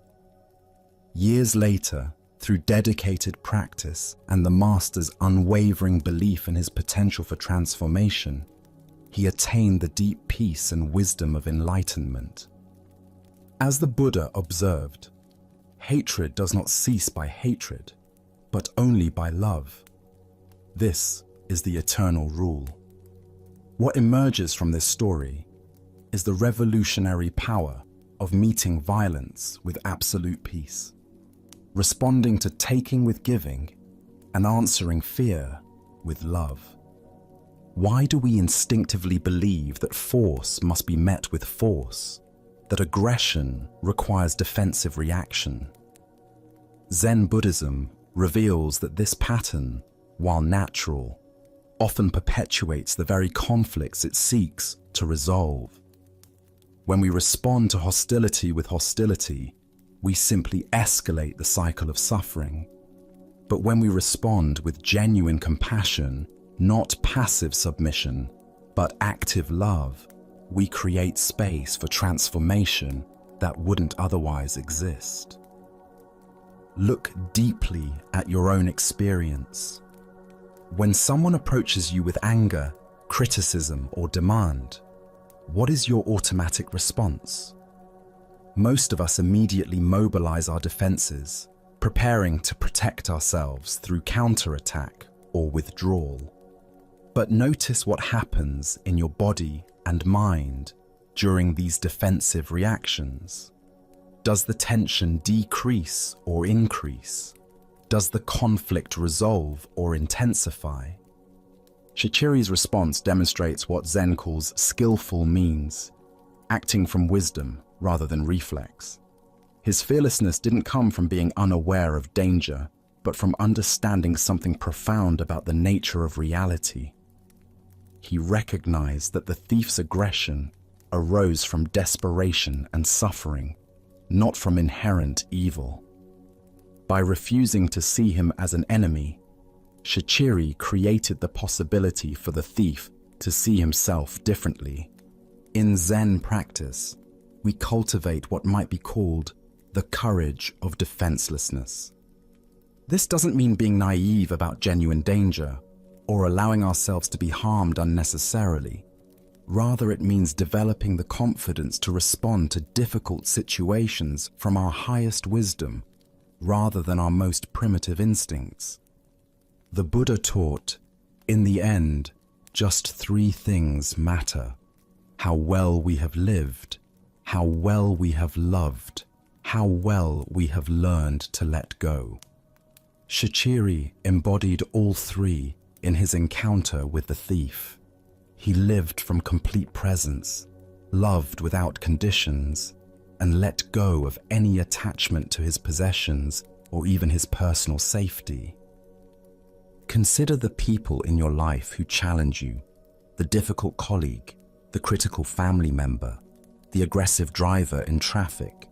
Years later, through dedicated practice and the master's unwavering belief in his potential for transformation, he attained the deep peace and wisdom of enlightenment. As the Buddha observed, hatred does not cease by hatred, but only by love. This is the eternal rule. What emerges from this story is the revolutionary power of meeting violence with absolute peace, responding to taking with giving, and answering fear with love. Why do we instinctively believe that force must be met with force, that aggression requires defensive reaction? Zen Buddhism reveals that this pattern, while natural, often perpetuates the very conflicts it seeks to resolve. When we respond to hostility with hostility, we simply escalate the cycle of suffering. But when we respond with genuine compassion, not passive submission, but active love, we create space for transformation that wouldn't otherwise exist. Look deeply at your own experience. When someone approaches you with anger, criticism, or demand, what is your automatic response? Most of us immediately mobilize our defenses, preparing to protect ourselves through counterattack or withdrawal. But notice what happens in your body and mind during these defensive reactions. Does the tension decrease or increase? Does the conflict resolve or intensify? Shichiri's response demonstrates what Zen calls skillful means, acting from wisdom rather than reflex. His fearlessness didn't come from being unaware of danger, but from understanding something profound about the nature of reality. He recognized that the thief's aggression arose from desperation and suffering, not from inherent evil. By refusing to see him as an enemy, Shichiri created the possibility for the thief to see himself differently. In Zen practice, we cultivate what might be called the courage of defenselessness. This doesn't mean being naive about genuine danger or allowing ourselves to be harmed unnecessarily. Rather, it means developing the confidence to respond to difficult situations from our highest wisdom rather than our most primitive instincts. The Buddha taught, in the end, just three things matter: how well we have lived, how well we have loved, how well we have learned to let go. Shichiri embodied all three in his encounter with the thief. He lived from complete presence, loved without conditions, and let go of any attachment to his possessions or even his personal safety. Consider the people in your life who challenge you, the difficult colleague, the critical family member, the aggressive driver in traffic?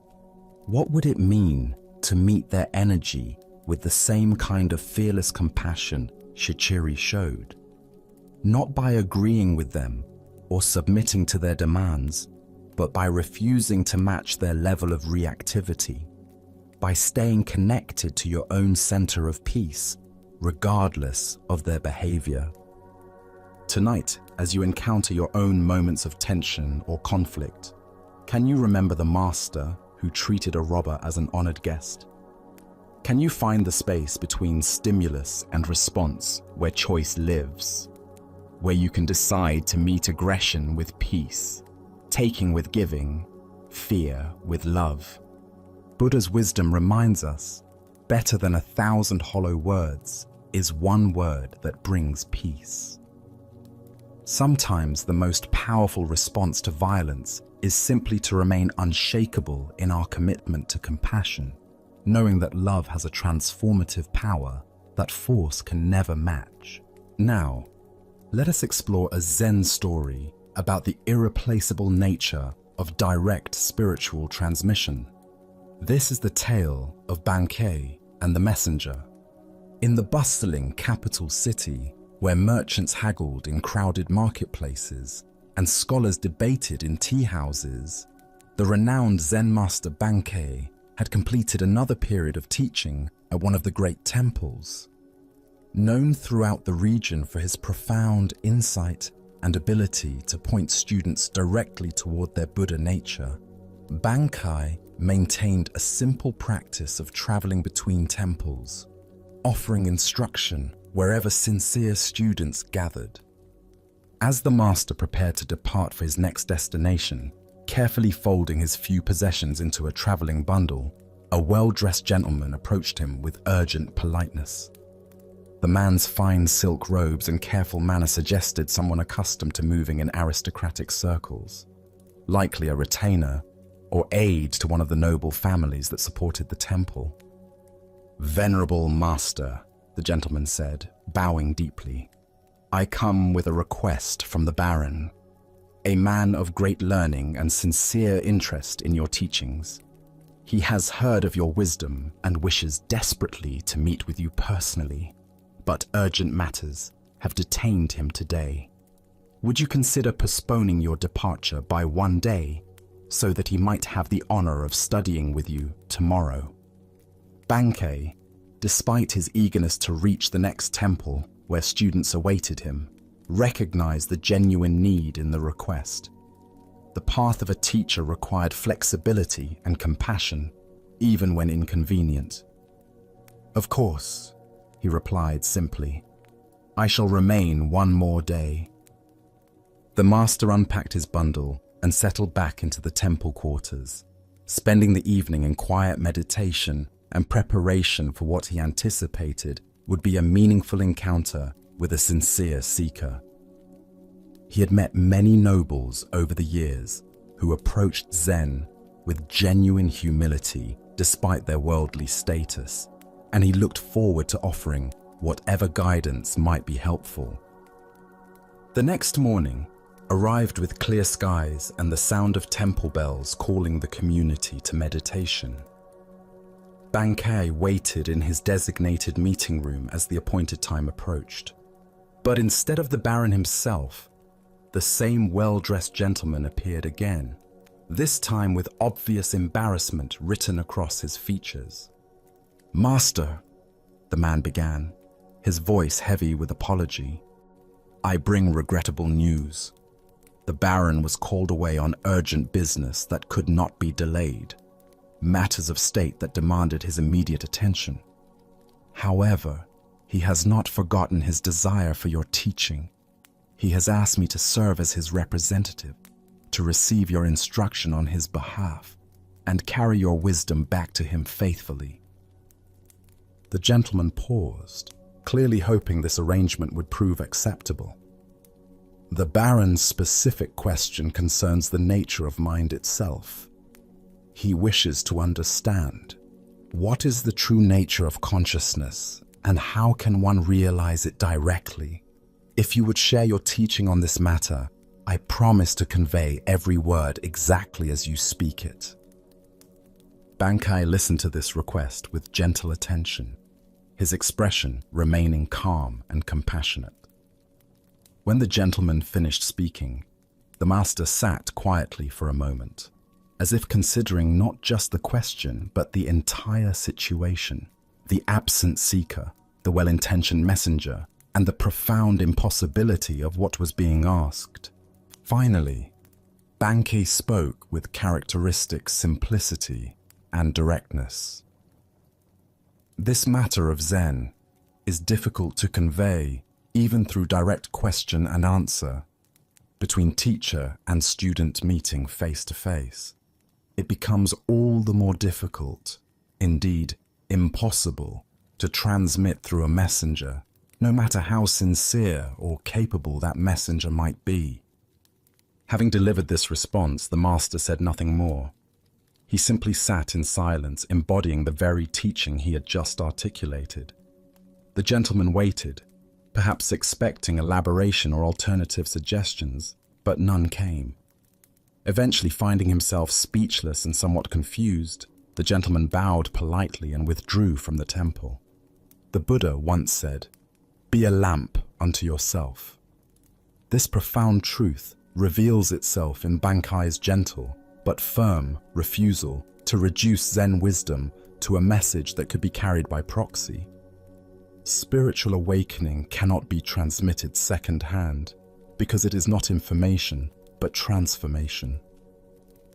What would it mean to meet their energy with the same kind of fearless compassion Shichiri showed? Not by agreeing with them or submitting to their demands, but by refusing to match their level of reactivity, by staying connected to your own center of peace, regardless of their behavior. Tonight, as you encounter your own moments of tension or conflict, can you remember the master who treated a robber as an honored guest? Can you find the space between stimulus and response where choice lives, where you can decide to meet aggression with peace, taking with giving, fear with love? Buddha's wisdom reminds us, better than 1,000 hollow words is one word that brings peace. Sometimes the most powerful response to violence is simply to remain unshakable in our commitment to compassion, knowing that love has a transformative power that force can never match. Now, let us explore a Zen story about the irreplaceable nature of direct spiritual transmission. This is the tale of Bankei and the messenger. In the bustling capital city, where merchants haggled in crowded marketplaces and scholars debated in tea houses, the renowned Zen master Bankei had completed another period of teaching at one of the great temples. Known throughout the region for his profound insight and ability to point students directly toward their Buddha nature, Bankei maintained a simple practice of traveling between temples, offering instruction wherever sincere students gathered. As the master prepared to depart for his next destination, carefully folding his few possessions into a traveling bundle, a well-dressed gentleman approached him with urgent politeness. The man's fine silk robes and careful manner suggested someone accustomed to moving in aristocratic circles, likely a retainer or aide to one of the noble families that supported the temple. "Venerable master," the gentleman said, bowing deeply, "I come with a request from the Baron, a man of great learning and sincere interest in your teachings. He has heard of your wisdom and wishes desperately to meet with you personally, but urgent matters have detained him today. Would you consider postponing your departure by one day so that he might have the honor of studying with you tomorrow?" Bankei, despite his eagerness to reach the next temple where students awaited him, recognized the genuine need in the request. The path of a teacher required flexibility and compassion, even when inconvenient. "Of course," he replied simply, "I shall remain one more day." The master unpacked his bundle and settled back into the temple quarters, spending the evening in quiet meditation and preparation for what he anticipated would be a meaningful encounter with a sincere seeker. He had met many nobles over the years who approached Zen with genuine humility despite their worldly status, and he looked forward to offering whatever guidance might be helpful. The next morning arrived with clear skies and the sound of temple bells calling the community to meditation. Bankei waited in his designated meeting room as the appointed time approached. But instead of the Baron himself, the same well-dressed gentleman appeared again, this time with obvious embarrassment written across his features. "Master," the man began, his voice heavy with apology, "I bring regrettable news. The Baron was called away on urgent business that could not be delayed, matters of state that demanded his immediate attention. However, he has not forgotten his desire for your teaching. He has asked me to serve as his representative, to receive your instruction on his behalf, and carry your wisdom back to him faithfully." The gentleman paused, clearly hoping this arrangement would prove acceptable. "The Baron's specific question concerns the nature of mind itself. He wishes to understand, what is the true nature of consciousness and how can one realize it directly? If you would share your teaching on this matter, I promise to convey every word exactly as you speak it." Bankai listened to this request with gentle attention, his expression remaining calm and compassionate. When the gentleman finished speaking, the master sat quietly for a moment, as if considering not just the question, but the entire situation, the absent seeker, the well-intentioned messenger, and the profound impossibility of what was being asked. Finally, Bankai spoke with characteristic simplicity and directness. This matter of Zen is difficult to convey even through direct question and answer between teacher and student meeting face to face. It becomes all the more difficult, indeed impossible, to transmit through a messenger, no matter how sincere or capable that messenger might be. Having delivered this response, the master said nothing more. He simply sat in silence, embodying the very teaching he had just articulated. The gentleman waited, perhaps expecting elaboration or alternative suggestions, but none came. Eventually, finding himself speechless and somewhat confused, the gentleman bowed politely and withdrew from the temple. The Buddha once said, "Be a lamp unto yourself." This profound truth reveals itself in Bankai's gentle but firm refusal to reduce Zen wisdom to a message that could be carried by proxy. Spiritual awakening cannot be transmitted second-hand because it is not information, but transformation.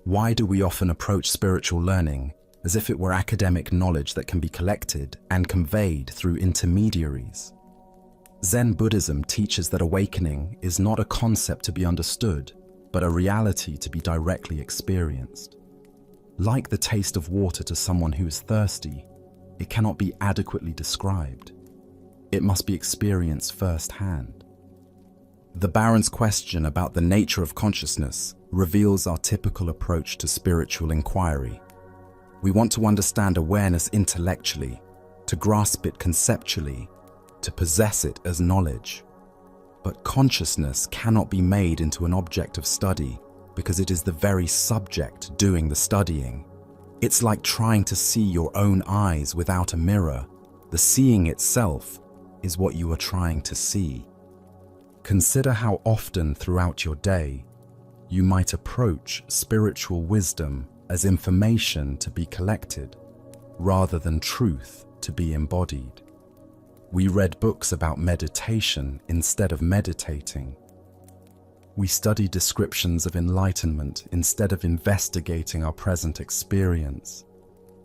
Why do we often approach spiritual learning as if it were academic knowledge that can be collected and conveyed through intermediaries? Zen Buddhism teaches that awakening is not a concept to be understood, but a reality to be directly experienced. Like the taste of water to someone who is thirsty, it cannot be adequately described. It must be experienced firsthand. The Baron's question about the nature of consciousness reveals our typical approach to spiritual inquiry. We want to understand awareness intellectually, to grasp it conceptually, to possess it as knowledge. But consciousness cannot be made into an object of study because it is the very subject doing the studying. It's like trying to see your own eyes without a mirror. The seeing itself is what you are trying to see. Consider how often throughout your day you might approach spiritual wisdom as information to be collected, rather than truth to be embodied. We read books about meditation instead of meditating. We study descriptions of enlightenment instead of investigating our present experience.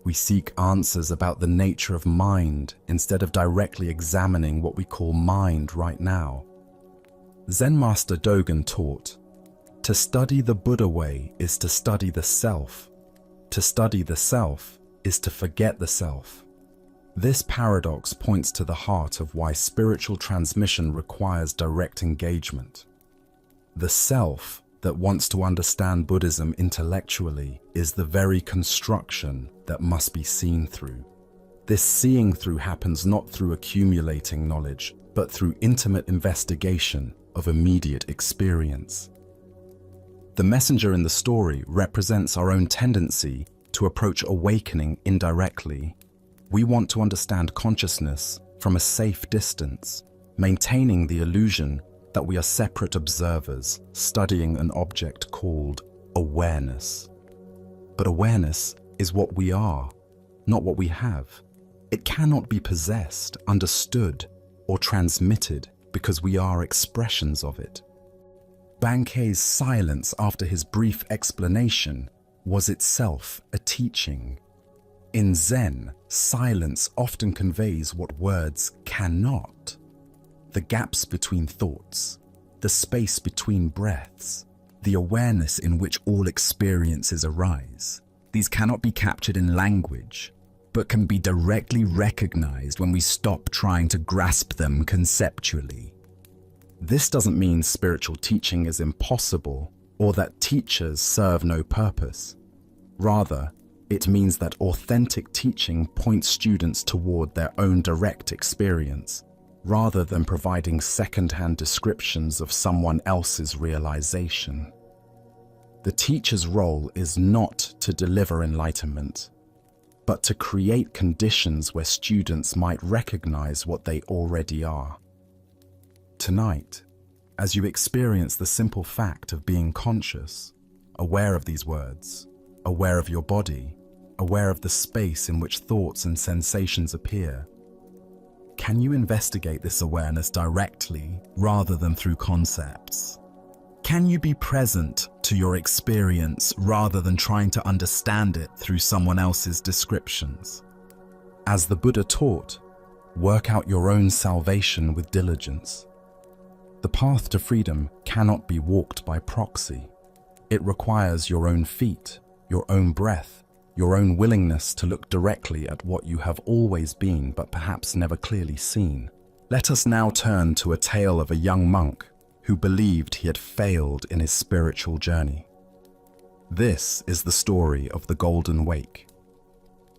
We seek answers about the nature of mind instead of directly examining what we call mind right now. Zen Master Dogen taught, "To study the Buddha way is to study the self. To study the self is to forget the self." This paradox points to the heart of why spiritual transmission requires direct engagement. The self that wants to understand Buddhism intellectually is the very construction that must be seen through. This seeing through happens not through accumulating knowledge, but through intimate investigation of immediate experience. The messenger in the story represents our own tendency to approach awakening indirectly. We want to understand consciousness from a safe distance, maintaining the illusion that we are separate observers studying an object called awareness. But awareness is what we are, not what we have. It cannot be possessed, understood, or transmitted because we are expressions of it. Bankai's silence after his brief explanation was itself a teaching. In Zen, silence often conveys what words cannot. The gaps between thoughts, the space between breaths, the awareness in which all experiences arise. These cannot be captured in language, but can be directly recognized when we stop trying to grasp them conceptually. This doesn't mean spiritual teaching is impossible or that teachers serve no purpose. Rather, it means that authentic teaching points students toward their own direct experience, rather than providing second-hand descriptions of someone else's realization. The teacher's role is not to deliver enlightenment, but to create conditions where students might recognize what they already are. Tonight, as you experience the simple fact of being conscious, aware of these words, aware of your body, aware of the space in which thoughts and sensations appear, can you investigate this awareness directly rather than through concepts? Can you be present to your experience rather than trying to understand it through someone else's descriptions? As the Buddha taught, work out your own salvation with diligence. The path to freedom cannot be walked by proxy. It requires your own feet, your own breath, your own willingness to look directly at what you have always been but perhaps never clearly seen. Let us now turn to a tale of a young monk who believed he had failed in his spiritual journey. This is the story of the Golden Wake.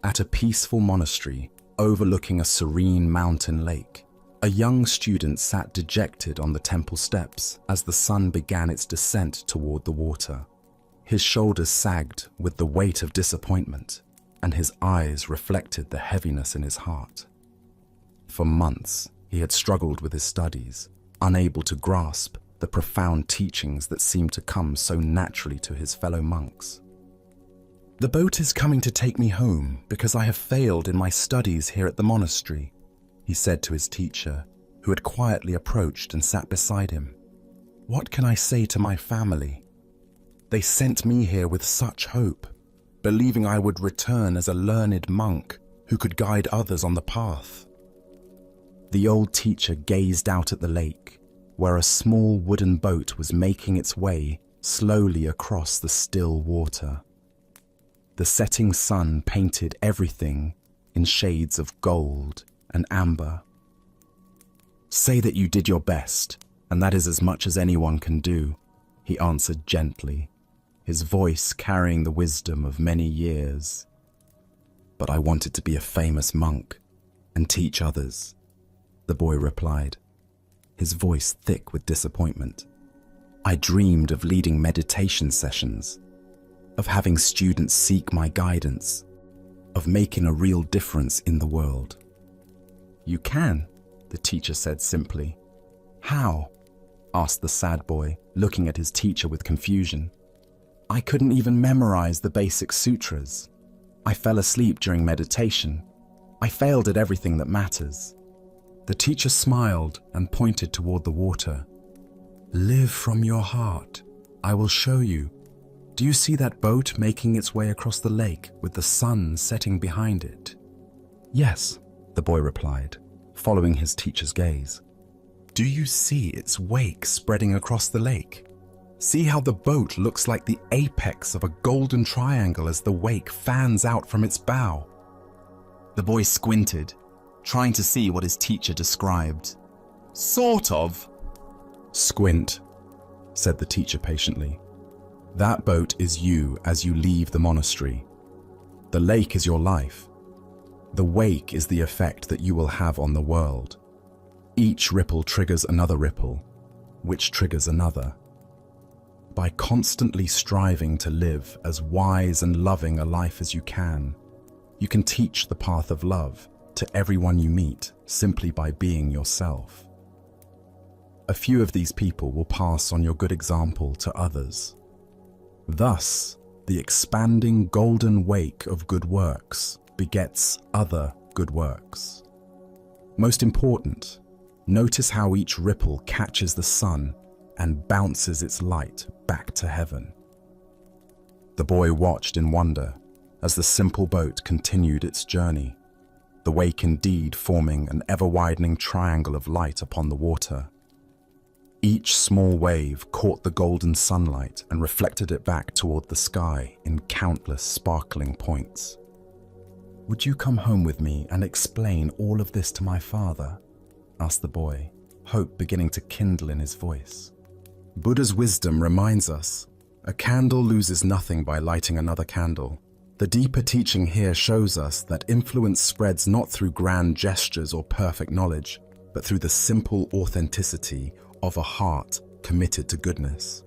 At a peaceful monastery overlooking a serene mountain lake, a young student sat dejected on the temple steps as the sun began its descent toward the water. His shoulders sagged with the weight of disappointment, and his eyes reflected the heaviness in his heart. For months, he had struggled with his studies, unable to grasp the profound teachings that seemed to come so naturally to his fellow monks. "The boat is coming to take me home because I have failed in my studies here at the monastery," he said to his teacher, who had quietly approached and sat beside him. "What can I say to my family? They sent me here with such hope, believing I would return as a learned monk who could guide others on the path." The old teacher gazed out at the lake, where a small wooden boat was making its way slowly across the still water. The setting sun painted everything in shades of gold and amber. "Say that you did your best, and that is as much as anyone can do," he answered gently, his voice carrying the wisdom of many years. "But I wanted to be a famous monk and teach others," the boy replied, his voice thick with disappointment. "I dreamed of leading meditation sessions, of having students seek my guidance, of making a real difference in the world." "You can," the teacher said simply. "How?" asked the sad boy, looking at his teacher with confusion. "I couldn't even memorize the basic sutras. I fell asleep during meditation. I failed at everything that matters." The teacher smiled and pointed toward the water. "Live from your heart. I will show you. Do you see that boat making its way across the lake with the sun setting behind it?" "Yes," the boy replied, following his teacher's gaze. "Do you see its wake spreading across the lake? See how the boat looks like the apex of a golden triangle as the wake fans out from its bow?" The boy squinted, trying to see what his teacher described. "Sort of." "Squint," said the teacher patiently. "That boat is you as you leave the monastery. The lake is your life. The wake is the effect that you will have on the world. Each ripple triggers another ripple, which triggers another. By constantly striving to live as wise and loving a life as you can teach the path of love to everyone you meet simply by being yourself. A few of these people will pass on your good example to others. Thus, the expanding golden wake of good works begets other good works. Most important, notice how each ripple catches the sun and bounces its light back to heaven." The boy watched in wonder as the simple boat continued its journey, the wake indeed forming an ever-widening triangle of light upon the water. Each small wave caught the golden sunlight and reflected it back toward the sky in countless sparkling points. "Would you come home with me and explain all of this to my father?" asked the boy, hope beginning to kindle in his voice. Buddha's wisdom reminds us, a candle loses nothing by lighting another candle. The deeper teaching here shows us that influence spreads not through grand gestures or perfect knowledge, but through the simple authenticity of a heart committed to goodness.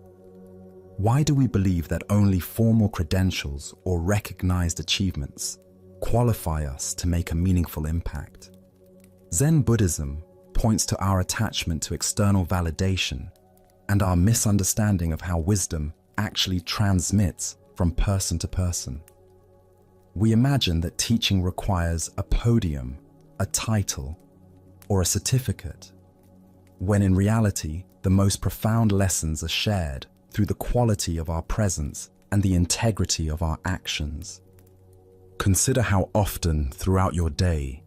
Why do we believe that only formal credentials or recognized achievements qualify us to make a meaningful impact? Zen Buddhism points to our attachment to external validation and our misunderstanding of how wisdom actually transmits from person to person. We imagine that teaching requires a podium, a title, or a certificate, when in reality, the most profound lessons are shared through the quality of our presence and the integrity of our actions. Consider how often throughout your day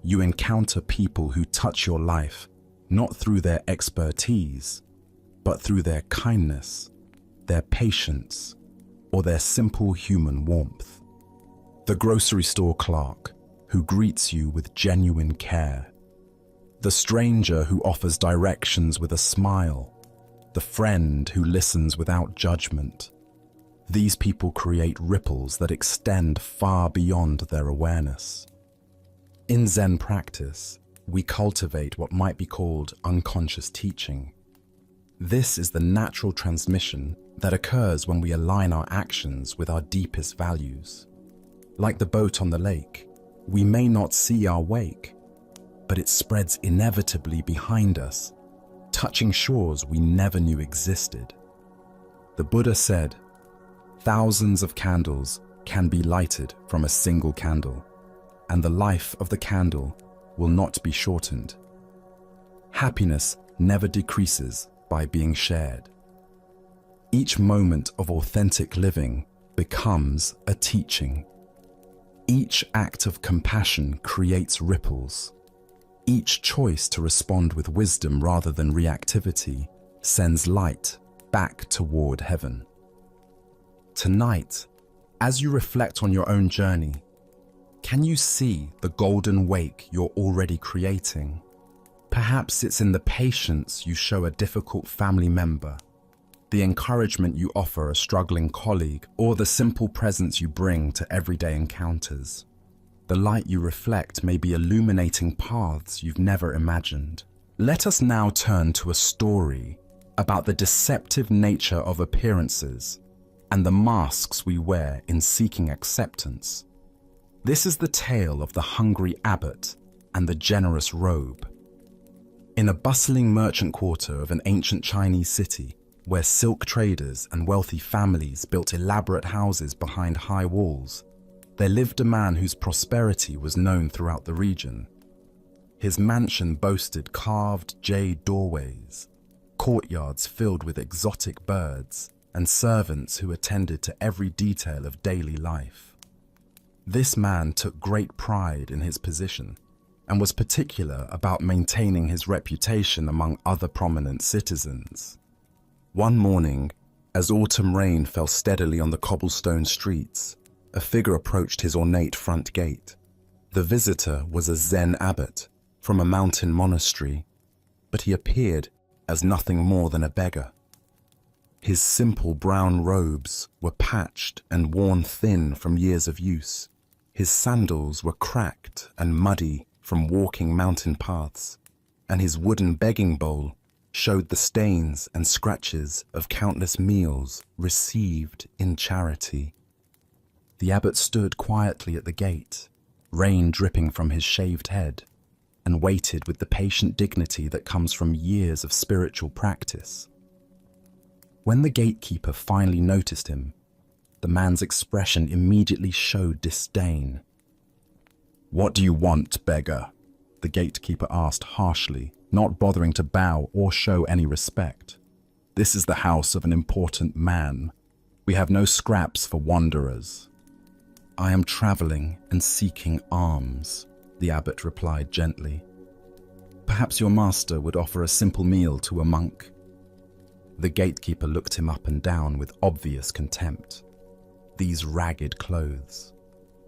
you encounter people who touch your life not through their expertise, but through their kindness, their patience, or their simple human warmth. The grocery store clerk who greets you with genuine care, the stranger who offers directions with a smile, the friend who listens without judgment. These people create ripples that extend far beyond their awareness. In Zen practice, we cultivate what might be called unconscious teaching. This is the natural transmission that occurs when we align our actions with our deepest values. Like the boat on the lake, we may not see our wake, but it spreads inevitably behind us, touching shores we never knew existed. The Buddha said, "Thousands of candles can be lighted from a single candle, and the life of the candle will not be shortened." Happiness never decreases by being shared. Each moment of authentic living becomes a teaching. Each act of compassion creates ripples. Each choice to respond with wisdom rather than reactivity sends light back toward heaven. Tonight, as you reflect on your own journey, can you see the golden wake you're already creating? Perhaps it's in the patience you show a difficult family member, the encouragement you offer a struggling colleague, or the simple presence you bring to everyday encounters. The light you reflect may be illuminating paths you've never imagined. Let us now turn to a story about the deceptive nature of appearances and the masks we wear in seeking acceptance. This is the tale of the hungry abbot and the generous robe. In a bustling merchant quarter of an ancient Chinese city, where silk traders and wealthy families built elaborate houses behind high walls, there lived a man whose prosperity was known throughout the region. His mansion boasted carved jade doorways, courtyards filled with exotic birds, and servants who attended to every detail of daily life. This man took great pride in his position and was particular about maintaining his reputation among other prominent citizens. One morning, as autumn rain fell steadily on the cobblestone streets, a figure approached his ornate front gate. The visitor was a Zen abbot from a mountain monastery, but he appeared as nothing more than a beggar. His simple brown robes were patched and worn thin from years of use. His sandals were cracked and muddy from walking mountain paths, and his wooden begging bowl showed the stains and scratches of countless meals received in charity. The abbot stood quietly at the gate, rain dripping from his shaved head, and waited with the patient dignity that comes from years of spiritual practice. When the gatekeeper finally noticed him, the man's expression immediately showed disdain. "What do you want, beggar?" the gatekeeper asked harshly, not bothering to bow or show any respect. "This is the house of an important man. We have no scraps for wanderers." "I am traveling and seeking alms," the abbot replied gently. "Perhaps your master would offer a simple meal to a monk." The gatekeeper looked him up and down with obvious contempt. These ragged clothes,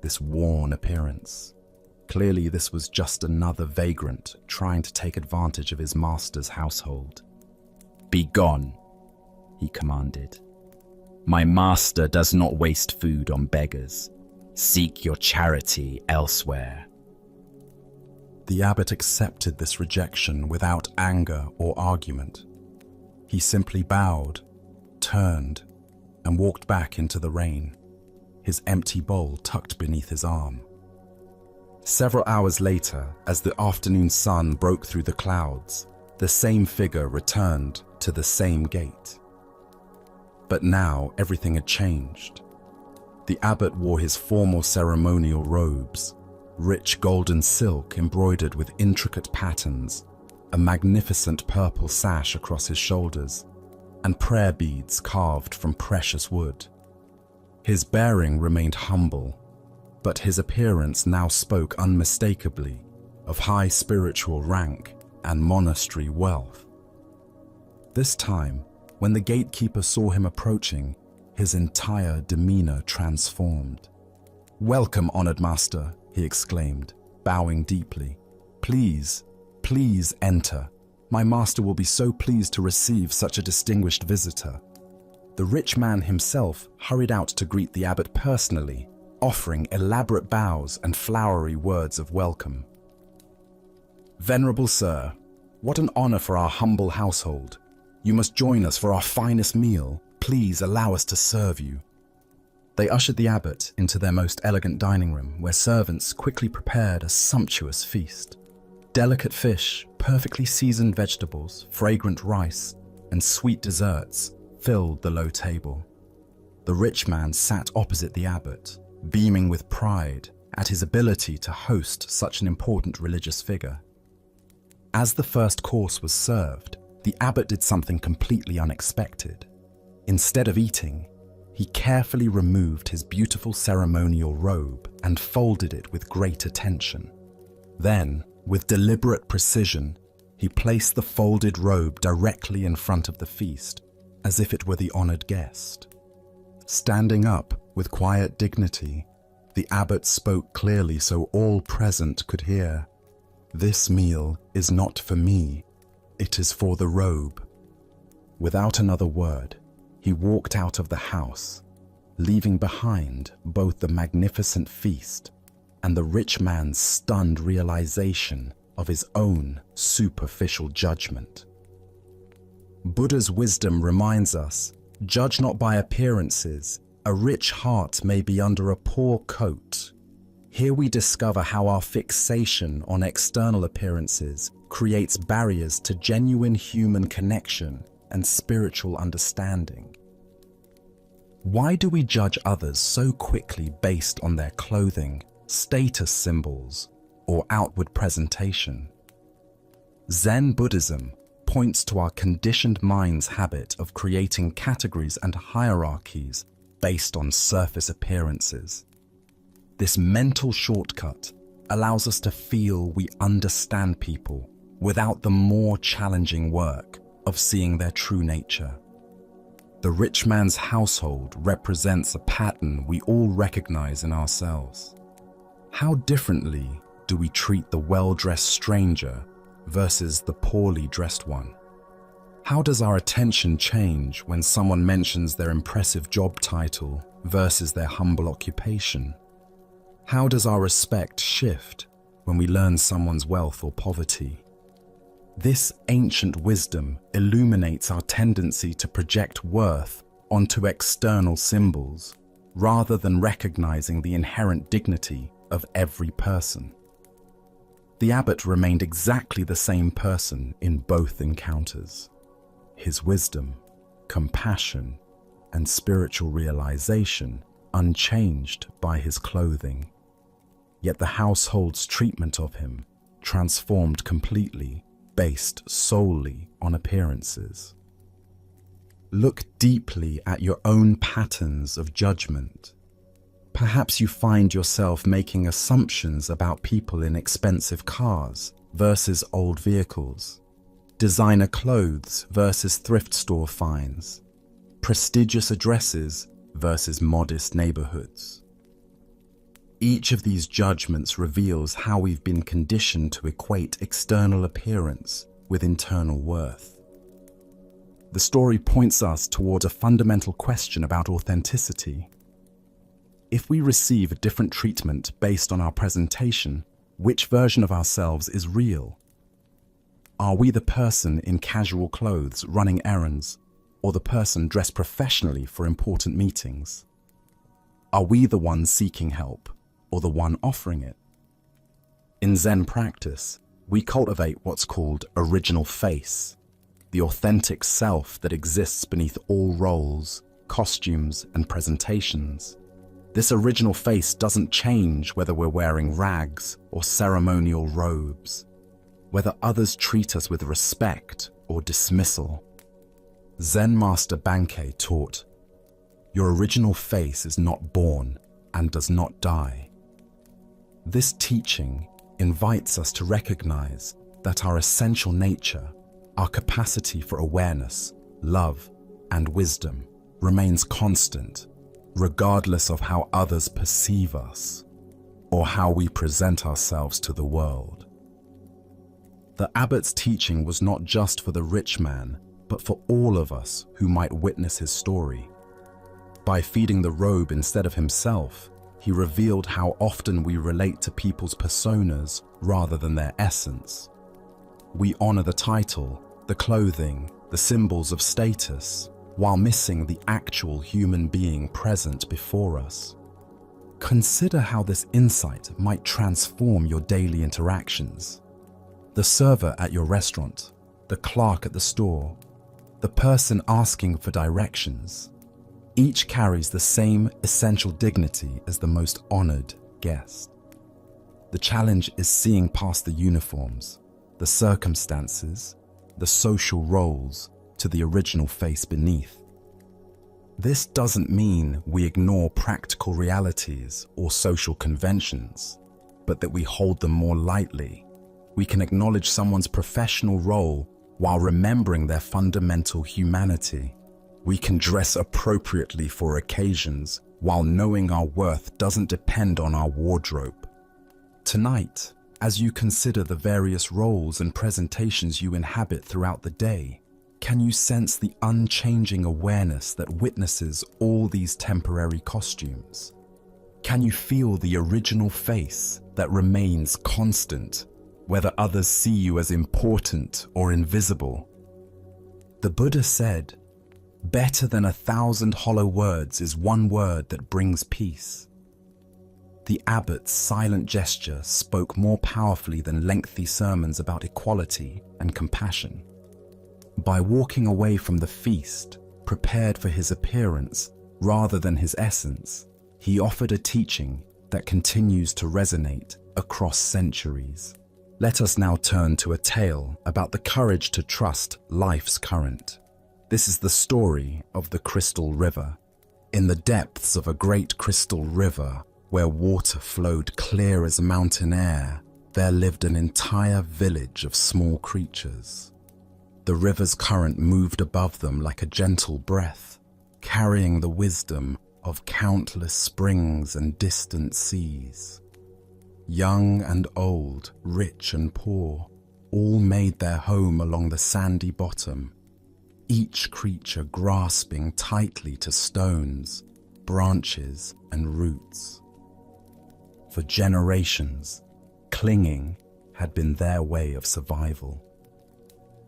this worn appearance. Clearly this was just another vagrant trying to take advantage of his master's household. "Be gone," he commanded. "My master does not waste food on beggars. Seek your charity elsewhere." The abbot accepted this rejection without anger or argument. He simply bowed, turned, and walked back into the rain, his empty bowl tucked beneath his arm. Several hours later, as the afternoon sun broke through the clouds, the same figure returned to the same gate. But now everything had changed. The abbot wore his formal ceremonial robes, rich golden silk embroidered with intricate patterns, a magnificent purple sash across his shoulders, and prayer beads carved from precious wood. His bearing remained humble, but his appearance now spoke unmistakably of high spiritual rank and monastery wealth. This time, when the gatekeeper saw him approaching, his entire demeanor transformed. "Welcome, honored master," he exclaimed, bowing deeply. Please enter. My master will be so pleased to receive such a distinguished visitor." The rich man himself hurried out to greet the abbot personally, offering elaborate bows and flowery words of welcome. "Venerable sir, what an honor for our humble household. You must join us for our finest meal. Please allow us to serve you." They ushered the abbot into their most elegant dining room, where servants quickly prepared a sumptuous feast. Delicate fish, perfectly seasoned vegetables, fragrant rice, and sweet desserts filled the low table. The rich man sat opposite the abbot, beaming with pride at his ability to host such an important religious figure. As the first course was served, the abbot did something completely unexpected. Instead of eating, he carefully removed his beautiful ceremonial robe and folded it with great attention. Then, with deliberate precision, he placed the folded robe directly in front of the feast, as if it were the honored guest. Standing up with quiet dignity, the abbot spoke clearly so all present could hear. "This meal is not for me, it is for the robe." Without another word, he walked out of the house, leaving behind both the magnificent feast and the rich man's stunned realization of his own superficial judgment. Buddha's wisdom reminds us, judge not by appearances, a rich heart may be under a poor coat. Here we discover how our fixation on external appearances creates barriers to genuine human connection and spiritual understanding. Why do we judge others so quickly based on their clothing, status symbols, or outward presentation? Zen Buddhism points to our conditioned mind's habit of creating categories and hierarchies based on surface appearances. This mental shortcut allows us to feel we understand people without the more challenging work of seeing their true nature. The rich man's household represents a pattern we all recognize in ourselves. How differently do we treat the well-dressed stranger versus the poorly dressed one? How does our attention change when someone mentions their impressive job title versus their humble occupation? How does our respect shift when we learn someone's wealth or poverty? This ancient wisdom illuminates our tendency to project worth onto external symbols, rather than recognizing the inherent dignity of every person. The abbot remained exactly the same person in both encounters. His wisdom, compassion, and spiritual realization unchanged by his clothing. Yet the household's treatment of him transformed completely, based solely on appearances. Look deeply at your own patterns of judgment. Perhaps you find yourself making assumptions about people in expensive cars versus old vehicles, designer clothes versus thrift store finds, prestigious addresses versus modest neighborhoods. Each of these judgments reveals how we've been conditioned to equate external appearance with internal worth. The story points us toward a fundamental question about authenticity. If we receive a different treatment based on our presentation, Which version of ourselves is real? Are we the person in casual clothes running errands, or the person dressed professionally for important meetings? Are we the one seeking help, or the one offering it? In Zen practice, we cultivate what's called original face, the authentic self that exists beneath all roles, costumes, and presentations. This original face doesn't change whether we're wearing rags or ceremonial robes, whether others treat us with respect or dismissal. Zen Master Bankei taught, "Your original face is not born and does not die." This teaching invites us to recognize that our essential nature, our capacity for awareness, love, and wisdom remains constant, regardless of how others perceive us or how we present ourselves to the world. The abbot's teaching was not just for the rich man, but for all of us who might witness his story. By feeding the robe instead of himself, he revealed how often we relate to people's personas rather than their essence. We honor the title, the clothing, the symbols of status, while missing the actual human being present before us. Consider how this insight might transform your daily interactions. The server at your restaurant, the clerk at the store, the person asking for directions. Each carries the same essential dignity as the most honored guest. The challenge is seeing past the uniforms, the circumstances, the social roles, to the original face beneath. This doesn't mean we ignore practical realities or social conventions, but that we hold them more lightly. We can acknowledge someone's professional role while remembering their fundamental humanity. We can dress appropriately for occasions while knowing our worth doesn't depend on our wardrobe. Tonight, as you consider the various roles and presentations you inhabit throughout the day, can you sense the unchanging awareness that witnesses all these temporary costumes? Can you feel the original face that remains constant, whether others see you as important or invisible? The Buddha said, "Better than 1,000 hollow words is one word that brings peace." The abbot's silent gesture spoke more powerfully than lengthy sermons about equality and compassion. By walking away from the feast, prepared for his appearance rather than his essence, he offered a teaching that continues to resonate across centuries. Let us now turn to a tale about the courage to trust life's current. This is the story of the Crystal River. In the depths of a great crystal river, where water flowed clear as mountain air, there lived an entire village of small creatures. The river's current moved above them like a gentle breath, carrying the wisdom of countless springs and distant seas. Young and old, rich and poor, all made their home along the sandy bottom, each creature grasping tightly to stones, branches, and roots. For generations, clinging had been their way of survival.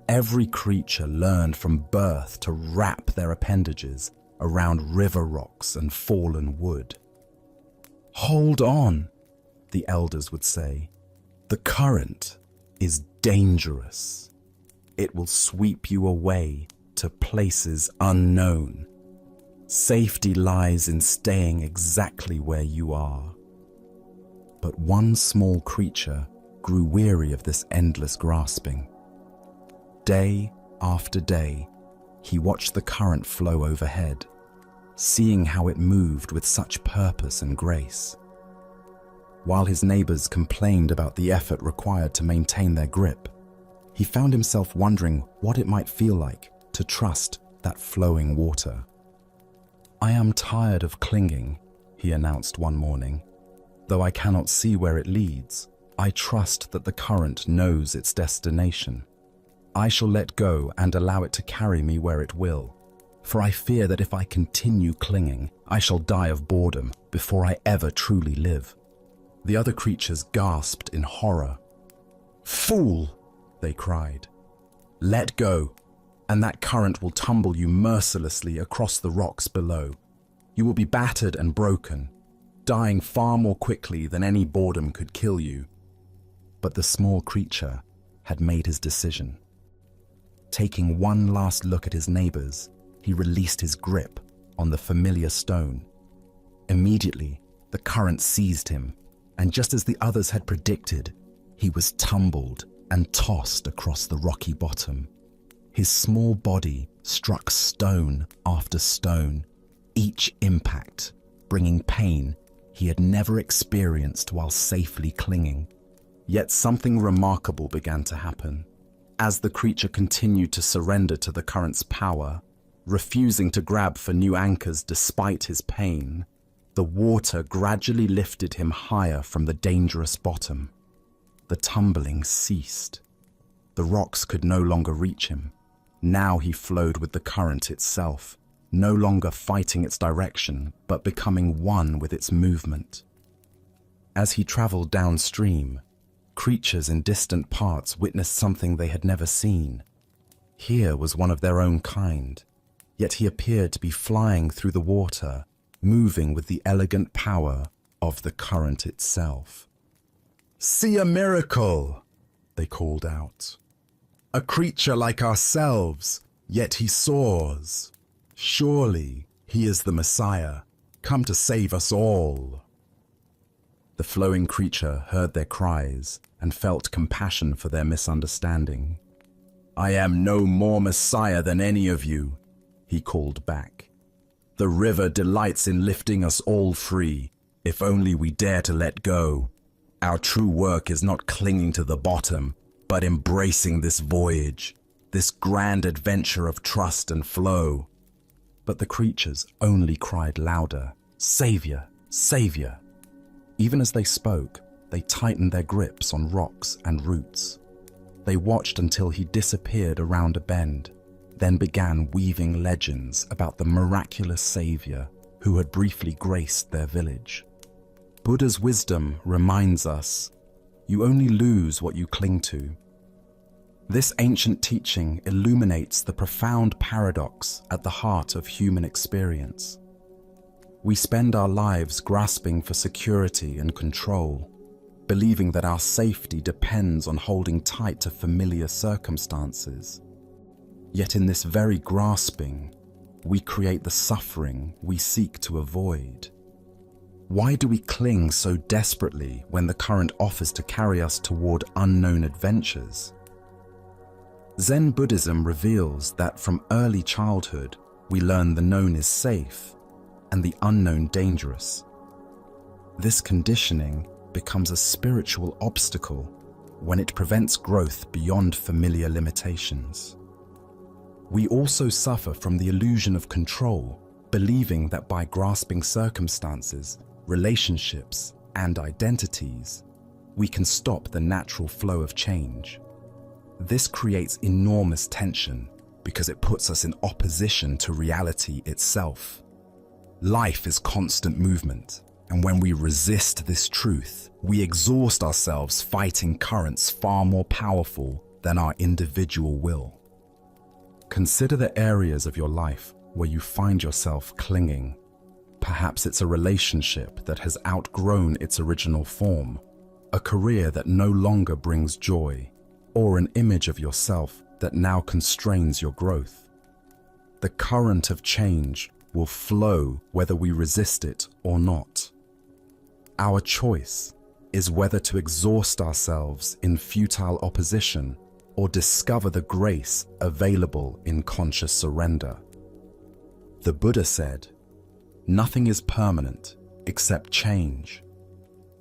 Every creature learned from birth to wrap their appendages around river rocks and fallen wood. "Hold on," the elders would say. "The current is dangerous. It will sweep you away to places unknown. Safety lies in staying exactly where you are." But one small creature grew weary of this endless grasping. Day after day, he watched the current flow overhead, seeing how it moved with such purpose and grace. While his neighbors complained about the effort required to maintain their grip, he found himself wondering what it might feel like to trust that flowing water. "I am tired of clinging," he announced one morning. "Though I cannot see where it leads, I trust that the current knows its destination. I shall let go and allow it to carry me where it will, for I fear that if I continue clinging, I shall die of boredom before I ever truly live." The other creatures gasped in horror. "Fool!" they cried. "Let go, and that current will tumble you mercilessly across the rocks below. You will be battered and broken, dying far more quickly than any boredom could kill you." But the small creature had made his decision. Taking one last look at his neighbors, he released his grip on the familiar stone. Immediately, the current seized him, and just as the others had predicted, he was tumbled and tossed across the rocky bottom. His small body struck stone after stone, each impact bringing pain he had never experienced while safely clinging. Yet something remarkable began to happen. As the creature continued to surrender to the current's power, refusing to grab for new anchors despite his pain, the water gradually lifted him higher from the dangerous bottom. The tumbling ceased. The rocks could no longer reach him. Now he flowed with the current itself, no longer fighting its direction, but becoming one with its movement. As he traveled downstream, creatures in distant parts witnessed something they had never seen. Here was one of their own kind, yet he appeared to be flying through the water, moving with the elegant power of the current itself. "See a miracle!" they called out. "A creature like ourselves, yet he soars. Surely he is the Messiah, come to save us all." The flowing creature heard their cries and felt compassion for their misunderstanding. "I am no more Messiah than any of you," he called back. "The river delights in lifting us all free, if only we dare to let go. Our true work is not clinging to the bottom, but embracing this voyage, this grand adventure of trust and flow." But the creatures only cried louder, "Savior, Savior!" Even as they spoke, they tightened their grips on rocks and roots. They watched until he disappeared around a bend, then began weaving legends about the miraculous Savior who had briefly graced their village. Buddha's wisdom reminds us, you only lose what you cling to. This ancient teaching illuminates the profound paradox at the heart of human experience. We spend our lives grasping for security and control, believing that our safety depends on holding tight to familiar circumstances. Yet in this very grasping, we create the suffering we seek to avoid. Why do we cling so desperately when the current offers to carry us toward unknown adventures? Zen Buddhism reveals that from early childhood, we learn the known is safe and the unknown dangerous. This conditioning becomes a spiritual obstacle when it prevents growth beyond familiar limitations. We also suffer from the illusion of control, believing that by grasping circumstances, relationships, and identities, we can stop the natural flow of change. This creates enormous tension because it puts us in opposition to reality itself. Life is constant movement, and when we resist this truth, we exhaust ourselves fighting currents far more powerful than our individual will. Consider the areas of your life where you find yourself clinging. Perhaps it's a relationship that has outgrown its original form, a career that no longer brings joy, or an image of yourself that now constrains your growth. The current of change will flow whether we resist it or not. Our choice is whether to exhaust ourselves in futile opposition or discover the grace available in conscious surrender. The Buddha said, "Nothing is permanent except change."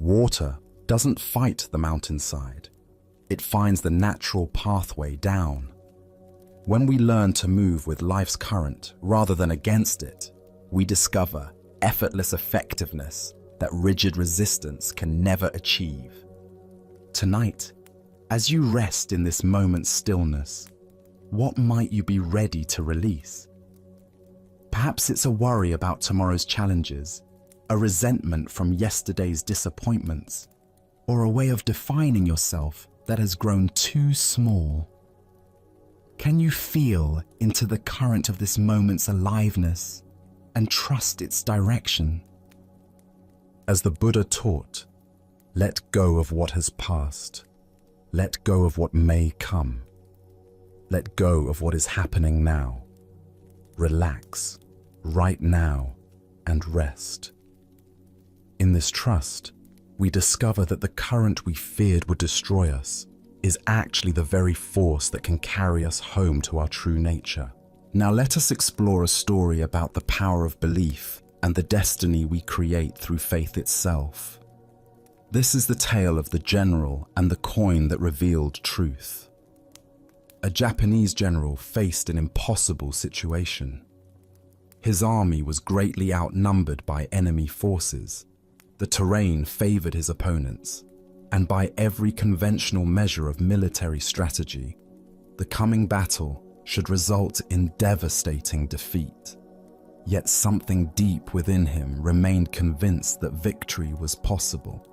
Water doesn't fight the mountainside. It finds the natural pathway down. When we learn to move with life's current rather than against it, we discover effortless effectiveness that rigid resistance can never achieve. Tonight, as you rest in this moment's stillness, what might you be ready to release? Perhaps it's a worry about tomorrow's challenges, a resentment from yesterday's disappointments, or a way of defining yourself that has grown too small? Can you feel into the current of this moment's aliveness and trust its direction? As the Buddha taught, let go of what has passed. Let go of what may come. Let go of what is happening now. Relax right now and rest. In this trust, we discover that the current we feared would destroy us is actually the very force that can carry us home to our true nature. Now let us explore a story about the power of belief and the destiny we create through faith itself. This is the tale of the general and the coin that revealed truth. A Japanese general faced an impossible situation. His army was greatly outnumbered by enemy forces. The terrain favored his opponents, and by every conventional measure of military strategy, the coming battle should result in devastating defeat. Yet something deep within him remained convinced that victory was possible.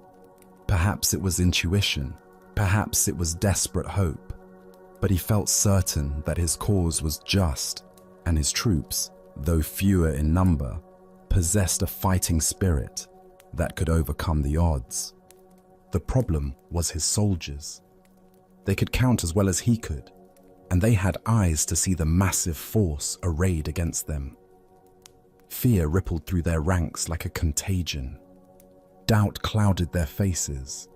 Perhaps it was intuition, perhaps it was desperate hope, but he felt certain that his cause was just, and his troops, though fewer in number, possessed a fighting spirit that could overcome the odds. The problem was his soldiers. They could count as well as he could, and they had eyes to see the massive force arrayed against them. Fear rippled through their ranks like a contagion. Doubt clouded their faces.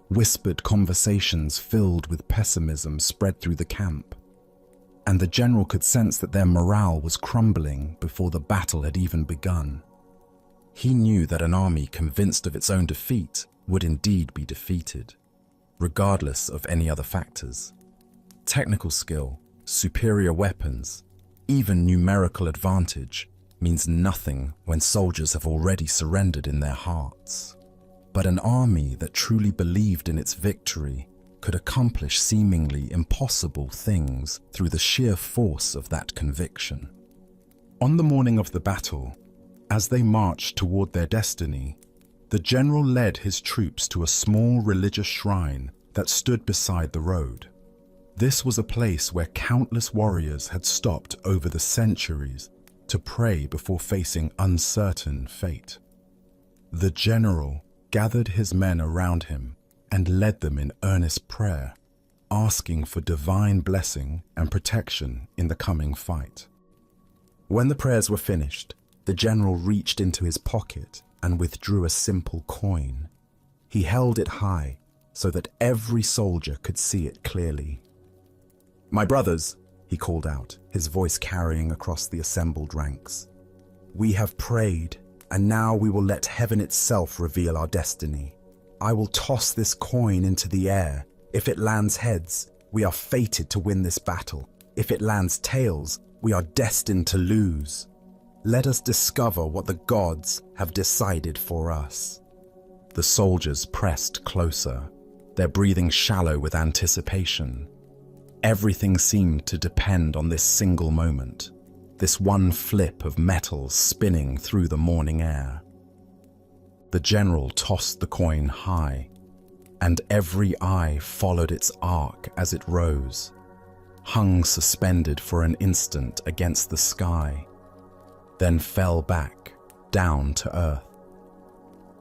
Whispered conversations filled with pessimism spread through the camp, and the general could sense that their morale was crumbling before the battle had even begun. He knew that an army convinced of its own defeat would indeed be defeated, regardless of any other factors. Technical skill, superior weapons, even numerical advantage means nothing when soldiers have already surrendered in their hearts. But an army that truly believed in its victory could accomplish seemingly impossible things through the sheer force of that conviction. On the morning of the battle, as they marched toward their destiny, the general led his troops to a small religious shrine that stood beside the road. This was a place where countless warriors had stopped over the centuries to pray before facing uncertain fate. The general gathered his men around him and led them in earnest prayer, asking for divine blessing and protection in the coming fight. When the prayers were finished, the general reached into his pocket and withdrew a simple coin. He held it high so that every soldier could see it clearly. "My brothers," he called out, his voice carrying across the assembled ranks. "We have prayed, and now we will let heaven itself reveal our destiny. I will toss this coin into the air. If it lands heads, we are fated to win this battle. If it lands tails, we are destined to lose. Let us discover what the gods have decided for us." The soldiers pressed closer, their breathing shallow with anticipation. Everything seemed to depend on this single moment, this one flip of metal spinning through the morning air. The general tossed the coin high, and every eye followed its arc as it rose, hung suspended for an instant against the sky, then fell back, down to earth.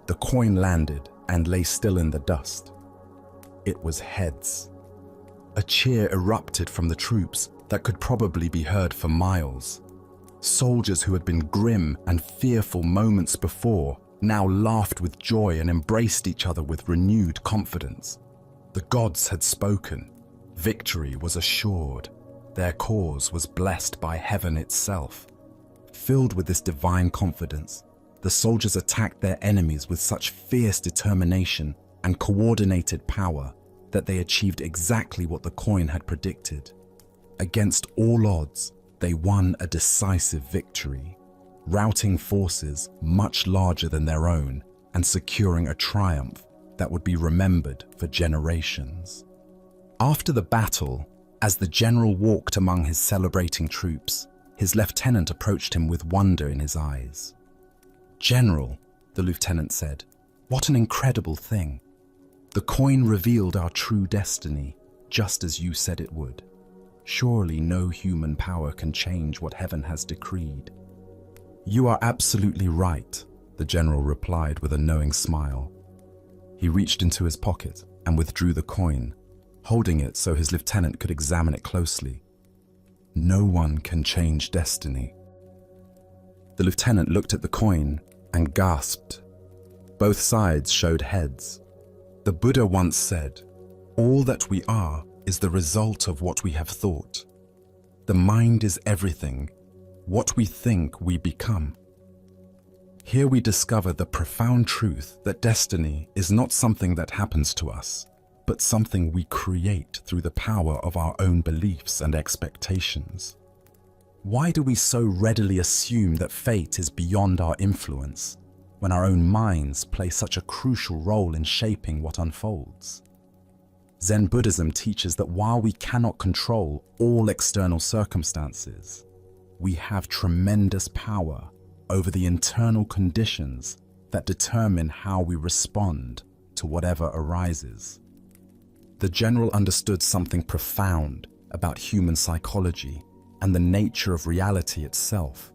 The coin landed and lay still in the dust. It was heads. A cheer erupted from the troops that could probably be heard for miles. Soldiers who had been grim and fearful moments before now laughed with joy and embraced each other with renewed confidence. The gods had spoken. Victory was assured. Their cause was blessed by heaven itself. Filled with this divine confidence, the soldiers attacked their enemies with such fierce determination and coordinated power that they achieved exactly what the coin had predicted. Against all odds, they won a decisive victory, routing forces much larger than their own and securing a triumph that would be remembered for generations. After the battle, as the general walked among his celebrating troops, his lieutenant approached him with wonder in his eyes. "General," the lieutenant said, "what an incredible thing. The coin revealed our true destiny, just as you said it would. Surely no human power can change what heaven has decreed. You are absolutely right, the general replied with a knowing smile. He reached into his pocket and withdrew the coin, holding it so his lieutenant could examine it closely. No one can change destiny. The lieutenant looked at the coin and gasped. Both sides showed heads. The Buddha once said, "All that we are is the result of what we have thought. The mind is everything. What we think, we become." Here we discover the profound truth that destiny is not something that happens to us, but something we create through the power of our own beliefs and expectations. Why do we so readily assume that fate is beyond our influence, when our own minds play such a crucial role in shaping what unfolds? Zen Buddhism teaches that while we cannot control all external circumstances, we have tremendous power over the internal conditions that determine how we respond to whatever arises. The general understood something profound about human psychology and the nature of reality itself.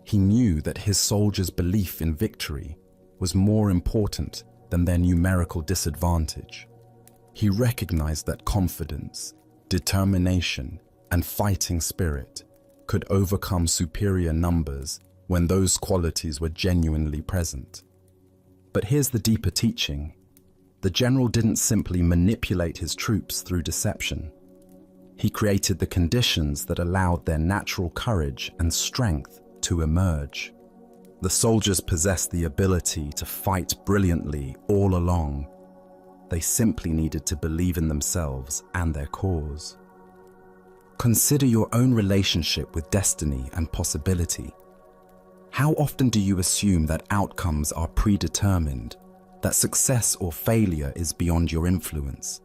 He knew that his soldiers' belief in victory was more important than their numerical disadvantage. He recognized that confidence, determination, and fighting spirit could overcome superior numbers when those qualities were genuinely present. But here's the deeper teaching. The general didn't simply manipulate his troops through deception. He created the conditions that allowed their natural courage and strength to emerge. The soldiers possessed the ability to fight brilliantly all along. They simply needed to believe in themselves and their cause. Consider your own relationship with destiny and possibility. How often do you assume that outcomes are predetermined, that success or failure is beyond your influence?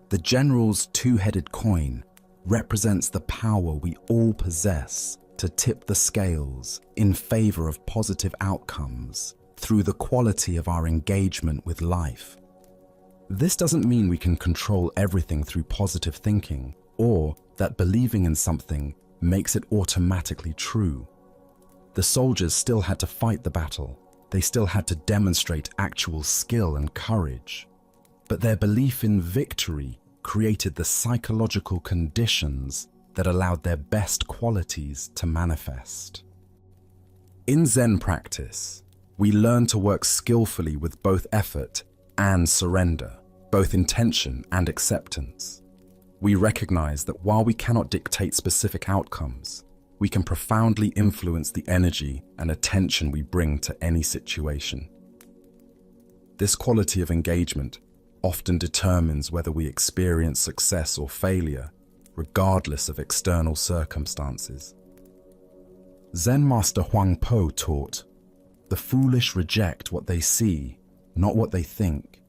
The general's two-headed coin represents the power we all possess to tip the scales in favor of positive outcomes through the quality of our engagement with life. This doesn't mean we can control everything through positive thinking, or that believing in something makes it automatically true. The soldiers still had to fight the battle. They still had to demonstrate actual skill and courage. But their belief in victory created the psychological conditions that allowed their best qualities to manifest. In Zen practice, we learn to work skillfully with both effort and surrender, both intention and acceptance. We recognize that while we cannot dictate specific outcomes, we can profoundly influence the energy and attention we bring to any situation. This quality of engagement often determines whether we experience success or failure, regardless of external circumstances. Zen Master Huang Po taught, "The foolish reject what they see, not what they think.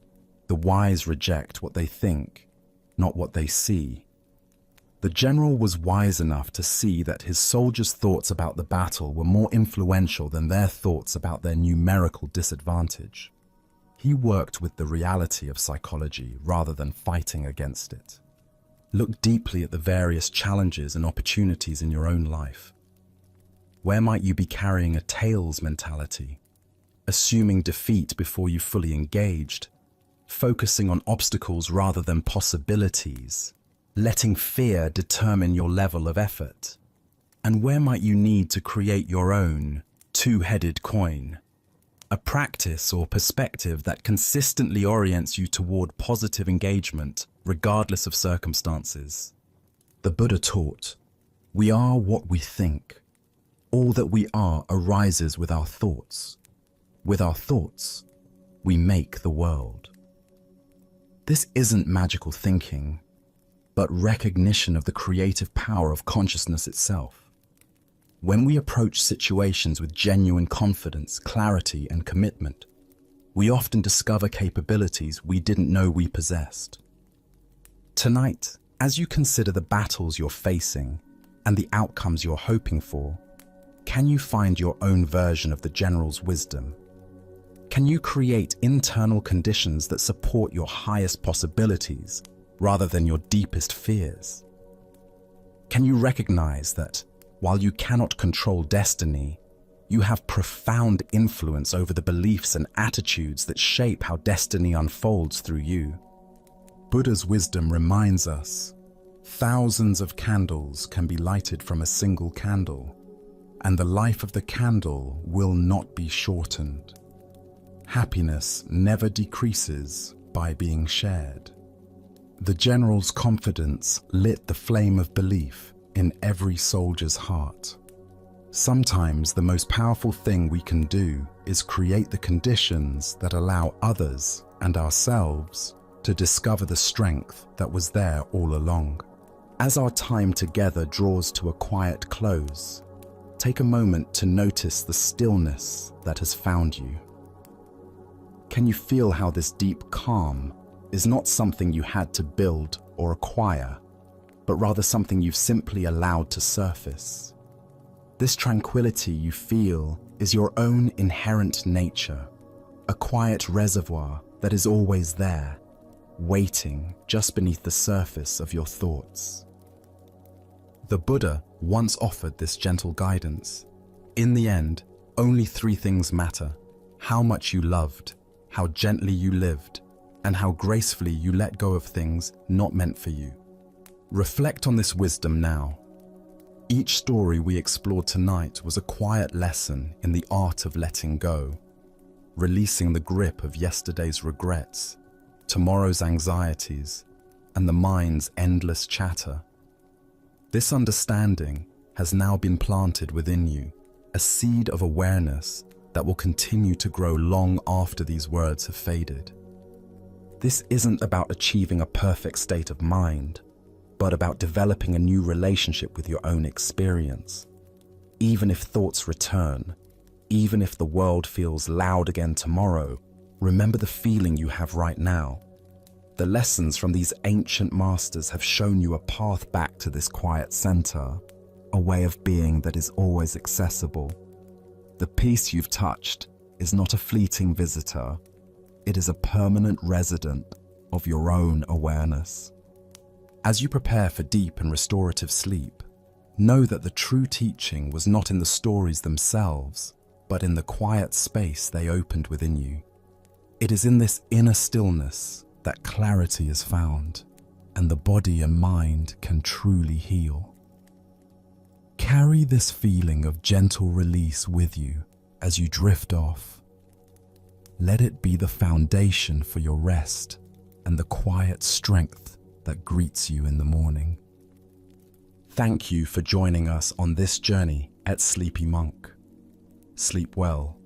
The wise reject what they think, not what they see." The general was wise enough to see that his soldiers' thoughts about the battle were more influential than their thoughts about their numerical disadvantage. He worked with the reality of psychology rather than fighting against it. Look deeply at the various challenges and opportunities in your own life. Where might you be carrying a tails mentality, assuming defeat before you fully engaged, focusing on obstacles rather than possibilities, letting fear determine your level of effort? And where might you need to create your own two-headed coin, a practice or perspective that consistently orients you toward positive engagement regardless of circumstances? The Buddha taught, "We are what we think. All that we are arises with our thoughts. With our thoughts, we make the world." This isn't magical thinking, but recognition of the creative power of consciousness itself. When we approach situations with genuine confidence, clarity, and commitment, we often discover capabilities we didn't know we possessed. Tonight, as you consider the battles you're facing and the outcomes you're hoping for, can you find your own version of the general's wisdom? Can you create internal conditions that support your highest possibilities rather than your deepest fears? Can you recognize that while you cannot control destiny, you have profound influence over the beliefs and attitudes that shape how destiny unfolds through you? Buddha's wisdom reminds us, thousands of candles can be lighted from a single candle, and the life of the candle will not be shortened. Happiness never decreases by being shared. The general's confidence lit the flame of belief in every soldier's heart. Sometimes the most powerful thing we can do is create the conditions that allow others and ourselves to discover the strength that was there all along. As our time together draws to a quiet close, take a moment to notice the stillness that has found you. Can you feel how this deep calm is not something you had to build or acquire, but rather something you've simply allowed to surface? This tranquility you feel is your own inherent nature, a quiet reservoir that is always there, waiting just beneath the surface of your thoughts. The Buddha once offered this gentle guidance. In the end, only three things matter: how much you loved, how gently you lived, and how gracefully you let go of things not meant for you. Reflect on this wisdom now. Each story we explored tonight was a quiet lesson in the art of letting go, releasing the grip of yesterday's regrets, tomorrow's anxieties, and the mind's endless chatter. This understanding has now been planted within you, a seed of awareness that will continue to grow long after these words have faded. This isn't about achieving a perfect state of mind, but about developing a new relationship with your own experience. Even if thoughts return, even if the world feels loud again tomorrow, remember the feeling you have right now. The lessons from these ancient masters have shown you a path back to this quiet center, a way of being that is always accessible. The peace you've touched is not a fleeting visitor. It is a permanent resident of your own awareness. As you prepare for deep and restorative sleep, know that the true teaching was not in the stories themselves, but in the quiet space they opened within you. It is in this inner stillness that clarity is found, and the body and mind can truly heal. Carry this feeling of gentle release with you as you drift off. Let it be the foundation for your rest and the quiet strength that greets you in the morning. Thank you for joining us on this journey at Sleepy Monk. Sleep well